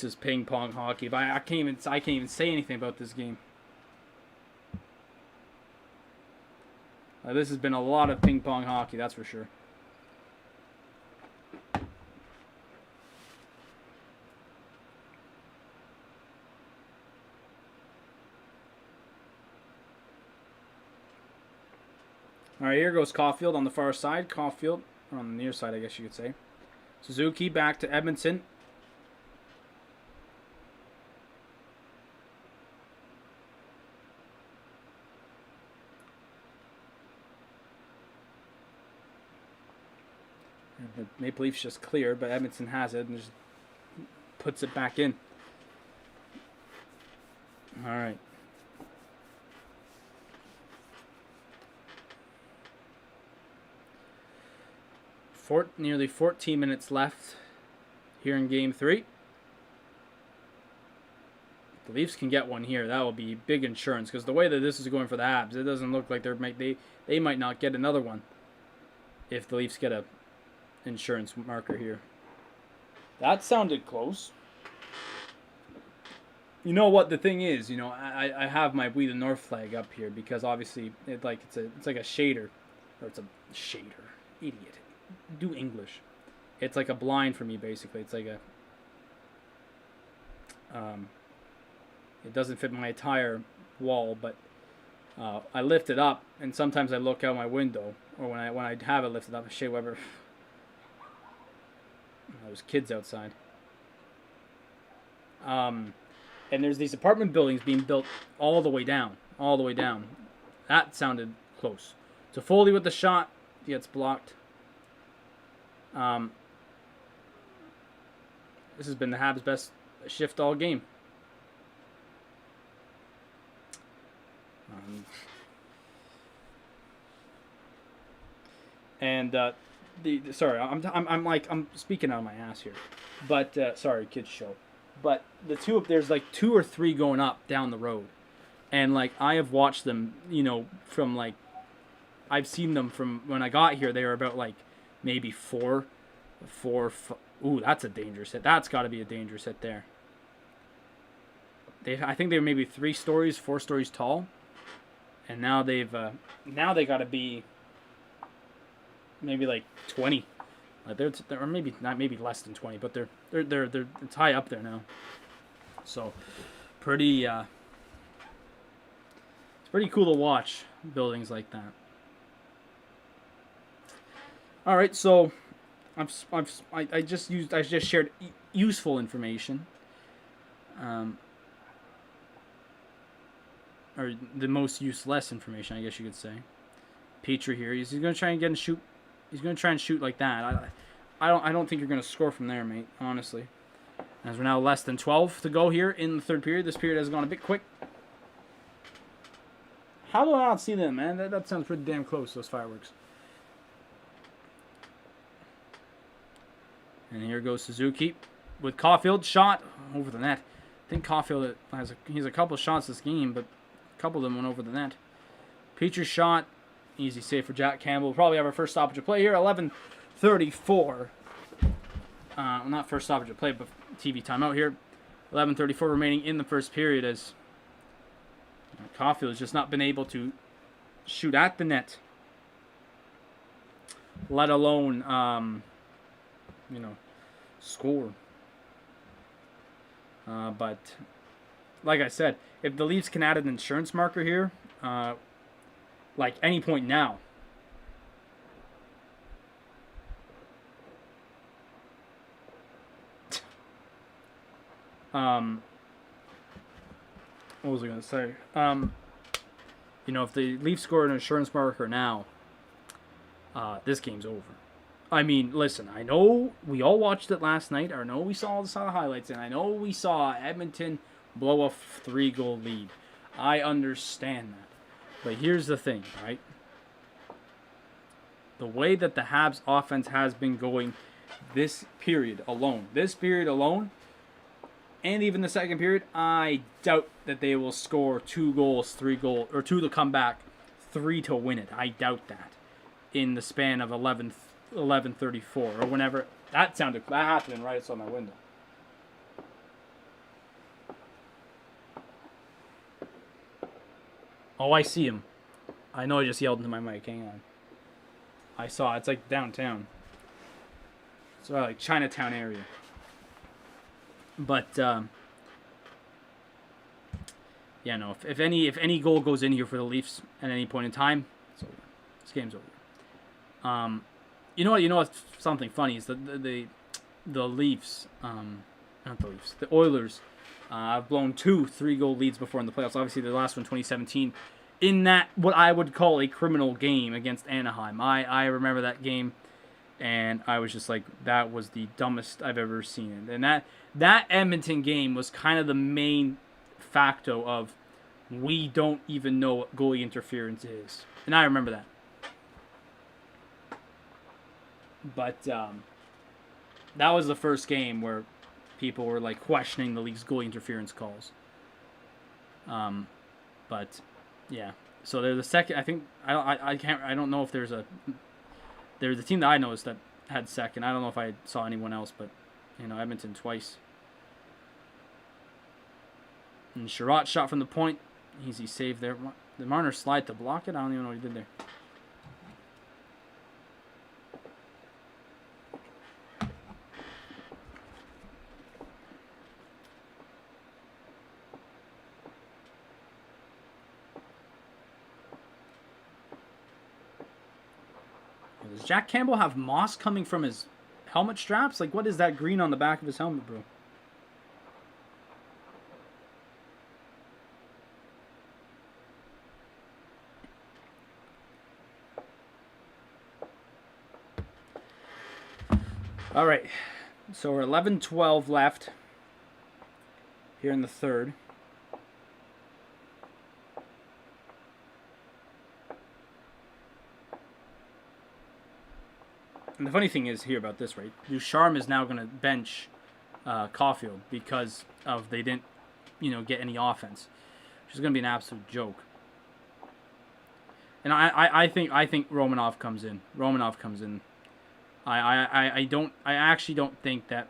is ping pong hockey. But I can't even say anything about this game. This has been a lot of ping pong hockey, that's for sure. All right, here goes Caulfield on the far side. Caulfield, or on the near side, I guess you could say. Suzuki back to Edmondson. The Maple Leafs just clear, but Edmondson has it and just puts it back in. All right. Nearly 14 minutes left here in Game 3. The Leafs can get one here. That will be big insurance because the way that this is going for the Habs, it doesn't look like they might not get another one if the Leafs get a insurance marker here. That sounded close. You know what the thing is? You know, I have my We the North flag up here because obviously it's like a shader, or it's a shader. Idiot. Do English. It's like a blind for me, basically. It's like a it doesn't fit my entire wall, but I lift it up, and sometimes I look out my window, or when I have it lifted up, Shea Weber. There's kids outside. And there's these apartment buildings being built all the way down, That sounded close. So Foley with the shot gets blocked. This has been the Habs' best shift all game. Sorry, I'm speaking out of my ass here, but sorry, kids show. But there's like 2 or 3 going up down the road, and like I have watched them, you know, from like I've seen them from when I got here. They were about like maybe 4. Ooh, that's a dangerous hit. That's got to be a dangerous hit there. I think they were maybe 3 stories, 4 stories tall, and now they got to be maybe like 20. Or maybe not, maybe less than 20, but they're it's high up there now. So pretty it's pretty cool to watch buildings like that. All right, so I just shared useful information, or the most useless information, I guess you could say. Petrie here, he's going to try and shoot. He's going to try and shoot like that. I don't think you're going to score from there, mate. Honestly, as we're now less than 12 to go here in the third period. This period has gone a bit quick. How do I not see them, man? That sounds pretty damn close. Those fireworks. And here goes Suzuki with Caulfield. Shot over the net. I think Caulfield has a couple of shots this game, but a couple of them went over the net. Petrie's shot. Easy save for Jack Campbell. We'll probably have our first stoppage of play here. 11:34. Well, not first stoppage of play, but TV timeout here. 11:34 remaining in the first period as Caulfield has just not been able to shoot at the net, let alone score. But like I said, if the Leafs can add an insurance marker here, like any point now, What was I going to say? If the Leafs score an insurance marker now, this game's over. I mean, listen, I know we all watched it last night. I know we saw the highlights, and I know we saw Edmonton blow a 3-goal lead. I understand that. But here's the thing, right? The way that the Habs offense has been going this period alone, and even the second period, I doubt that they will score 2 goals, 3 goals, or 2 to come back, 3 to win it. I doubt that in the span of 11:34 or whenever. That happened right outside my window. Oh, I see him. I know I just yelled into my mic. Hang on. I saw. It's like downtown. It's like Chinatown area. But yeah, no. If any goal goes in here for the Leafs at any point in time, it's over. This game's over. You know what's something funny is that the Leafs, not the Leafs, the Oilers, have blown 2 3-goal leads before in the playoffs. Obviously, the last one, 2017, in that what I would call a criminal game against Anaheim. I remember that game, and I was just like, that was the dumbest I've ever seen. And that Edmonton game was kind of the main facto of we don't even know what goalie interference is. And I remember that. But that was the first game where people were like questioning the league's goalie interference calls. But yeah, so they're the second. I think I don't know if there's a team that I noticed that had second. I don't know if I saw anyone else, but Edmonton twice. And Sherratt shot from the point, easy save there. Did Marner slide to block it? I don't even know what he did there. Does Jack Campbell have moss coming from his helmet straps? Like, what is that green on the back of his helmet, bro? All right. So we're 11-12 left here in the third. And the funny thing is here about this, right? Ducharme is now going to bench Caulfield because of they didn't, get any offense, which is going to be an absolute joke. And I think Romanov comes in. I actually don't think that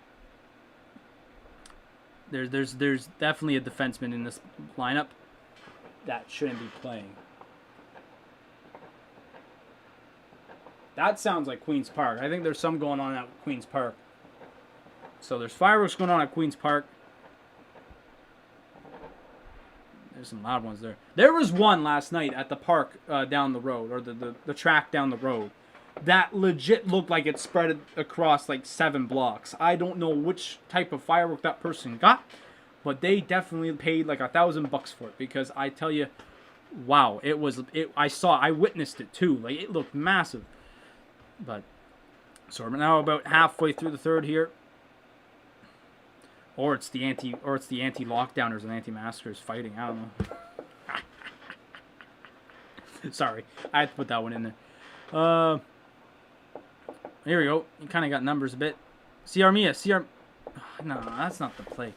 there's definitely a defenseman in this lineup that shouldn't be playing. That sounds like Queen's Park. I think there's some going on at Queen's Park. So there's fireworks going on at Queen's Park. There's some loud ones there. There was one last night at the park down the road, or the track down the road, that legit looked like it spread across like 7 blocks. I don't know which type of firework that person got, but they definitely paid like $1,000 for it, because I tell you, wow, I witnessed it too. Like, it looked massive. But so we're now about halfway through the third here. Or it's the anti-lockdowners and anti-maskers fighting. I don't know. Sorry, I had to put that one in there. Here we go. You kind of got numbers a bit. CR. No, that's not the play.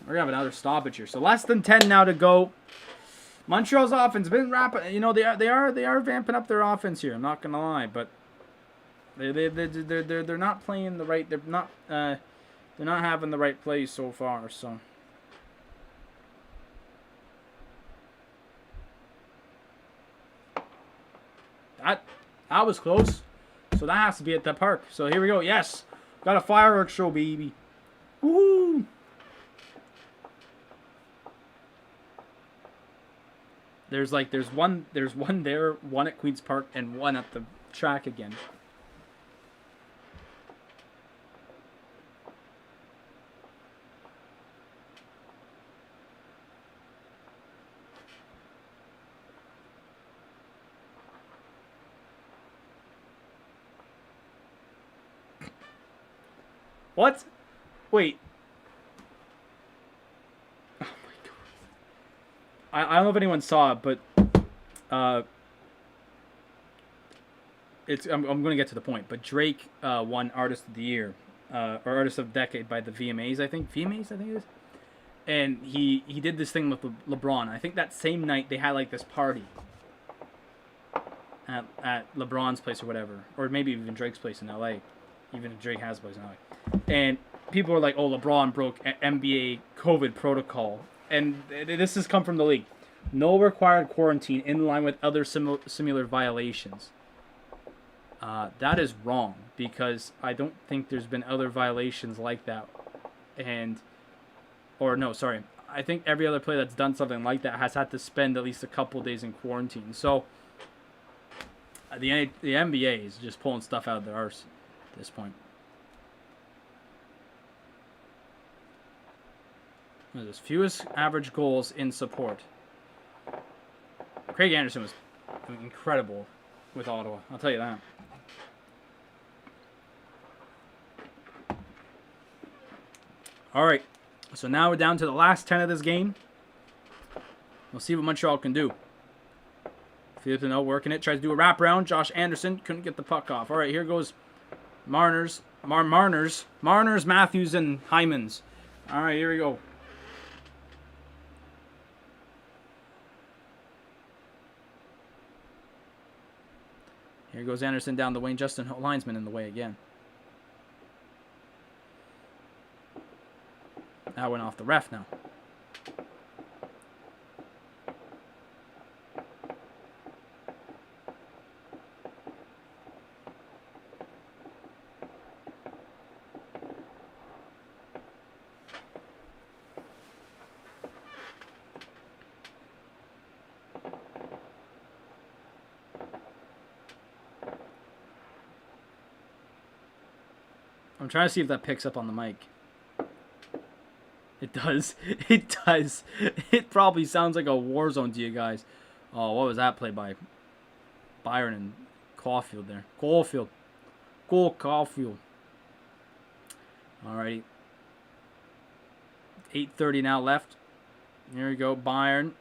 We're gonna have another stoppage here. So less than 10 now to go. Montreal's offense been rapid. They are vamping up their offense here. I'm not gonna lie, but they're not playing the right. They're not having the right plays so far. So that was close. So that has to be at the park. So here we go. Yes, got a fireworks show, baby. Woo! There's one there, one at Queen's Park, and one at the track again. What? Wait. Oh my god. I don't know if anyone saw it, but I'm going to get to the point. But Drake won Artist of the Year, or Artist of the Decade by the VMAs, I think. VMAs, I think it is. And he did this thing with LeBron. I think that same night they had like this party at LeBron's place or whatever, or maybe even Drake's place in LA, even if Drake has a place in LA. And people were like, "Oh, LeBron broke NBA COVID protocol," and this has come from the league. No required quarantine in line with other similar violations. That is wrong, because I don't think there's been other violations like that, I think every other player that's done something like that has had to spend at least a couple days in quarantine. So the NBA is just pulling stuff out of their arse at this point. There's fewest average goals in support. Craig Anderson was incredible with Ottawa, I'll tell you that. All right, so now we're down to the last 10 of this game. We'll see what Montreal can do. Filipino working it, tries to do a wraparound. Josh Anderson couldn't get the puck off. All right, here goes Marners, Matthews, and Hymans. All right, here we go. Here goes Anderson down the wing. Justin Linesman in the way again. That went off the ref now. I'm trying to see if that picks up on the mic. It does. It does. It probably sounds like a war zone to you guys. Oh, what was that play by Byron and Caulfield there? Caulfield. Caulfield. Alrighty. 8:30 now left. Here we go. Byron.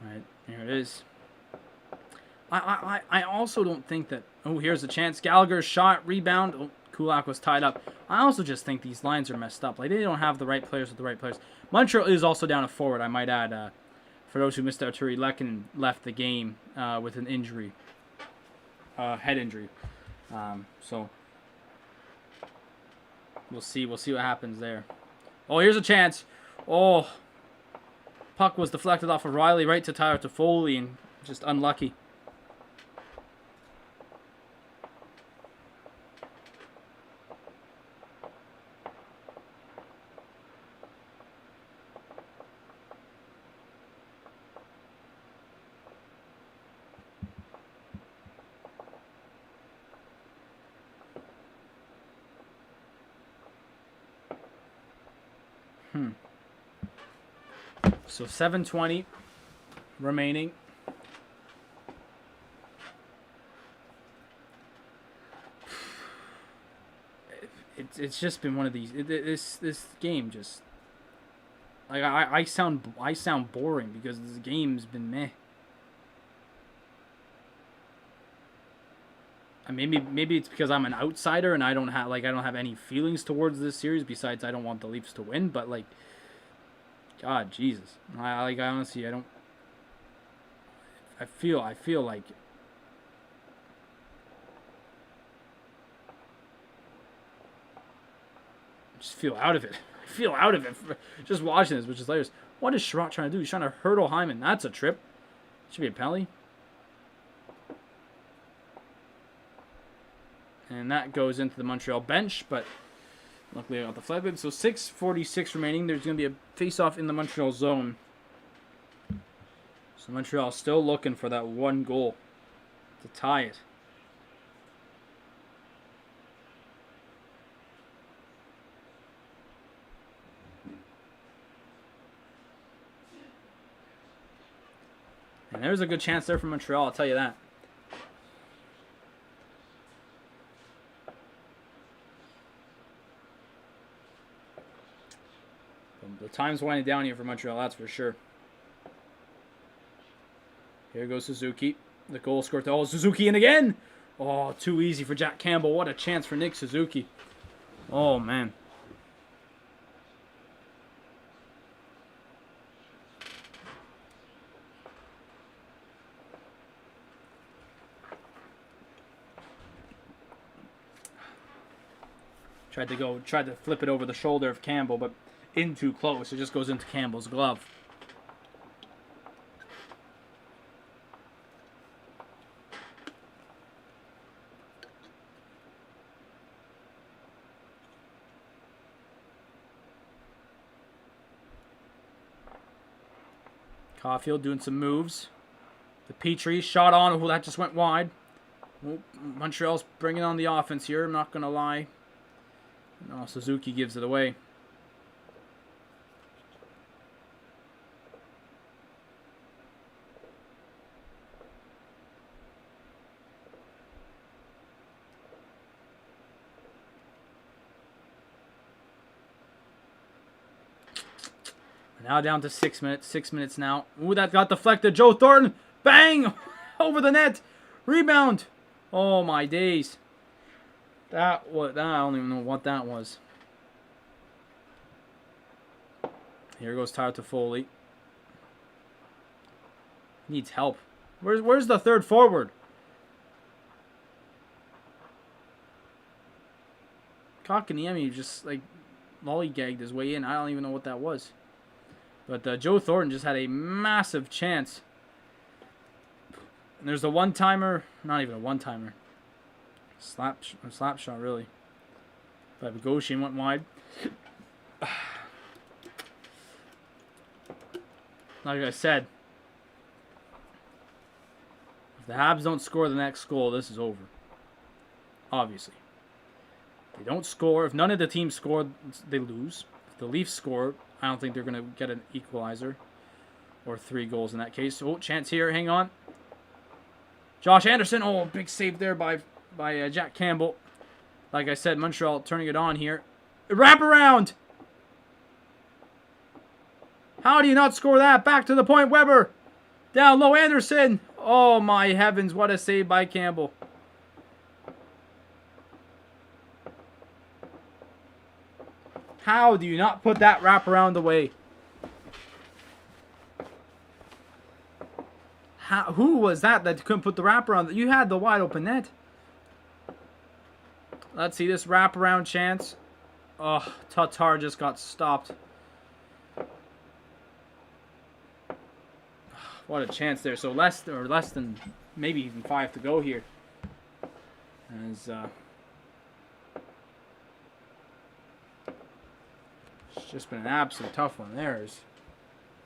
Alright, here it is. I also don't think that... Oh, here's a chance. Gallagher's shot, rebound. Oh, Kulak was tied up. I also just think these lines are messed up. Like, they don't have the right players with the right players. Montreal is also down a forward, I might add. For those who missed out, Turi Lekkinen left the game with an injury. Head injury. So... We'll see what happens there. Oh, here's a chance. Oh. Puck was deflected off of Riley right to Tyler Toffoli, and just unlucky. So 7:20 remaining. It's just been one of these. This game just like I sound boring because this game's been meh. And maybe it's because I'm an outsider and I don't have any feelings towards this series besides I don't want the Leafs to win, but like, God, Jesus, I honestly I don't. I feel like. I just feel out of it. I feel out of it just watching this, which is hilarious. What is Sherratt trying to do? He's trying to hurdle Hyman. That's a trip. Should be a penalty. And that goes into the Montreal bench, but luckily I got the flag. So 6:46 remaining. There's going to be a face-off in the Montreal zone. So Montreal still looking for that one goal to tie it. And there's a good chance there for Montreal, I'll tell you that. The time's winding down here for Montreal, that's for sure. Here goes Suzuki. The goal scored to Suzuki in again. Oh, too easy for Jack Campbell. What a chance for Nick Suzuki. Oh, man. Tried to flip it over the shoulder of Campbell, but in too close. It just goes into Campbell's glove. Caulfield doing some moves. The Petrie shot on. Oh, that just went wide. Oh, Montreal's bringing on the offense here. I'm not going to lie. No, Suzuki gives it away. Now down to 6 minutes. 6 minutes now. Ooh, that got deflected. Joe Thornton. Bang! Over the net. Rebound. Oh, my days. I don't even know what that was. Here goes Tyler Toffoli. Needs help. Where's the third forward? Kakaniemi just like lollygagged his way in. I don't even know what that was. But Joe Thornton just had a massive chance. And there's a one-timer. Not even a one-timer. Slap shot, really. But Bogosian went wide. Like I said, if the Habs don't score the next goal, this is over. Obviously. If they don't score, if none of the teams score, they lose. If the Leafs score, I don't think they're going to get an equalizer. Or 3 goals in that case. Oh, chance here. Hang on. Josh Anderson. Oh, big save there by Jack Campbell. Like I said, Montreal turning it on here. Wrap around. How do you not score that? Back to the point, Weber. Down low, Anderson. Oh, my heavens. What a save by Campbell. How do you not put that wraparound away? Who was that couldn't put the wraparound? You had the wide open net. Let's see this wraparound chance. Oh, Tatar just got stopped. What a chance there. So less than maybe even 5 to go here. As it's just been an absolute tough one. There's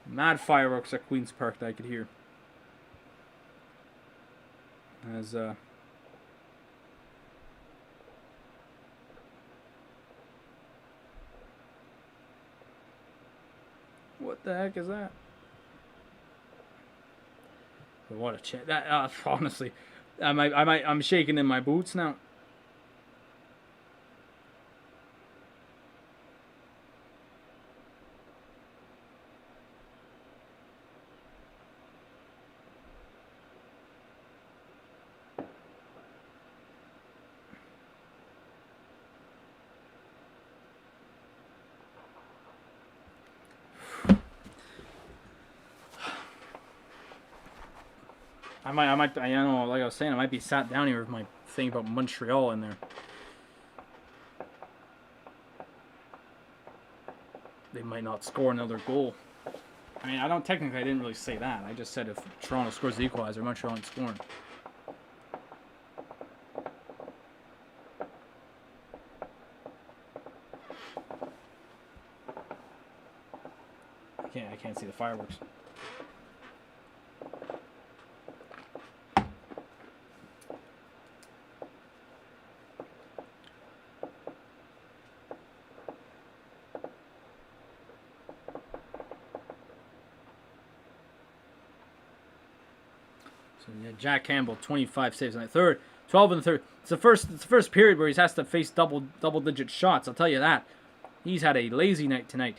mad fireworks at Queen's Park that I could hear. As what the heck is that? But what a chance! That honestly, I'm shaking in my boots now. I know, like I was saying, I might be sat down here with my thing about Montreal in there. They might not score another goal. I mean, I didn't really say that. I just said if Toronto scores the equalizer, Montreal ain't scoring. I can't see the fireworks. So yeah, Jack Campbell, 25 saves in the third, 12 in the third. It's the first period where he has to face double digit shots. I'll tell you that. He's had a lazy night tonight.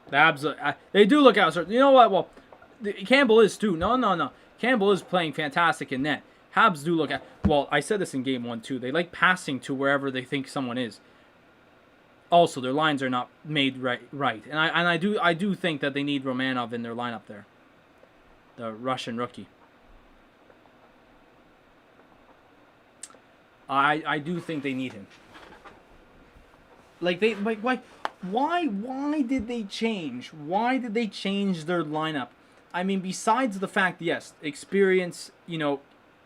The Habs, they do look out. You know what? Well, Campbell is too. No. Campbell is playing fantastic in net. Habs do look at. Well, I said this in game 1 too. They like passing to wherever they think someone is. Also, their lines are not made right, and I do think that they need Romanov in their lineup there. The Russian rookie. I do think they need him. Why did they change? Why did they change their lineup? I mean, besides the fact, yes, experience,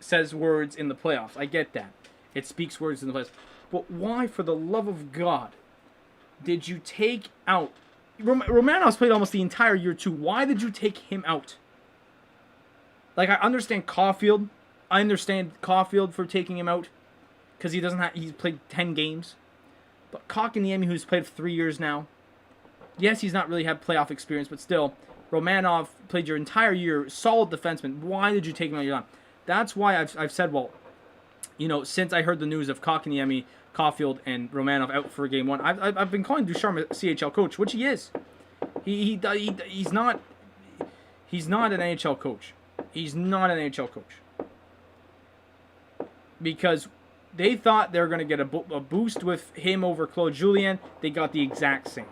says words in the playoffs. I get that. It speaks words in the playoffs. But why, for the love of God, did you take out... Romanov's played almost the entire year, too. Why did you take him out? I understand Caulfield. I understand Caulfield for taking him out. Because he's played 10 games. But Kotkaniemi, who's played for 3 years now. Yes, he's not really had playoff experience, but still. Romanov played your entire year. Solid defenseman. Why did you take him out of your line? That's why I've said, since I heard the news of Kotkaniemi, Caulfield, and Romanov out for game 1, I've been calling Ducharme a CHL coach, which he is. He's not an NHL coach. He's not an NHL coach. Because they thought they were going to get a boost with him over Claude Julien. They got the exact same.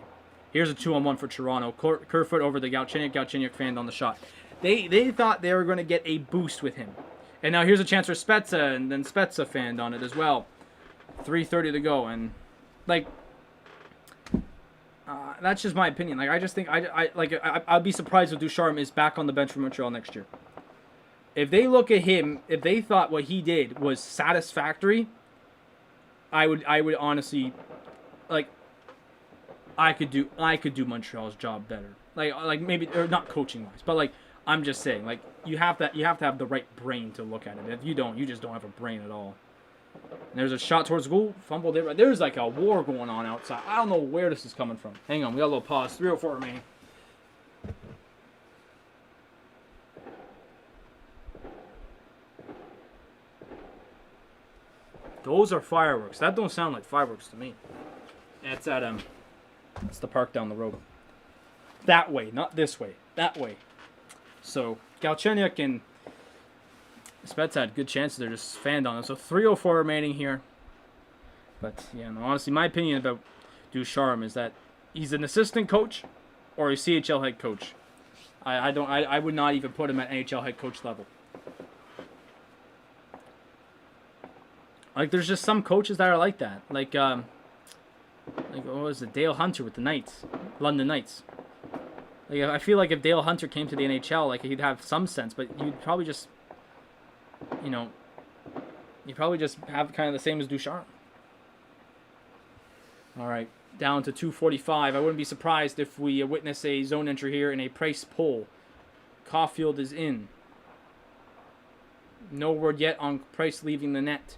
Here's a 2-on-1 for Toronto. Kerfoot over the Galchenyuk. Galchenyuk fanned on the shot. They thought they were going to get a boost with him. And now here's a chance for Spezza, and then Spezza fanned on it as well. 3:30 to go, and that's just my opinion. I just think I'd be surprised if Ducharme is back on the bench for Montreal next year. If they look at him, if they thought what he did was satisfactory, I would honestly, I could do Montreal's job better. Maybe, or not coaching wise, but I'm just saying, you have to have the right brain to look at it. If you don't, you just don't have a brain at all. And there's a shot towards the goal, fumbled it. There's a war going on outside. I don't know where this is coming from. Hang on, we got a little pause. 3:04 remaining. Those are fireworks. That don't sound like fireworks to me. It's at it's the park down the road. That way, not this way. That way. So Galchenyuk and Spets had good chances. They're just fanned on them. So 3:04 remaining here. But yeah, no, honestly, my opinion about Ducharme is that he's an assistant coach or a CHL head coach. I would not even put him at NHL head coach level. There's just some coaches that are like that. What was it? Dale Hunter with the Knights, London Knights. I feel like if Dale Hunter came to the NHL, he'd have some sense, but you'd probably just, you'd probably just have kind of the same as Ducharme. All right, down to 2:45. I wouldn't be surprised if we witness a zone entry here in a Price pull. Caulfield is in. No word yet on Price leaving the net.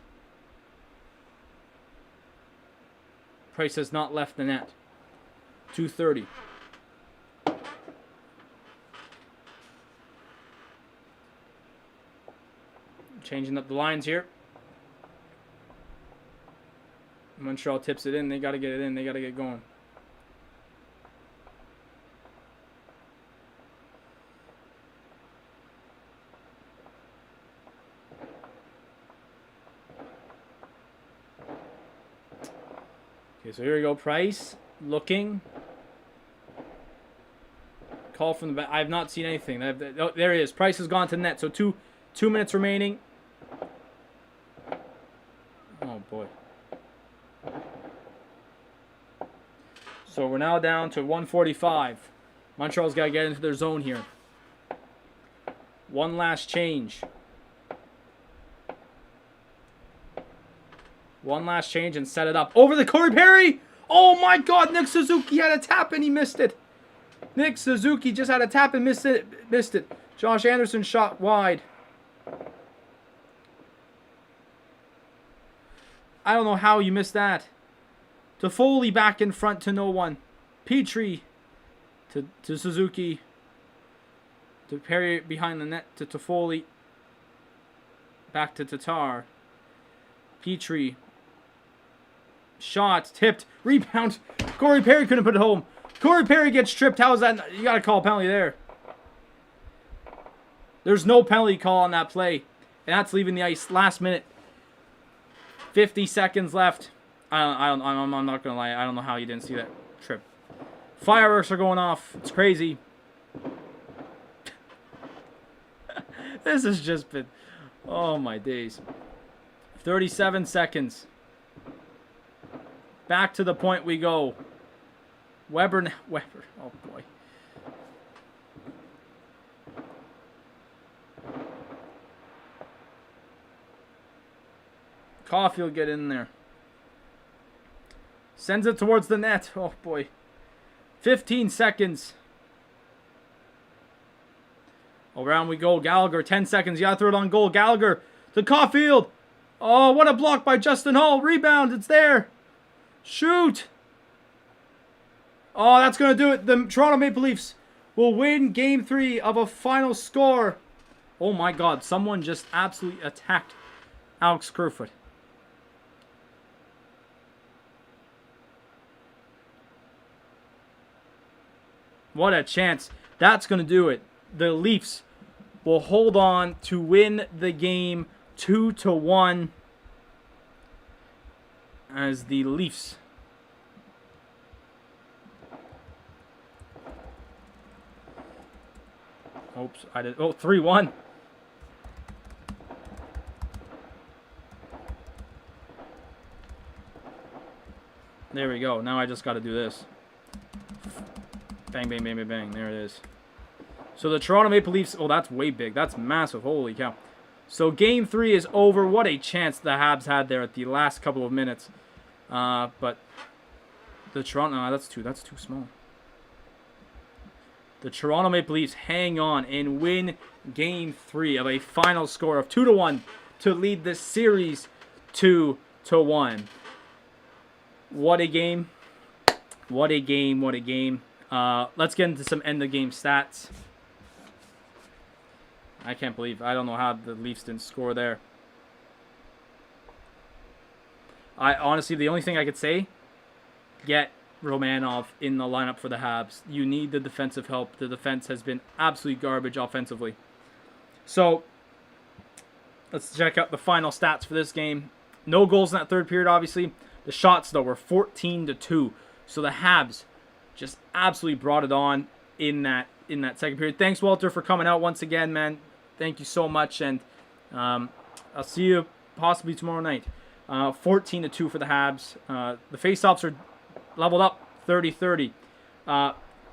Price has not left the net. 2:30. Changing up the lines here. Montreal tips it in. They got to get it in. They got to get going. Okay, so here we go. Price looking. Call from the back. I have not seen anything. Oh, there he is. Price has gone to net. So two minutes remaining. Oh boy. So we're now down to 1:45. Montreal's got to get into their zone here. One last change. One last change and set it up. Over the Corey Perry! Oh my god, Nick Suzuki had a tap and he missed it. Nick Suzuki just had a tap and missed it. Josh Anderson shot wide. I don't know how you missed that. Toffoli back in front to no one. Petrie to Suzuki. To Perry behind the net to Toffoli. Back to Tatar. Petrie. Shot. Tipped. Rebound. Corey Perry couldn't put it home. Corey Perry gets tripped. How is that? You got to call a penalty there. There's no penalty call on that play. And that's leaving the ice last minute. 50 seconds left. I'm not going to lie. I don't know how you didn't see that trip. Fireworks are going off. It's crazy. This has just been... Oh, my days. 37 seconds. Back to the point we go. Weber. Oh, boy. Caulfield get in there. Sends it towards the net. Oh, boy. 15 seconds. Around we go. Gallagher, 10 seconds. You got to throw it on goal. Gallagher to Caulfield. Oh, what a block by Justin Hall. Rebound. It's there. Shoot. Oh, that's going to do it. The Toronto Maple Leafs will win Game 3 of a final score. Oh, my God. Someone just absolutely attacked Alex Kerfoot. What a chance. That's going to do it. The Leafs will hold on to win the game 2-1 as the Leafs oops, I did. Oh, 3-1. There we go. Now I just got to do this. Bang, bang, bang, bang, bang. There it is. So the Toronto Maple Leafs... Oh, that's way big. That's massive. Holy cow. So Game 3 is over. What a chance the Habs had there at the last couple of minutes. But the Toronto... No, that's too small. The Toronto Maple Leafs hang on and win Game 3 of a final score of 2-1 to lead the series 2-1. What a game. What a game. What a game. Let's get into some end-of-game stats. I can't believe... I don't know how the Leafs didn't score there. Honestly, the only thing I could say... Get Romanov in the lineup for the Habs. You need the defensive help. The defense has been absolute garbage offensively. So, let's check out the final stats for this game. No goals in that third period, obviously. The shots, though, were 14-2. So the Habs just absolutely brought it on in that second period. Thanks, Walter, for coming out once again, man. Thank you so much, and I'll see you possibly tomorrow night. 14-2 for the Habs. The faceoffs are leveled up, 30-30.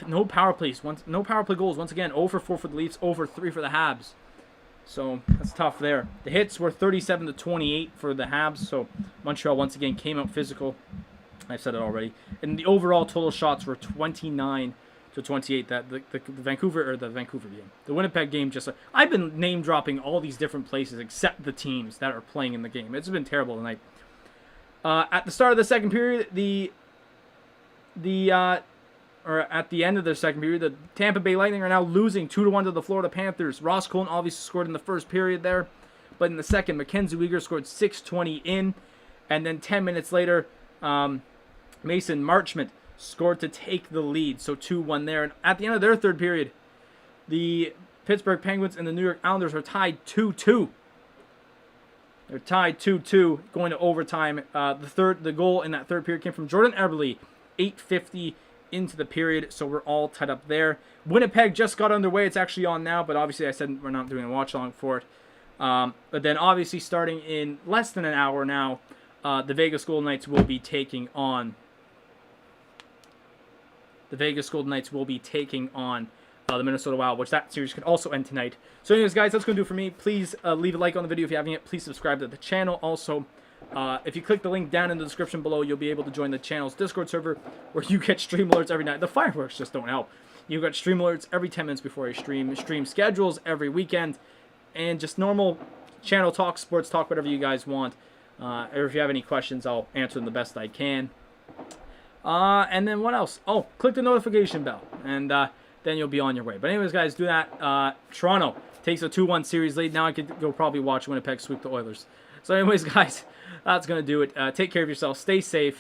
No power plays. No power play goals. Once again, 0-4 for the Leafs, 0-3 for the Habs. So that's tough there. The hits were 37-28 for the Habs. So Montreal once again came out physical. I've said it already. And the overall total shots were 29-28. That the Vancouver game, the Winnipeg game. Just I've been name dropping all these different places except the teams that are playing in the game. It's been terrible tonight. At the start of the second period, or at the end of the second period, the Tampa Bay Lightning are now losing 2-1 to the Florida Panthers. Ross Colton obviously scored in the first period there, but in the second, Mackenzie Weegar scored 6:20 in, and then 10 minutes later, Mason Marchment scored to take the lead, so 2-1 there. And at the end of their third period, the Pittsburgh Penguins and the New York Islanders are tied 2-2. They're tied 2-2, going to overtime. The goal in that third period came from Jordan Eberle, 8:50 into the period, so we're all tied up there. Winnipeg just got underway. It's actually on now, but obviously I said we're not doing a watch-along for it. But then obviously starting in less than an hour now, the Vegas Golden Knights will be taking on the Minnesota Wild, which that series could also end tonight. So anyways, guys, that's going to do it for me. Please leave a like on the video if you haven't yet. Please subscribe to the channel. Also, If you click the link down in the description below, you'll be able to join the channel's Discord server where you get stream alerts every night. The fireworks just don't help. You got stream alerts every 10 minutes before you stream schedules every weekend, and just normal channel talk, sports talk, whatever you guys want. Or if you have any questions, I'll answer them the best I can. And then what else? Oh, click the notification bell, and then you'll be on your way. But anyways, guys, do that. Toronto takes a 2-1 series lead. Now I could go probably watch Winnipeg sweep the Oilers. So anyways, guys, that's going to do it. Take care of yourself. Stay safe.